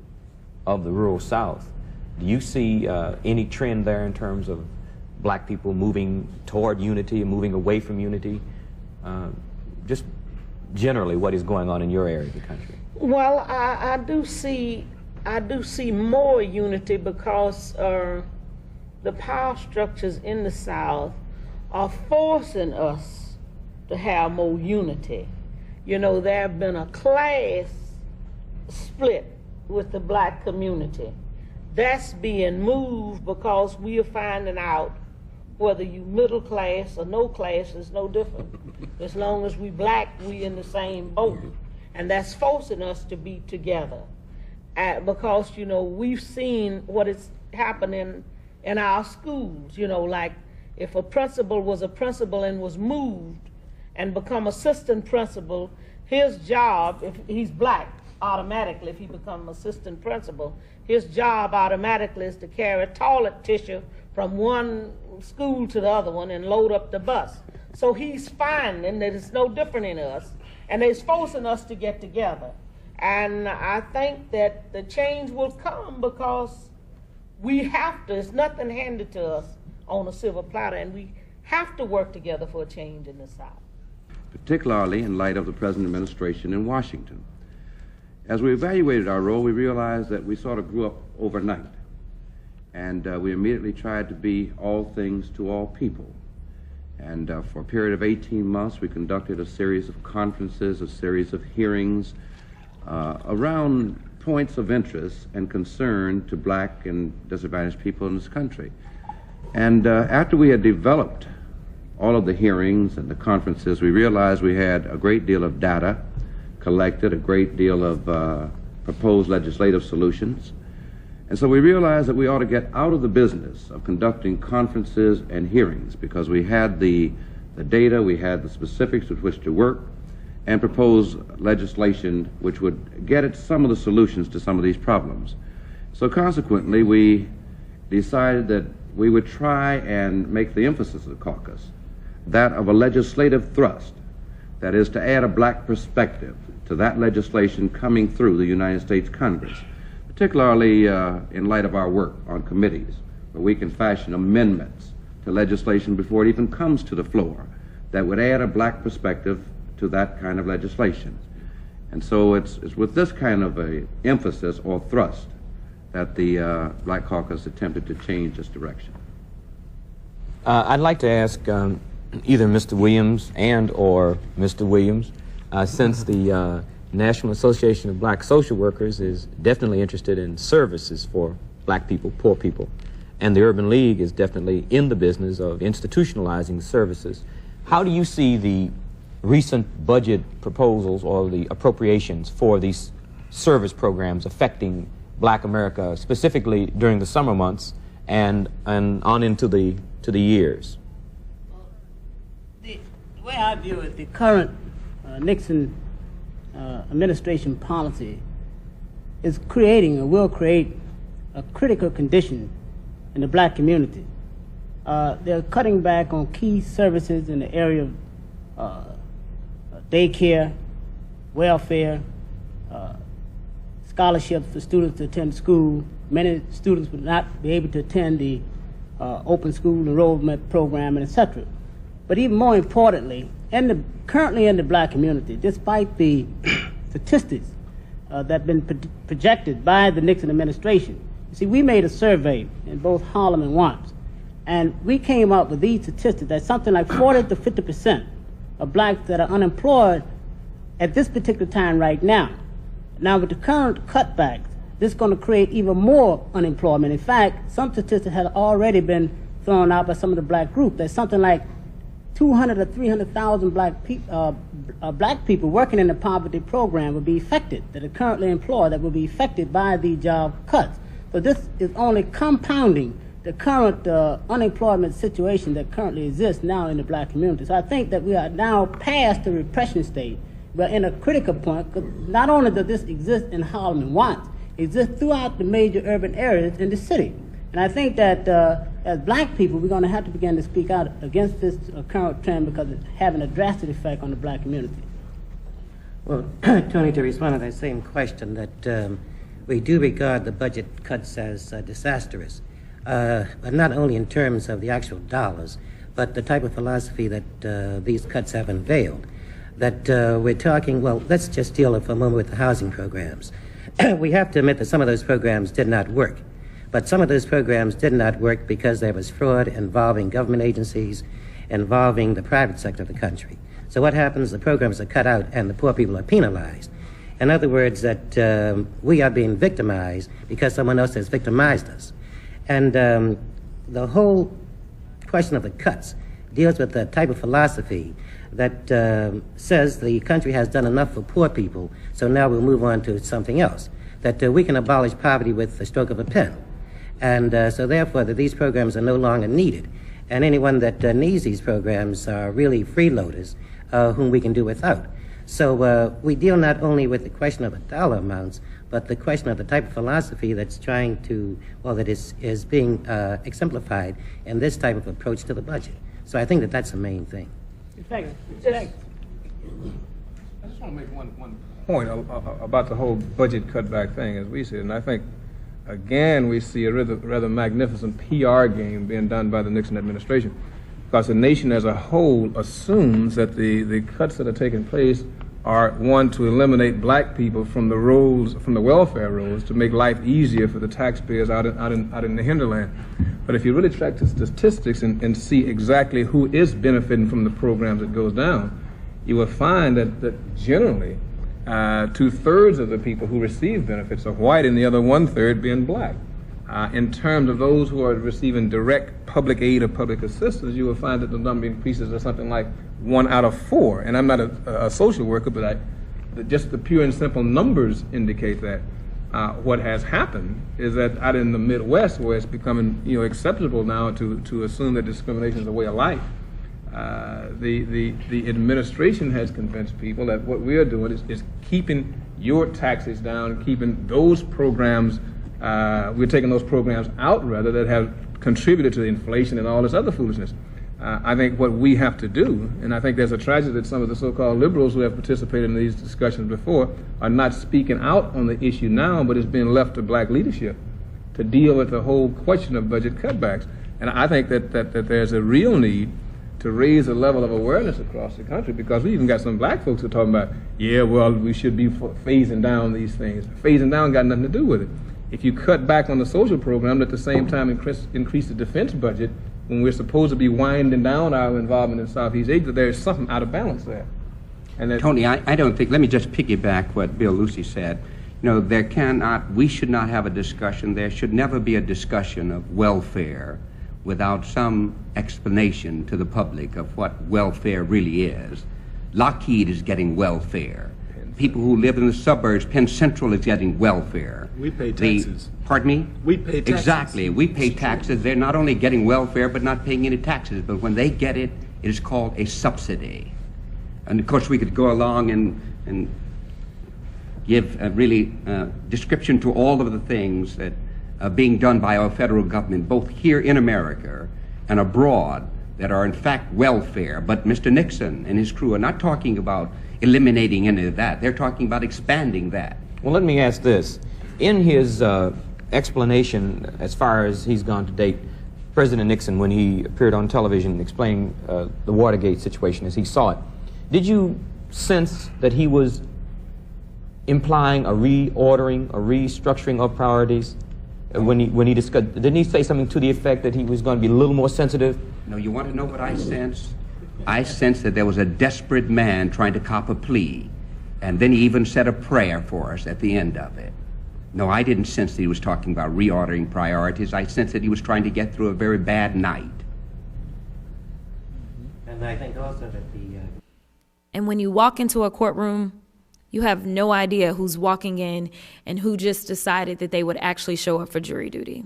of the rural South, do you see any trend there in terms of black people moving toward unity and moving away from unity? Just generally, what is going on in your area of the country? Well, I do see more unity because the power structures in the South are forcing us to have more unity. you know, there have been a class split with the black community. That's being moved because we are finding out whether you middle class or no class is no different. As long as we black, we in the same boat. And that's forcing us to be together. Because, you know, we've seen what is happening in our schools. You know, like if a principal was a principal and was moved and become assistant principal, his job, if he's black, automatically, if he becomes assistant principal, his job automatically is to carry toilet tissue from one school to the other one and load up the bus. So he's finding that it's no different in us, and it's forcing us to get together. And I think that the change will come because we have to, it's nothing handed to us on a silver platter, and we have to work together for a change in the South. Particularly in light of the present administration in Washington. As we evaluated our role, we realized that we sort of grew up overnight. And we immediately tried to be all things to all people. And for a period of 18 months, we conducted a series of conferences, a series of hearings around points of interest and concern to black and disadvantaged people in this country. And after we had developed all of the hearings and the conferences, we realized we had a great deal of data collected, a great deal of proposed legislative solutions. And so we realized that we ought to get out of the business of conducting conferences and hearings because we had the data, we had the specifics with which to work, and propose legislation which would get at some of the solutions to some of these problems. So consequently, we decided that we would try and make the emphasis of the caucus that of a legislative thrust, that is to add a black perspective to that legislation coming through the United States Congress, particularly in light of our work on committees, where we can fashion amendments to legislation before it even comes to the floor that would add a black perspective to that kind of legislation. And so it's with this kind of a emphasis or thrust that the Black Caucus attempted to change this direction. I'd like to ask either Mr. Williams and or Mr. Williams, since the National Association of Black Social Workers is definitely interested in services for black people, poor people, and the Urban League is definitely in the business of institutionalizing services. How do you see the recent budget proposals or the appropriations for these service programs affecting black America, specifically during the summer months and on into the years? The way I view it, the current Nixon administration policy is creating or will create a critical condition in the black community. They're cutting back on key services in the area of daycare, welfare, scholarships for students to attend school. Many students would not be able to attend the open school enrollment program, and etc. But even more importantly, currently in the black community, despite the statistics that have been projected by the Nixon administration, you see, we made a survey in both Harlem and Watts, and we came up with these statistics that something like 40 to 50% of blacks that are unemployed at this particular time right now. Now, with the current cutbacks, this is going to create even more unemployment. In fact, some statistics have already been thrown out by some of the black groups that something like 200 or 300,000 black people working in the poverty program will be affected, that are currently employed, that will be affected by the job cuts. So this is only compounding the current unemployment situation that currently exists now in the black community. So I think that we are now past the repression stage. We're in a critical point, because not only does this exist in Harlem and Watts, it exists throughout the major urban areas in the city. And I think that as black people, we're going to have to begin to speak out against this current trend because it's having a drastic effect on the black community. Well, Tony, to respond to that same question, that we do regard the budget cuts as disastrous, but not only in terms of the actual dollars, but the type of philosophy that these cuts have unveiled. That we're talking, well, let's just deal for a moment with the housing programs. We have to admit that some of those programs did not work. But some of those programs did not work because there was fraud involving government agencies, involving the private sector of the country. So what happens? The programs are cut out and the poor people are penalized. In other words, that we are being victimized because someone else has victimized us. And the whole question of the cuts deals with the type of philosophy that says the country has done enough for poor people, so now we'll move on to something else. That we can abolish poverty with the stroke of a pen. And so therefore that these programs are no longer needed. And anyone that needs these programs are really freeloaders whom we can do without. So we deal not only with the question of the dollar amounts, but the question of the type of philosophy that's trying to, well, that is being exemplified in this type of approach to the budget. So I think that that's the main thing. I just want to make one point about the whole budget cutback thing, as we see it. And I think, again, we see a rather magnificent PR game being done by the Nixon administration, because the nation as a whole assumes that the cuts that are taking place are, one, to eliminate black people from the rolls, from the welfare rolls, to make life easier for the taxpayers out in the hinterland. But if you really track the statistics and see exactly who is benefiting from the programs that goes down, you will find that generally 2/3 of the people who receive benefits are white, and the other 1/3 being black. In terms of those who are receiving direct public aid or public assistance, you will find that the number increases to something like 1 out of 4. And I'm not a social worker, but just the pure and simple numbers indicate that. What has happened is that out in the Midwest, where it's becoming acceptable now to assume that discrimination is a way of life, the administration has convinced people that what we are doing is keeping your taxes down, keeping those programs. We're taking those programs out, rather, that have contributed to the inflation and all this other foolishness. I think what we have to do, and I think there's a tragedy that some of the so-called liberals who have participated in these discussions before are not speaking out on the issue now, but it's being left to black leadership to deal with the whole question of budget cutbacks. And I think that there's a real need to raise the level of awareness across the country, because we even got some black folks who are talking about, yeah, well, we should be phasing down these things. Phasing down got nothing to do with it. If you cut back on the social program, at the same time increase the defense budget, when we're supposed to be winding down our involvement in Southeast Asia, there is something out of balance there. And Tony, I don't think, let me just piggyback what Bill Lucy said. We should not have a discussion, there should never be a discussion of welfare without some explanation to the public of what welfare really is. Lockheed is getting welfare. People who live in the suburbs, Penn Central is getting welfare. We pay taxes. Pardon me? We pay taxes. Exactly. We pay taxes. They're not only getting welfare, but not paying any taxes. But when they get it, it is called a subsidy. And of course, we could go along and give a really description to all of the things that are being done by our federal government, both here in America and abroad, that are in fact welfare. But Mr. Nixon and his crew are not talking about eliminating any of that. They're talking about expanding that. Well, let me ask this. In his explanation, as far as he's gone to date, President Nixon, when he appeared on television explaining the Watergate situation as he saw it, did you sense that he was implying a reordering, a restructuring of priorities? When he discussed, didn't he say something to the effect that he was going to be a little more sensitive? No, you want to know what I sensed? I sensed that there was a desperate man trying to cop a plea, and then he even said a prayer for us at the end of it. No, I didn't sense that he was talking about reordering priorities. I sensed that he was trying to get through a very bad night. And I think also that And when you walk into a courtroom, you have no idea who's walking in and who just decided that they would actually show up for jury duty.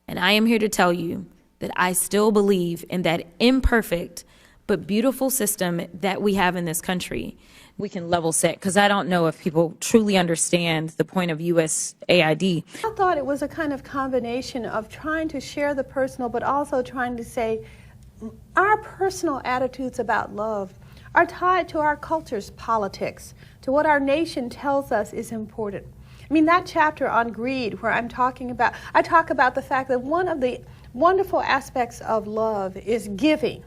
And I am here to tell you that I still believe in that imperfect but beautiful system that we have in this country. We can level set, because I don't know if people truly understand the point of USAID. I thought it was a kind of combination of trying to share the personal, but also trying to say our personal attitudes about love are tied to our culture's politics, to what our nation tells us is important. I mean, that chapter on greed where I talk about the fact that one of the wonderful aspects of love is giving.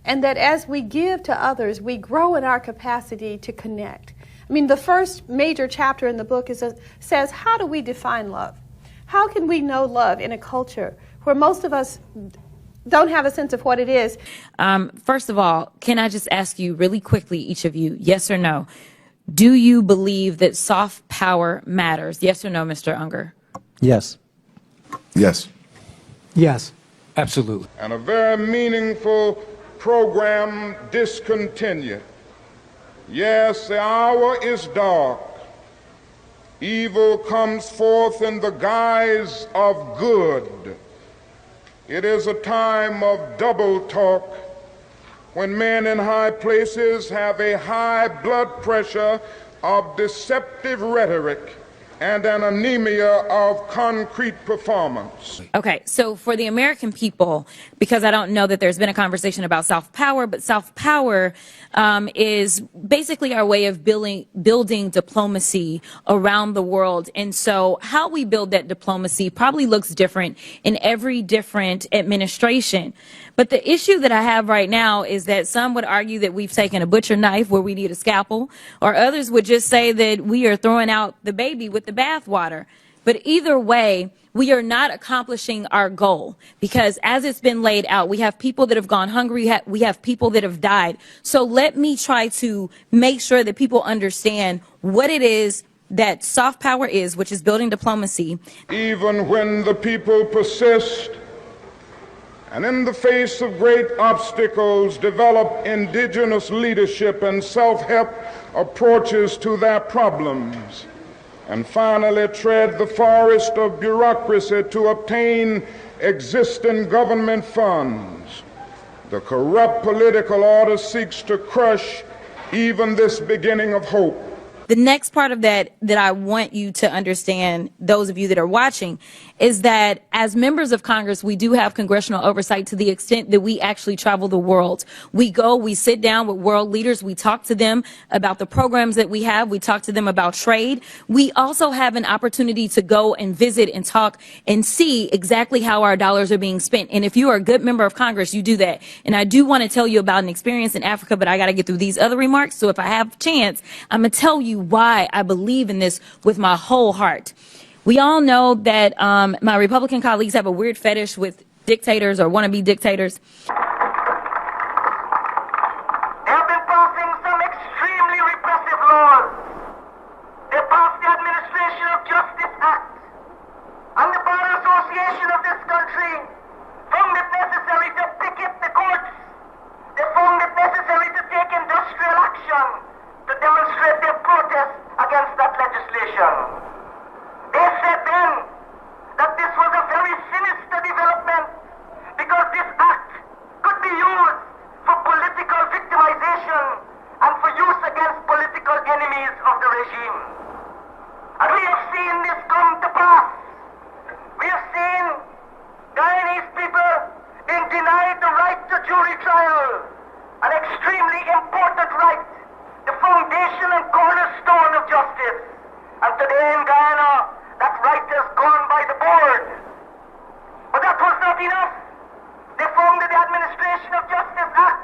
And that as we give to others, we grow in our capacity to connect. I mean, the first major chapter in the book says, how do we define love? How can we know love in a culture where most of us don't have a sense of what it is. First of all, can I just ask you really quickly, each of you, yes or no? Do you believe that soft power matters? Yes or no, Mr. Unger? Yes. Yes. Yes. Absolutely. And a very meaningful program discontinued. Yes, the hour is dark. Evil comes forth in the guise of good. It is a time of double talk when men in high places have a high blood pressure of deceptive rhetoric and an anemia of concrete performance. Okay, so for the American people, because I don't know that there's been a conversation about soft power, but soft power is basically our way of building diplomacy around the world. And so how we build that diplomacy probably looks different in every different administration. But the issue that I have right now is that some would argue that we've taken a butcher knife where we need a scalpel, or others would just say that we are throwing out the baby with the bathwater. But either way, we are not accomplishing our goal, because as it's been laid out, we have people that have gone hungry, we have people that have died. So let me try to make sure that people understand what it is that soft power is, which is building diplomacy. Even when the people persist and in the face of great obstacles develop indigenous leadership and self-help approaches to their problems, and finally tread the forest of bureaucracy to obtain existing government funds, the corrupt political order seeks to crush even this beginning of hope. The next part of that I want you to understand, those of you that are watching, is that as members of Congress, we do have congressional oversight to the extent that we actually travel the world. We go, we sit down with world leaders, we talk to them about the programs that we have, we talk to them about trade. We also have an opportunity to go and visit and talk and see exactly how our dollars are being spent. And if you are a good member of Congress, you do that. And I do want to tell you about an experience in Africa, but I got to get through these other remarks. So if I have a chance, I'm going to tell you why I believe in this with my whole heart. We all know that my Republican colleagues have a weird fetish with dictators or wannabe dictators. They have been passing some extremely repressive laws. They passed the Administration of Justice Act, and the Bar Association of this country found it necessary to picket the courts. They found it necessary to take industrial action to demonstrate their protest against that legislation. They said then that this was a very sinister development because this act could be used for political victimization and for use against political enemies of the regime. And we have seen this come to pass. We have seen Guyanese people being denied the right to jury trial, an extremely important right, the foundation and cornerstone of justice. And today in Guyana, that right has gone by the board. But that was not enough. They found the Administration of Justice Act.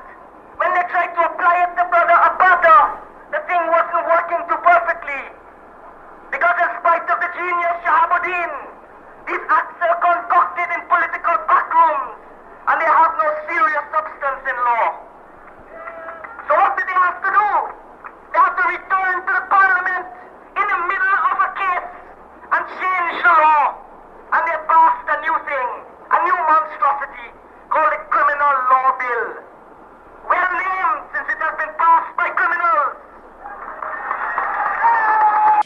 When they tried to apply it to Brother Abata, the thing wasn't working too perfectly. Because in spite of the genius Shahabuddin, these acts are concocted in political backrooms, and they have no serious substance in law. So what did they have to do? They have to return to the Parliament in the middle of a case and change the law. And they passed a new thing, a new monstrosity called the Criminal Law Bill. Well named, since it has been passed by criminals.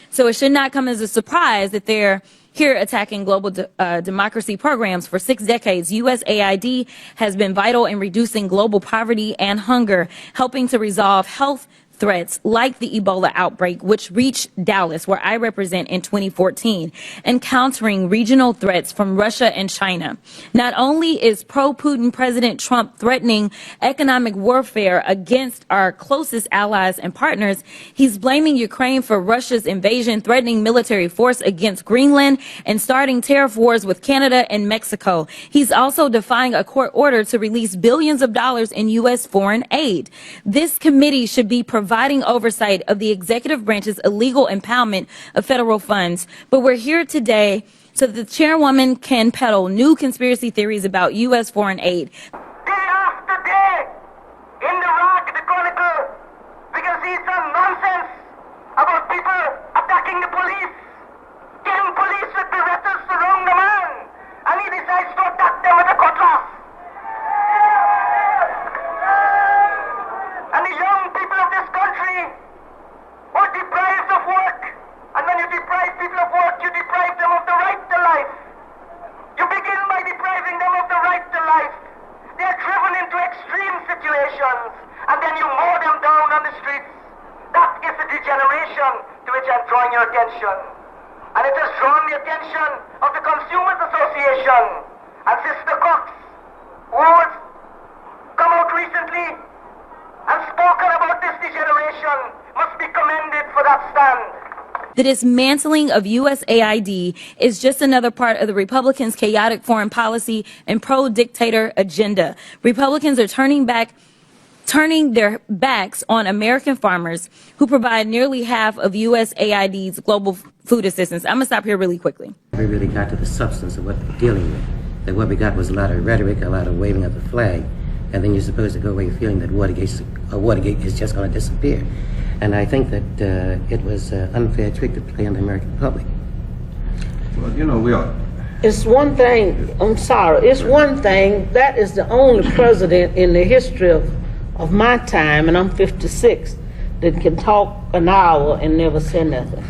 So it should not come as a surprise that they're here attacking global democracy programs. For 6 decades, USAID has been vital in reducing global poverty and hunger, helping to resolve health threats like the Ebola outbreak, which reached Dallas, where I represent, in 2014, and countering regional threats from Russia and China. Not only is pro-Putin President Trump threatening economic warfare against our closest allies and partners, he's blaming Ukraine for Russia's invasion, threatening military force against Greenland, and starting tariff wars with Canada and Mexico. He's also defying a court order to release billions of dollars in U.S. foreign aid. This committee should be providing oversight of the executive branch's illegal impoundment of federal funds. But we're here today so the chairwoman can peddle new conspiracy theories about U.S. foreign aid. Day after day, in the RAG, the Chronicle, we can see some nonsense about people attacking the police. 10 police with Berettas surround a man, and he decides to attack them with a cutlass. And the young people of this country were deprived of work. And when you deprive people of work, you deprive them of the right to life. You begin by depriving them of the right to life. They are driven into extreme situations, and then you mow them down on the streets. That is the degeneration to which I'm drawing your attention. And it has drawn the attention of the Consumers Association and Sister Cox, who has come out recently and spoken about this degeneration, must be commended for that stand. The dismantling of USAID is just another part of the Republicans' chaotic foreign policy and pro-dictator agenda. Republicans are turning their backs on American farmers who provide nearly half of USAID's global food assistance. I'm going to stop here really quickly. We really got to the substance of what we're dealing with. That what we got was a lot of rhetoric, a lot of waving of the flag, and then you're supposed to go away feeling that Watergate is just going to disappear. And I think that it was an unfair trick to play on the American public. Well, you know, we are. It's one thing, I'm sorry, it's one thing, that is the only president in the history of my time, and I'm 56, that can talk an hour and never say nothing.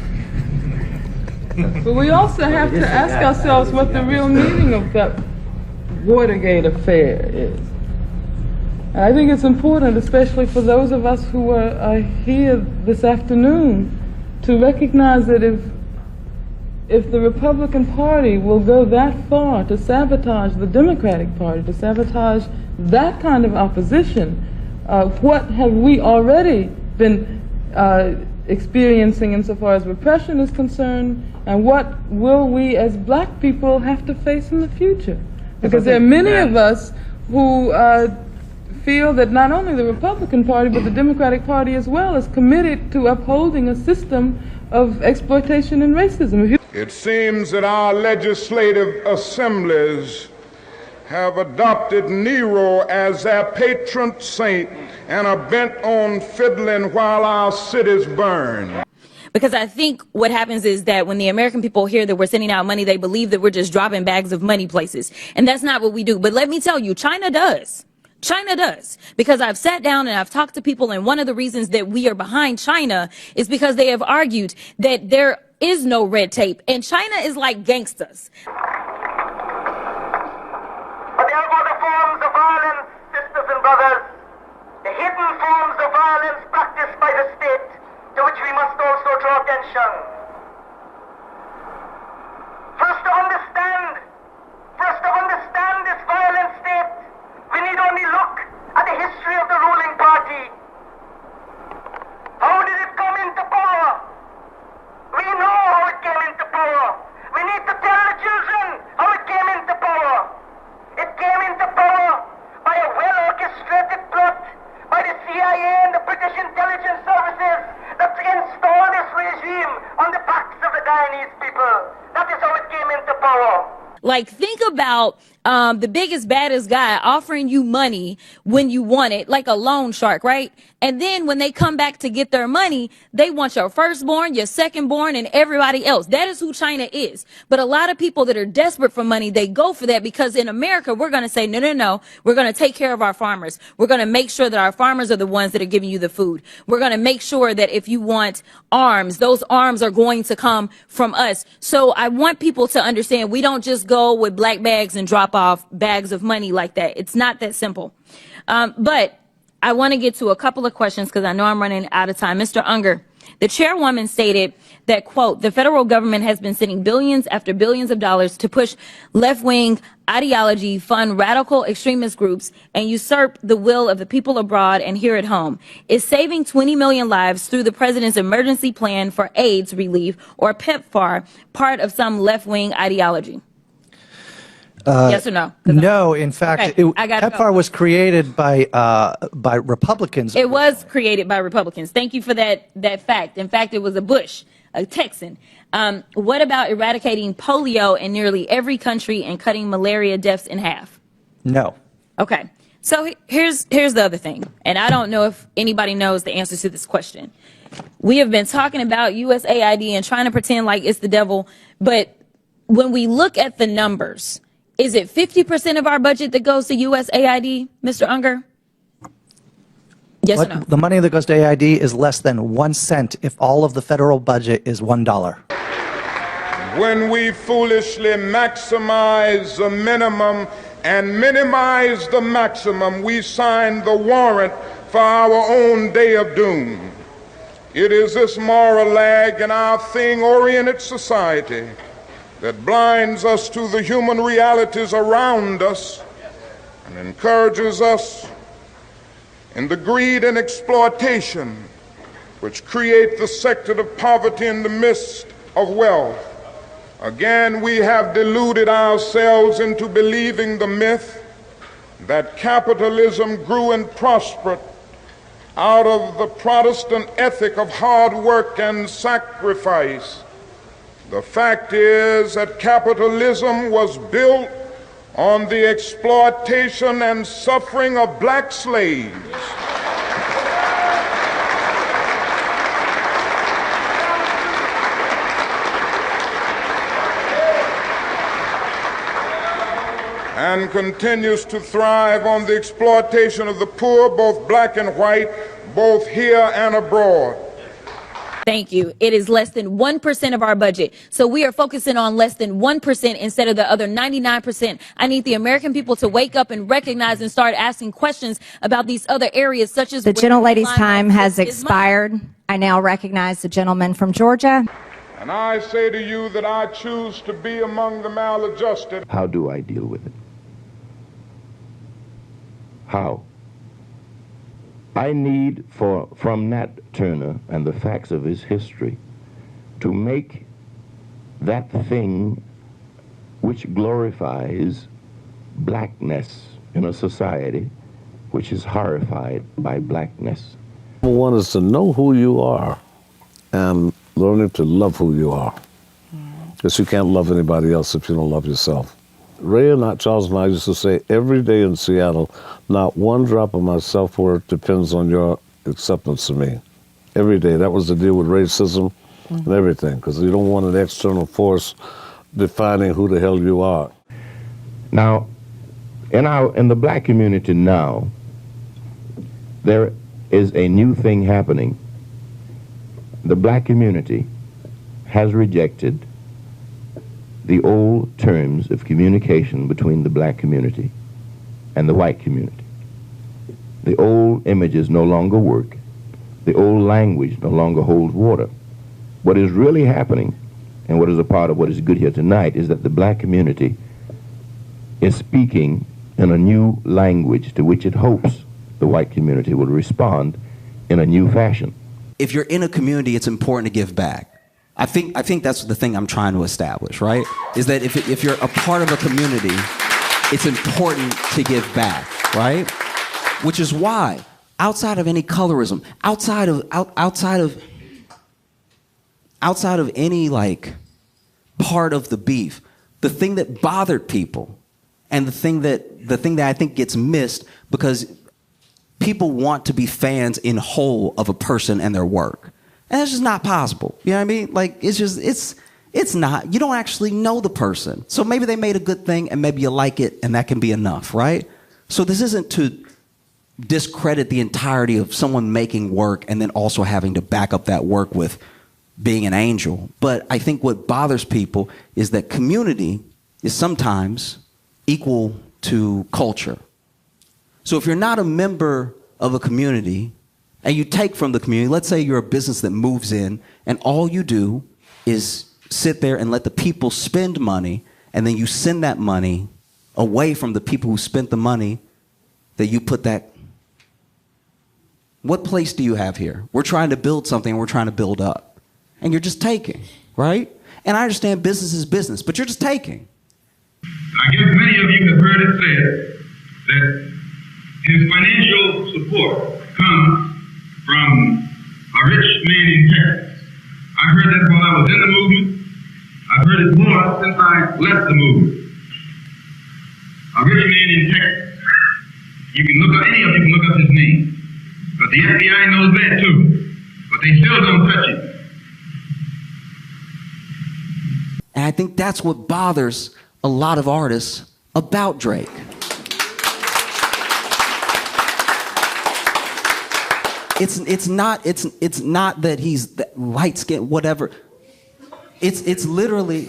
But we also have to ask ourselves what the real meaning of that Watergate affair is. And I think it's important, especially for those of us who are here this afternoon, to recognize that if the Republican Party will go that far to sabotage the Democratic Party, to sabotage that kind of opposition, what have we already been experiencing insofar as repression is concerned, and what will we as black people have to face in the future? Because there are many of us who feel that not only the Republican Party, but the Democratic Party as well is committed to upholding a system of exploitation and racism. It seems that our legislative assemblies have adopted Nero as their patron saint and are bent on fiddling while our cities burn. Because I think what happens is that when the American people hear that we're sending out money, they believe that we're just dropping bags of money places. And that's not what we do. But let me tell you, China does. China does. Because I've sat down and I've talked to people, and one of the reasons that we are behind China is because they have argued that there is no red tape. And China is like gangsters. But there are other forms of violence, sisters and brothers. The hidden forms of violence practiced by the state, to which we must also draw attention. First to understand this violent state, we need only look at the history of the ruling party. How did it come into power? We know how it came into power. We need to tell the children how it came into power. It came into power by a well-orchestrated plot by the CIA and the British intelligence services that installed this regime on the backs of the Guyanese people. That is how it came into power. Like, think about the biggest, baddest guy offering you money when you want it, like a loan shark, right? And then when they come back to get their money, they want your firstborn, your secondborn, and everybody else. That is who China is. But a lot of people that are desperate for money, they go for that because in America, we're going to say, no. We're going to take care of our farmers. We're going to make sure that our farmers are the ones that are giving you the food. We're going to make sure that if you want arms, those arms are going to come from us. So I want people to understand we don't just go with black bags and drop off bags of money like that. It's not that simple. But I want to get to a couple of questions because I know I'm running out of time. Mr. Unger, the chairwoman stated that, quote, the federal government has been sending billions after billions of dollars to push left-wing ideology, fund radical extremist groups, and usurp the will of the people abroad and here at home. Is saving 20 million lives through the president's emergency plan for AIDS relief, or PEPFAR, part of some left-wing ideology? Yes or no? No, in fact, Okay, I gotta PEPFAR go. was created by Republicans. It was created by Republicans. Thank you for that fact. In fact, it was a Bush, a Texan. What about eradicating polio in nearly every country and cutting malaria deaths in half? No. Okay. So here's the other thing, and I don't know if anybody knows the answer to this question. We have been talking about USAID and trying to pretend like it's the devil, but when we look at the numbers, is it 50% of our budget that goes to USAID, Mr. Unger? Yes or no? The money that goes to AID is less than 1 cent if all of the federal budget is $1. When we foolishly maximize the minimum and minimize the maximum, we sign the warrant for our own day of doom. It is this moral lag in our thing-oriented society that blinds us to the human realities around us and encourages us in the greed and exploitation which create the sector of poverty in the midst of wealth. Again, we have deluded ourselves into believing the myth that capitalism grew and prospered out of the Protestant ethic of hard work and sacrifice. The fact is that capitalism was built on the exploitation and suffering of black slaves. And continues to thrive on the exploitation of the poor, both black and white, both here and abroad. Thank you. It is less than 1% of our budget. So we are focusing on less than 1% instead of the other 99%. I need the American people to wake up and recognize and start asking questions about these other areas, such as the gentlelady's time has expired. I now recognize the gentleman from Georgia. And I say to you that I choose to be among the maladjusted. How do I deal with it? How? I need from Nat Turner and the facts of his history to make that thing which glorifies blackness in a society which is horrified by blackness. Number one is to know who you are and learning to love who you are. Because you can't love anybody else if you don't love yourself. Charles and I used to say every day in Seattle, not one drop of my self-worth depends on your acceptance of me. Every day. That was the deal with racism and everything, because you don't want an external force defining who the hell you are. Now, in the black community now, there is a new thing happening. The black community has rejected the old terms of communication between the black community and the white community. The old images no longer work. The old language no longer holds water. What is really happening, and what is a part of what is good here tonight, is that the black community is speaking in a new language to which it hopes the white community will respond in a new fashion. If you're in a community, it's important to give back. I think that's the thing I'm trying to establish, right? Is that if you're a part of a community, it's important to give back, right? Which is why, outside of any colorism, outside of any like part of the beef, the thing that bothered people, and the thing that I think gets missed because people want to be fans in whole of a person and their work. And that's just not possible. You know what I mean? Like, it's not. You don't actually know the person. So maybe they made a good thing and maybe you like it and that can be enough, right? So this isn't to discredit the entirety of someone making work and then also having to back up that work with being an angel. But I think what bothers people is that community is sometimes equal to culture. So if you're not a member of a community, and you take from the community, let's say you're a business that moves in, and all you do is sit there and let the people spend money, and then you send that money away from the people who spent the money that you put that. What place do you have here? We're trying to build something, we're trying to build up. And you're just taking, right? And I understand business is business, but you're just taking. I guess many of you have heard it said that his financial support comes from a rich man in Texas. I heard that while I was in the movement, I've heard it more since I left the movement. A rich man in Texas. You can look up, any of you can look up his name. But the FBI knows that too. But they still don't touch it. And I think that's what bothers a lot of artists about Drake. It's not that he's light skinned, whatever. It's literally,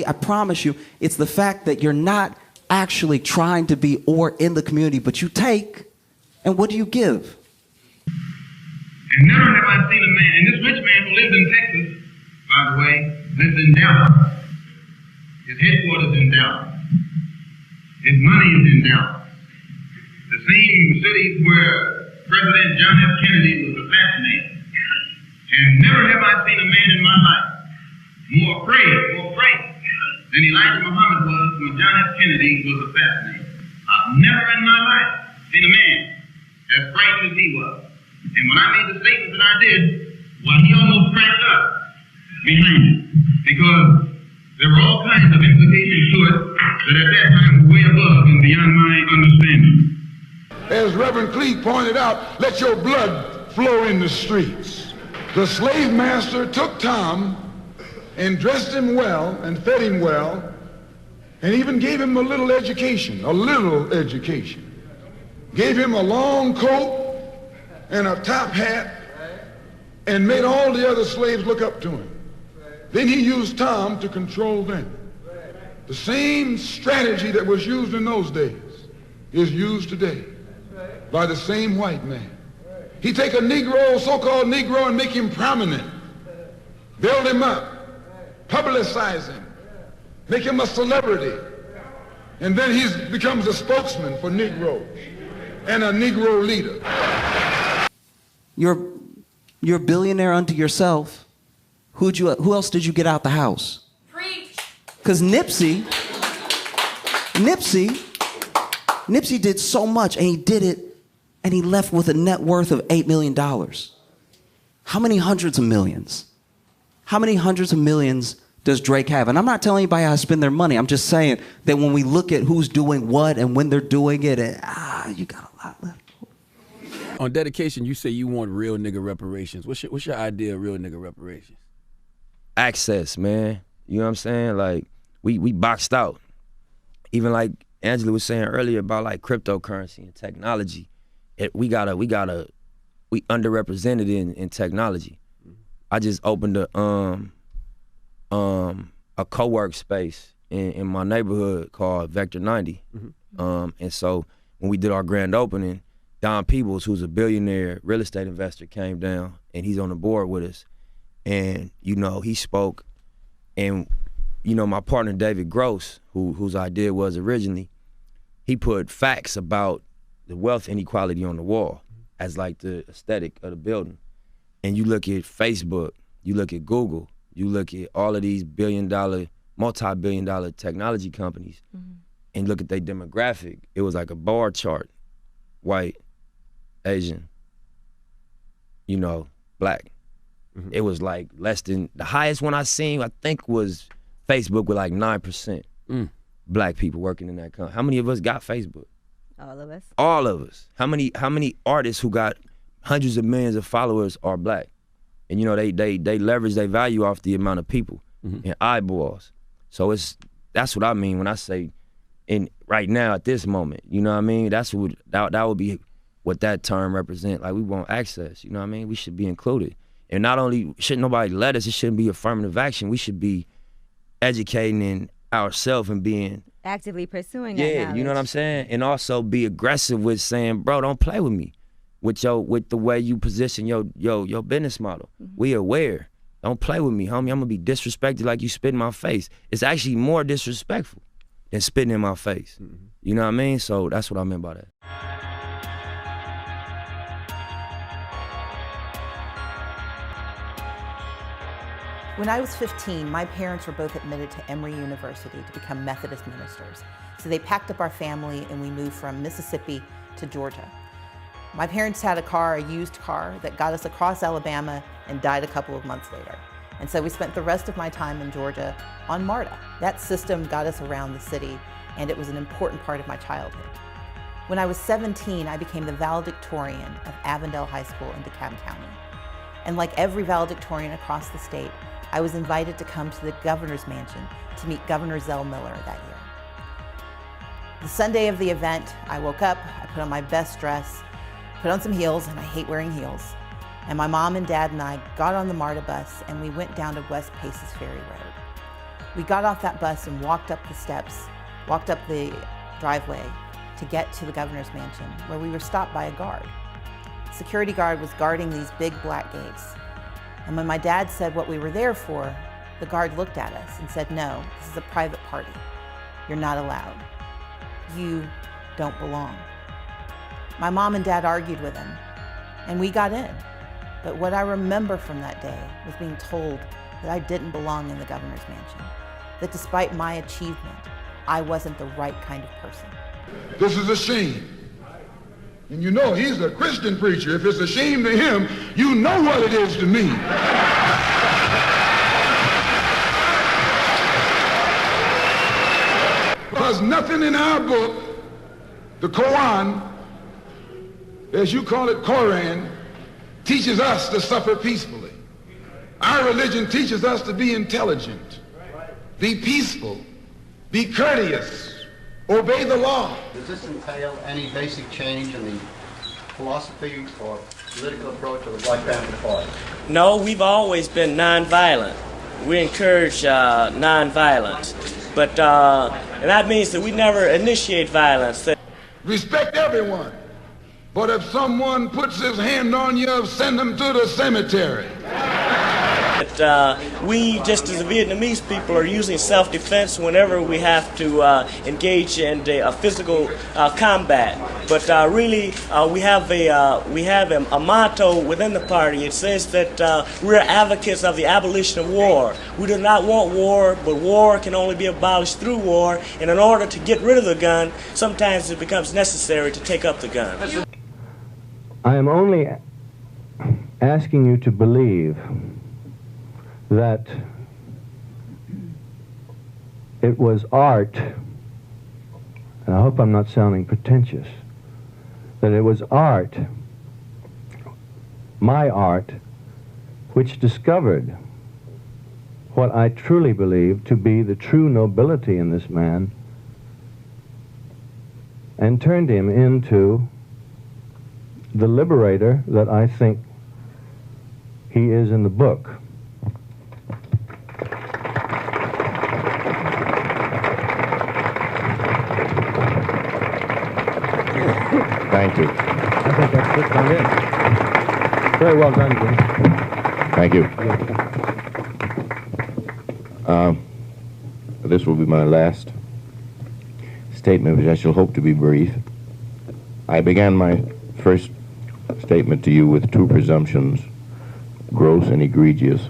I promise you, it's the fact that you're not actually trying to be or in the community, but you take, and what do you give? And never have I seen a man, and this rich man who lives in Texas, by the way, lives in Dallas. His headquarters in Dallas. His money is in Dallas. The same cities where President John F. Kennedy was assassinated. And never have I seen a man in my life more afraid than Elijah Muhammad was when John F. Kennedy was assassinated. I've never in my life seen a man as frightened as he was. And when I made the statement that I did, well, he almost cracked up behind it. Because there were all kinds of implications to it that at that time were way above and beyond my understanding. As Reverend Cleave pointed out, let your blood flow in the streets. The slave master took Tom and dressed him well and fed him well and even gave him a little education. Gave him a long coat and a top hat and made all the other slaves look up to him. Then he used Tom to control them. The same strategy that was used in those days is used today by the same white man. He take a Negro, so-called Negro, and make him prominent, build him up, publicize him, make him a celebrity, and then he becomes a spokesman for Negroes and a Negro leader. You're a billionaire unto yourself. Who else did you get out the house? Preach. Because Nipsey did so much, and he did it, and he left with a net worth of $8 million. How many hundreds of millions? How many hundreds of millions does Drake have? And I'm not telling anybody how to spend their money. I'm just saying that when we look at who's doing what and when they're doing it, you got a lot left. On dedication, you say you want real nigga reparations. What's your idea of real nigga reparations? Access, man. You know what I'm saying? Like, we boxed out. Even like Angela was saying earlier about like cryptocurrency and technology. We underrepresented in technology. I just opened a co-work space in my neighborhood called Vector 90. And so when we did our grand opening, Don Peebles, who's a billionaire real estate investor, came down and he's on the board with us. And, you know, he spoke, and, you know, my partner David Gross, whose idea was originally, he put facts about the wealth inequality on the wall as like the aesthetic of the building. And you look at Facebook, you look at Google, you look at all of these multi-billion-dollar technology companies, and look at their demographic. It was like a bar chart: white, Asian, you know, black. It was like less than, the highest one I seen, I think, was Facebook with like 9% black people working in that company. How many of us got Facebook? All of us. All of us. How many artists who got hundreds of millions of followers are black? And you know, they leverage their value off the amount of people and eyeballs. So that's what I mean when I say right now at this moment. You know what I mean? That would be what that term represent. Like, we want access, you know what I mean? We should be included. And not only shouldn't nobody let us, it shouldn't be affirmative action. We should be educating ourselves and being actively pursuing that knowledge. You know what I'm saying? And also be aggressive with saying, bro, don't play with me with the way you position your business model. We aware. Don't play with me, homie. I'm gonna be disrespected like you spit in my face. It's actually more disrespectful than spitting in my face. You know what I mean? So that's what I meant by that. When I was 15, my parents were both admitted to Emory University to become Methodist ministers. So they packed up our family and we moved from Mississippi to Georgia. My parents had a used car that got us across Alabama and died a couple of months later. And so we spent the rest of my time in Georgia on MARTA. That system got us around the city, and it was an important part of my childhood. When I was 17, I became the valedictorian of Avondale High School in DeKalb County. And like every valedictorian across the state, I was invited to come to the governor's mansion to meet Governor Zell Miller that year. The Sunday of the event, I woke up, I put on my best dress, put on some heels, and I hate wearing heels. And my mom and dad and I got on the MARTA bus and we went down to West Paces Ferry Road. We got off that bus and walked up the steps, walked up the driveway to get to the governor's mansion, where we were stopped by a guard. The security guard was guarding these big black gates. And when my dad said what we were there for, the guard looked at us and said, "No, this is a private party. You're not allowed. You don't belong." My mom and dad argued with him, and we got in. But what I remember from that day was being told that I didn't belong in the governor's mansion, that despite my achievement, I wasn't the right kind of person. This is a shame. And you know he's a Christian preacher. If it's a shame to him, you know what it is to me. Because nothing in our book, the Quran, as you call it, Koran, teaches us to suffer peacefully. Our religion teaches us to be intelligent, be peaceful, be courteous, obey the law. Does this entail any basic change in the philosophy or political approach of the Black Panther Party? No, we've always been nonviolent. We encourage nonviolence. But and that means that we never initiate violence. Respect everyone. But if someone puts his hand on you, send them to the cemetery. But we, just as the Vietnamese people, are using self-defense whenever we have to engage in a physical combat. But really, we have a motto within the party. It says that we're advocates of the abolition of war. We do not want war, but war can only be abolished through war. And in order to get rid of the gun, sometimes it becomes necessary to take up the gun. I am only asking you to believe that it was art, and I hope I'm not sounding pretentious, that it was art, my art, which discovered what I truly believe to be the true nobility in this man and turned him into the liberator that I think he is in the book. Thank you. I think that's it. Done it. Very well done, Jim. Thank you. This will be my last statement, which I shall hope to be brief. I began my first statement to you with two presumptions, gross and egregious,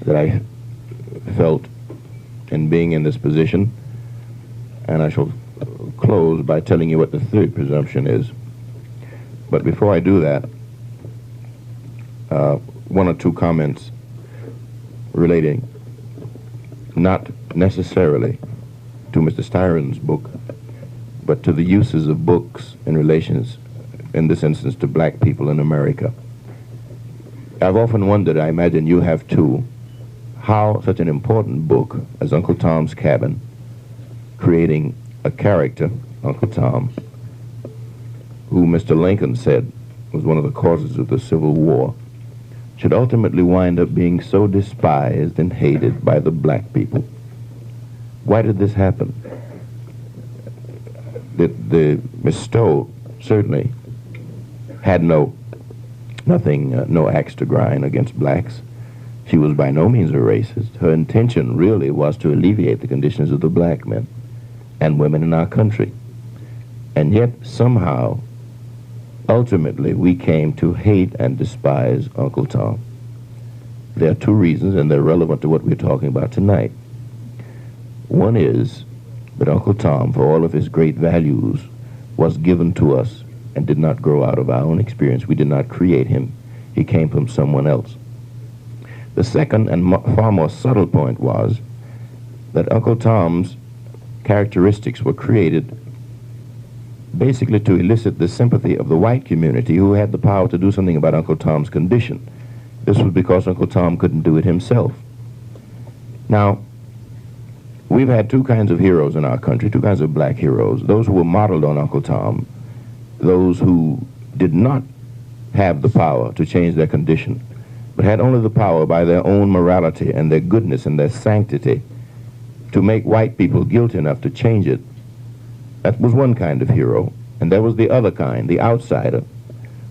that I felt in being in this position, and I shall close by telling you what the third presumption is. But before I do that, one or two comments relating not necessarily to Mr. Styron's book, but to the uses of books in relations, in this instance, to black people in America. I've often wondered, I imagine you have too, how such an important book as Uncle Tom's Cabin, creating a character, Uncle Tom, who Mr. Lincoln said was one of the causes of the Civil War, should ultimately wind up being so despised and hated by the black people. Why did this happen? Miss Stowe certainly had no axe to grind against blacks. She was by no means a racist. Her intention really was to alleviate the conditions of the black men and women in our country. And yet, somehow, ultimately, we came to hate and despise Uncle Tom. There are two reasons, and they're relevant to what we're talking about tonight. One is that Uncle Tom, for all of his great values, was given to us and did not grow out of our own experience. We did not create him. He came from someone else. The second and far more subtle point was that Uncle Tom's characteristics were created basically to elicit the sympathy of the white community who had the power to do something about Uncle Tom's condition. This was because Uncle Tom couldn't do it himself. Now, we've had two kinds of heroes in our country, two kinds of black heroes, those who were modeled on Uncle Tom, those who did not have the power to change their condition, but had only the power by their own morality and their goodness and their sanctity to make white people guilty enough to change it. That was one kind of hero. And there was the other kind, the outsider,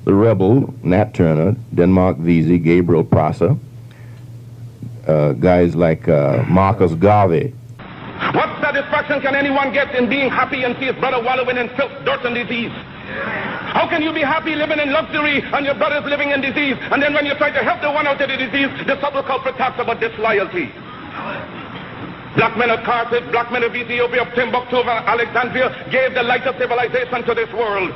the rebel, Nat Turner, Denmark Vesey, Gabriel Prosser, guys like Marcus Garvey. What satisfaction can anyone get in being happy and see his brother wallowing in filth, dirt, and disease? How can you be happy living in luxury and your brother's living in disease? And then when you try to help the one out of the disease, the subtle culprit talks about disloyalty. Black men of Carthage, black men of Ethiopia, of Timbuktu, of Alexandria gave the light of civilization to this world.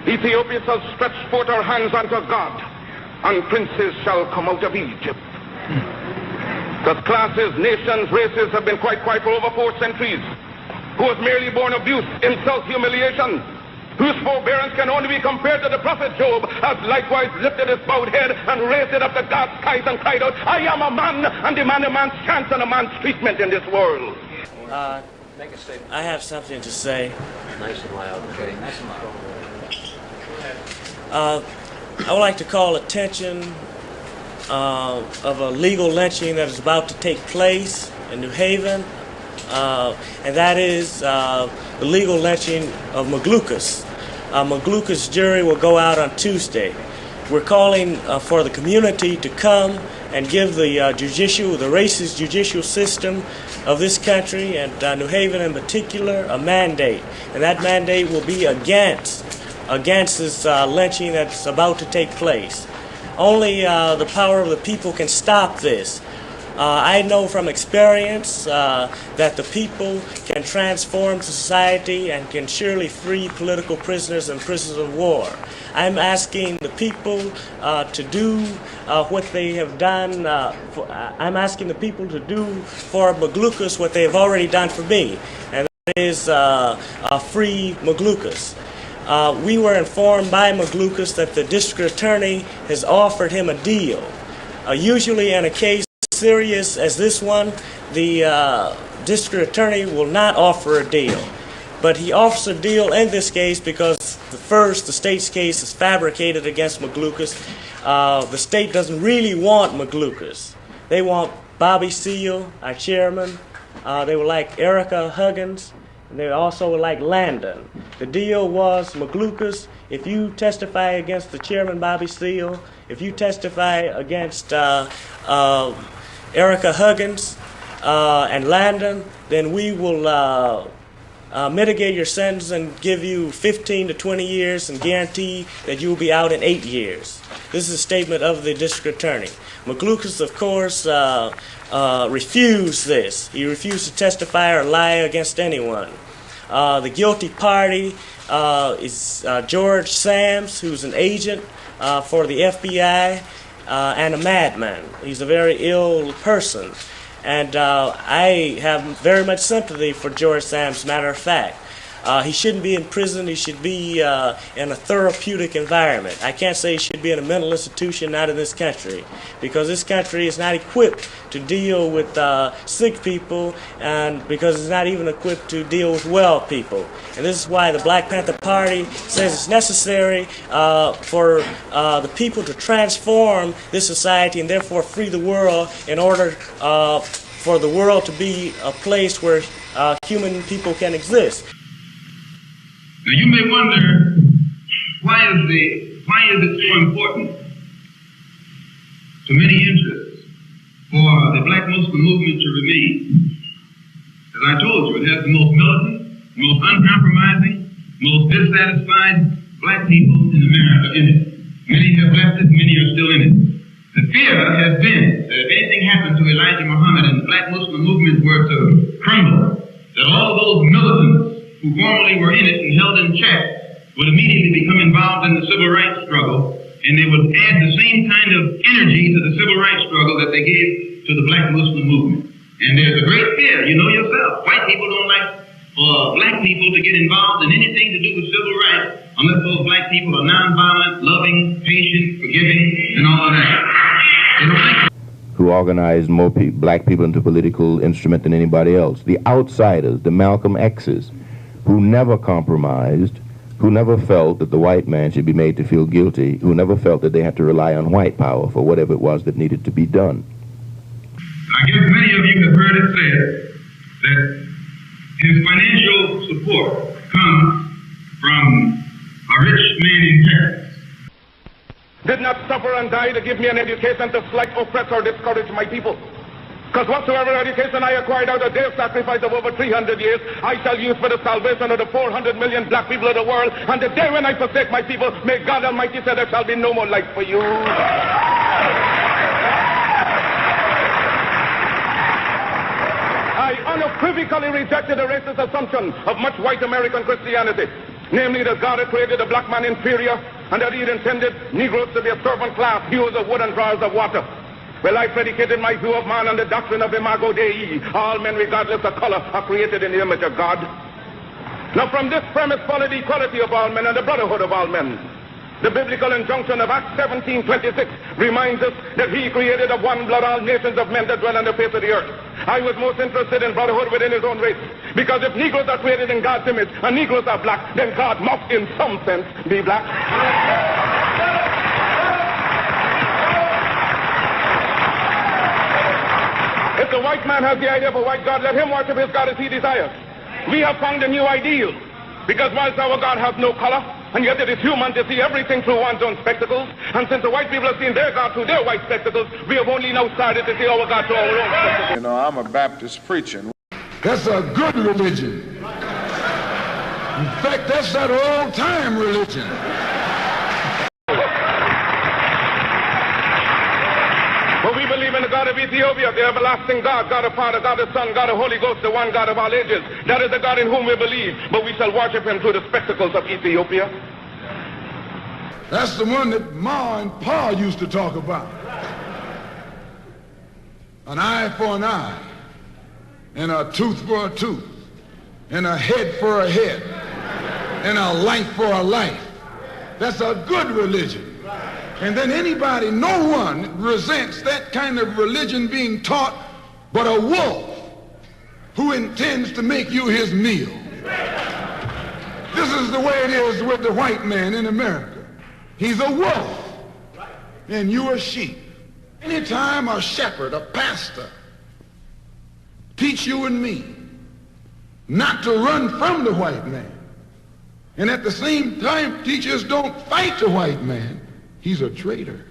Ethiopia shall stretch forth her hands unto God, and princes shall come out of Egypt. Because classes, nations, races have been quite quiet for over 4 centuries. Who was merely born abuse, insult, humiliation, whose forbearance can only be compared to the prophet Job, has likewise lifted his bowed head and raised it up to God's skies and cried out, I am a man, and demand a man's chance and a man's treatment in this world. Make a statement. I have something to say. Nice and loud. Okay. Nice and loud. I would like to call attention of a legal lynching that is about to take place in New Haven, and that is the legal lynching of McLucas. McLucas' jury will go out on Tuesday. We're calling for the community to come and give the racist judicial system of this country, and New Haven in particular, a mandate. And that mandate will be against this lynching that's about to take place. Only the power of the people can stop this. I know from experience that the people can transform society and can surely free political prisoners and prisoners of war. I'm asking the people to do what they have done. I'm asking the people to do for McLucas what they have already done for me, and that is free McLucas. We were informed by McLucas that the district attorney has offered him a deal. Usually in a case serious as this one, the district attorney will not offer a deal. But he offers a deal in this case because the state's case is fabricated against McLucas. The state doesn't really want McLucas. They want Bobby Seale, our chairman. They would like Erica Huggins. And they also would like Landon. The deal was, McLucas, if you testify against the chairman, Bobby Seale, if you testify against Erica Huggins and Landon, then we will mitigate your sentence and give you 15 to 20 years and guarantee that you will be out in 8 years. This is a statement of the district attorney. McLucas, of course, refused this. He refused to testify or lie against anyone. The guilty party is George Sams, who's an agent for the FBI and a madman. He's a very ill person. And I have very much sympathy for George Sams, matter of fact. He shouldn't be in prison. He should be in a therapeutic environment. I can't say he should be in a mental institution, not in this country, because this country is not equipped to deal with sick people, and because it's not even equipped to deal with well people. And this is why the Black Panther Party says it's necessary for the people to transform this society and therefore free the world in order for the world to be a place where human people can exist. Now you may wonder, why is it so important to many interests for the Black Muslim movement to remain? As I told you, it has the most militant, most uncompromising, most dissatisfied black people in America in it. Many have left it, many are still in it. The fear has been that if anything happened to Elijah Muhammad and the Black Muslim movement were to crumble, that all of those militants who formerly were in it and held in check would immediately become involved in the civil rights struggle and they would add the same kind of energy to the civil rights struggle that they gave to the black Muslim movement. And there's a great fear, you know yourself. White people don't like for black people to get involved in anything to do with civil rights unless those black people are nonviolent, loving, patient, forgiving, and all of that. They don't think who organized more black people into political instrument than anybody else. The outsiders, the Malcolm X's, who never compromised, who never felt that the white man should be made to feel guilty, who never felt that they had to rely on white power for whatever it was that needed to be done. I guess many of you have heard it said that his financial support comes from a rich man in Texas. Did not suffer and die to give me an education to slight, oppress, or discourage my people. Because whatsoever education I acquired out of their sacrifice of over 300 years, I shall use for the salvation of the 400 million black people of the world. And the day when I forsake my people, may God Almighty say there shall be no more life for you. I unequivocally rejected the racist assumption of much white American Christianity, namely that God had created the black man inferior and that he had intended Negroes to be a servant class, hewers of wood and drawers of water. Well, I predicated my view of man on the doctrine of Imago Dei. All men, regardless of color, are created in the image of God. Now, from this premise followed the equality of all men and the brotherhood of all men. The biblical injunction of Acts 17:26 reminds us that he created of one blood all nations of men that dwell on the face of the earth. I was most interested in brotherhood within his own race, because if Negroes are created in God's image and Negroes are black, then God must, in some sense, be black. If the white man has the idea of a white God, let him worship his God as he desires. We have found a new ideal, because whilst our God has no color, and yet it is human to see everything through one's own spectacles, and since the white people have seen their God through their white spectacles, we have only now started to see our God through our own spectacles. You know, I'm a Baptist preacher. That's a good religion. In fact, that's that old-time religion. But we believe in the God of Ethiopia, the everlasting God, God of Father, God of Son, God of Holy Ghost, the one God of all ages. That is the God in whom we believe, but we shall worship him through the spectacles of Ethiopia. That's the one that Ma and Pa used to talk about. An eye for an eye, and a tooth for a tooth, and a head for a head, and a life for a life. That's a good religion. And then anybody, no one resents that kind of religion being taught but a wolf who intends to make you his meal. This is the way it is with the white man in America. He's a wolf, and you are sheep. Anytime a shepherd, a pastor, teach you and me not to run from the white man, and at the same time teach us don't fight the white man, he's a traitor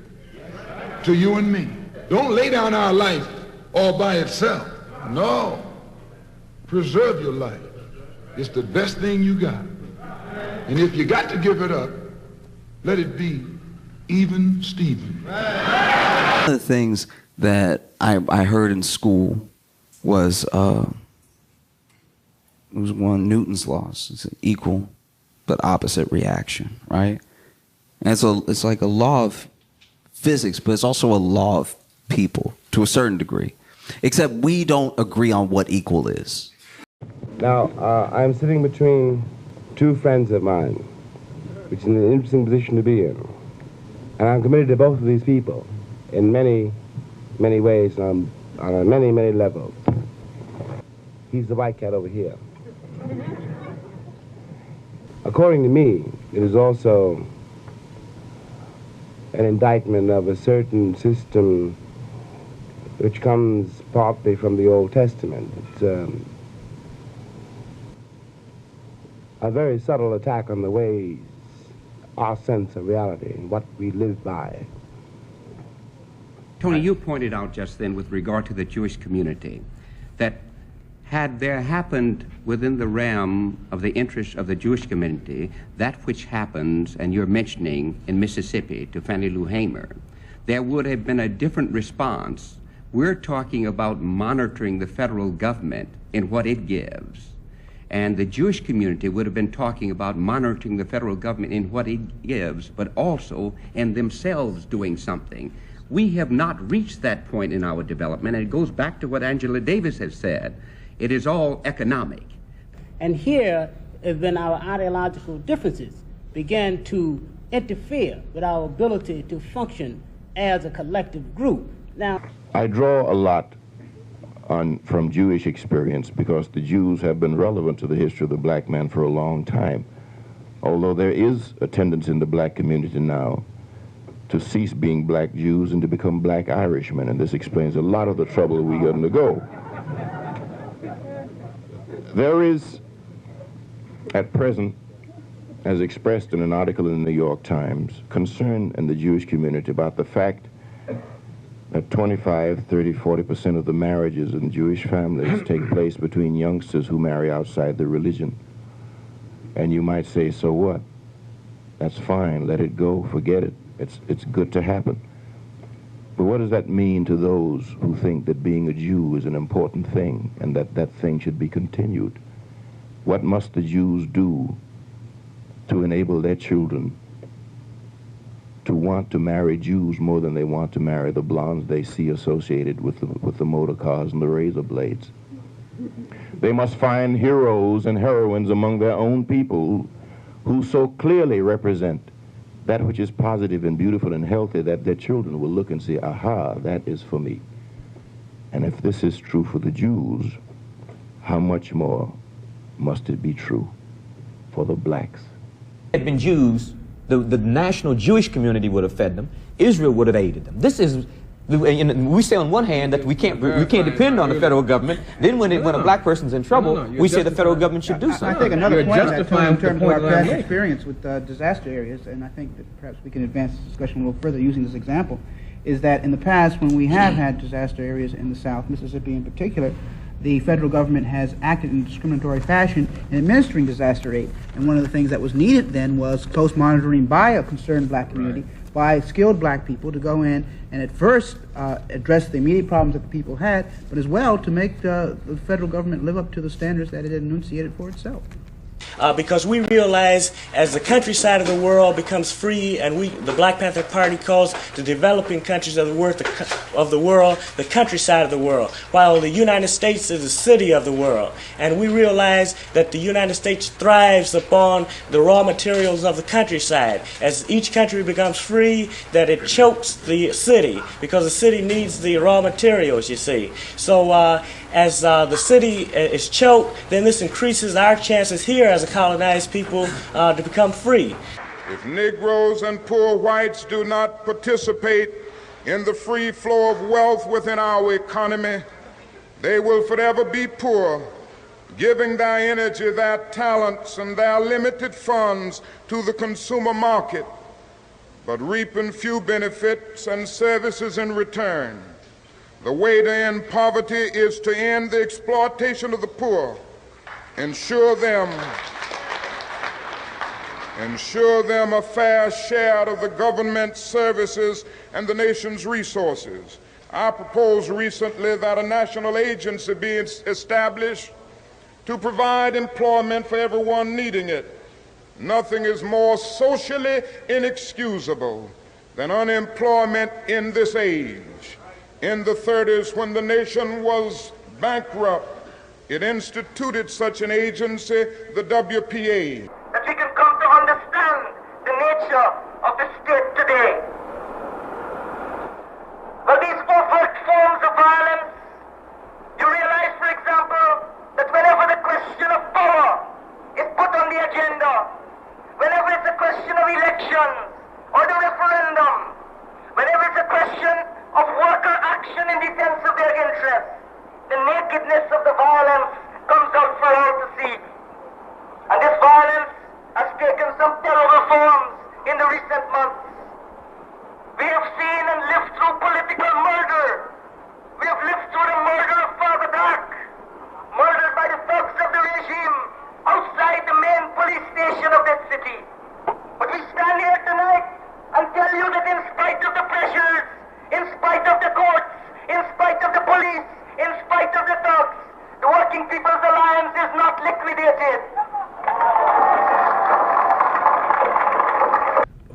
to you and me. Don't lay down our life all by itself. No. Preserve your life. It's the best thing you got. And if you got to give it up, let it be even Steven. One of the things that I heard in school was Newton's laws. It's an equal but opposite reaction, right? And it's like a law of physics, but it's also a law of people to a certain degree. Except we don't agree on what equal is. Now, I'm sitting between two friends of mine, which is an interesting position to be in. And I'm committed to both of these people in many, many ways, on many, many levels. He's the white cat over here. According to me, it is also an indictment of a certain system which comes partly from the Old Testament. It's a very subtle attack on the ways, our sense of reality, and what we live by. Tony, you pointed out just then with regard to the Jewish community that had there happened within the realm of the interest of the Jewish community that which happens, and you're mentioning in Mississippi to Fannie Lou Hamer, there would have been a different response. We're talking about monitoring the federal government in what it gives. And the Jewish community would have been talking about monitoring the federal government in what it gives, but also in themselves doing something. We have not reached that point in our development, and it goes back to what Angela Davis has said. It is all economic. And here is when our ideological differences began to interfere with our ability to function as a collective group. Now, I draw a lot from Jewish experience because the Jews have been relevant to the history of the black man for a long time. Although there is a tendency in the black community now to cease being black Jews and to become black Irishmen, and this explains a lot of the trouble we got to go. There is, at present, as expressed in an article in the New York Times, concern in the Jewish community about the fact that 25, 30, 40% of the marriages in Jewish families take place between youngsters who marry outside the religion. And you might say, so what? That's fine, let it go, forget it. It's good to happen. But what does that mean to those who think that being a Jew is an important thing and that that thing should be continued? What must the Jews do to enable their children to want to marry Jews more than they want to marry the blondes they see associated with the motor cars and the razor blades? They must find heroes and heroines among their own people who so clearly represent that which is positive and beautiful and healthy that their children will look and say, aha, that is for me. And if this is true for the Jews, how much more must it be true for the blacks? Had been Jews, the national Jewish community would have fed them. Israel would have aided them. This is, we say on one hand that we can't depend on the federal government. Then when a black person's in trouble, we say the federal government should do something. I think another point in terms of our past experience with disaster areas, and I think that perhaps we can advance this discussion a little further using this example, is that in the past when we have had disaster areas in the South, Mississippi in particular, the federal government has acted in a discriminatory fashion in administering disaster aid. And one of the things that was needed then was close monitoring by a concerned black community, by skilled black people to go in and at first address the immediate problems that the people had, but as well to make the federal government live up to the standards that it had enunciated for itself. Because we realize as the countryside of the world becomes free, and the Black Panther Party calls the developing countries of the world the countryside of the world, while the United States is the city of the world. And we realize that the United States thrives upon the raw materials of the countryside. As each country becomes free, that it chokes the city, because the city needs the raw materials, you see. So as the city is choked, then this increases our chances here as a colonized people to become free. If Negroes and poor whites do not participate in the free flow of wealth within our economy, they will forever be poor, giving their energy, their talents, and their limited funds to the consumer market, but reaping few benefits and services in return. The way to end poverty is to end the exploitation of the poor, ensure them a fair share of the government services and the nation's resources. I proposed recently that a national agency be established to provide employment for everyone needing it. Nothing is more socially inexcusable than unemployment in this age. In the 30s, when the nation was bankrupt, it instituted such an agency, the WPA. That we can come to understand the nature of the state today. Well, these overt forms of violence, you realize, for example, that whenever the question of power is put on the agenda, whenever it's a question of elections or the referendum, whenever it's a question of worker action in defense of their interests, the nakedness of the violence comes out for all to see. And this violence has taken some terrible forms in the recent months. We have seen and lived through political murder. We have lived through the murder of Father Dark, murdered by the thugs of the regime outside the main police station of this city. But we stand here tonight and tell you that in spite of the pressures, in spite of the courts, in spite of the police, in spite of the thugs, the Working People's Alliance is not liquidated.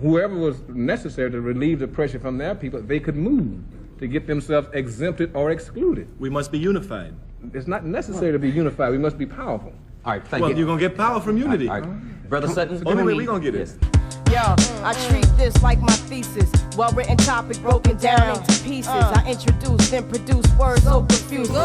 Whoever was necessary to relieve the pressure from their people, they could move to get themselves exempted or excluded. We must be unified. It's not necessary to be unified. We must be powerful. All right, thank well, you. you're going to get power from unity. All right. Brother Sutton. Only way we're going to get it. Yo, I treat this like my thesis. Well-written topic broken down into pieces. I introduce, then produce words so confusing.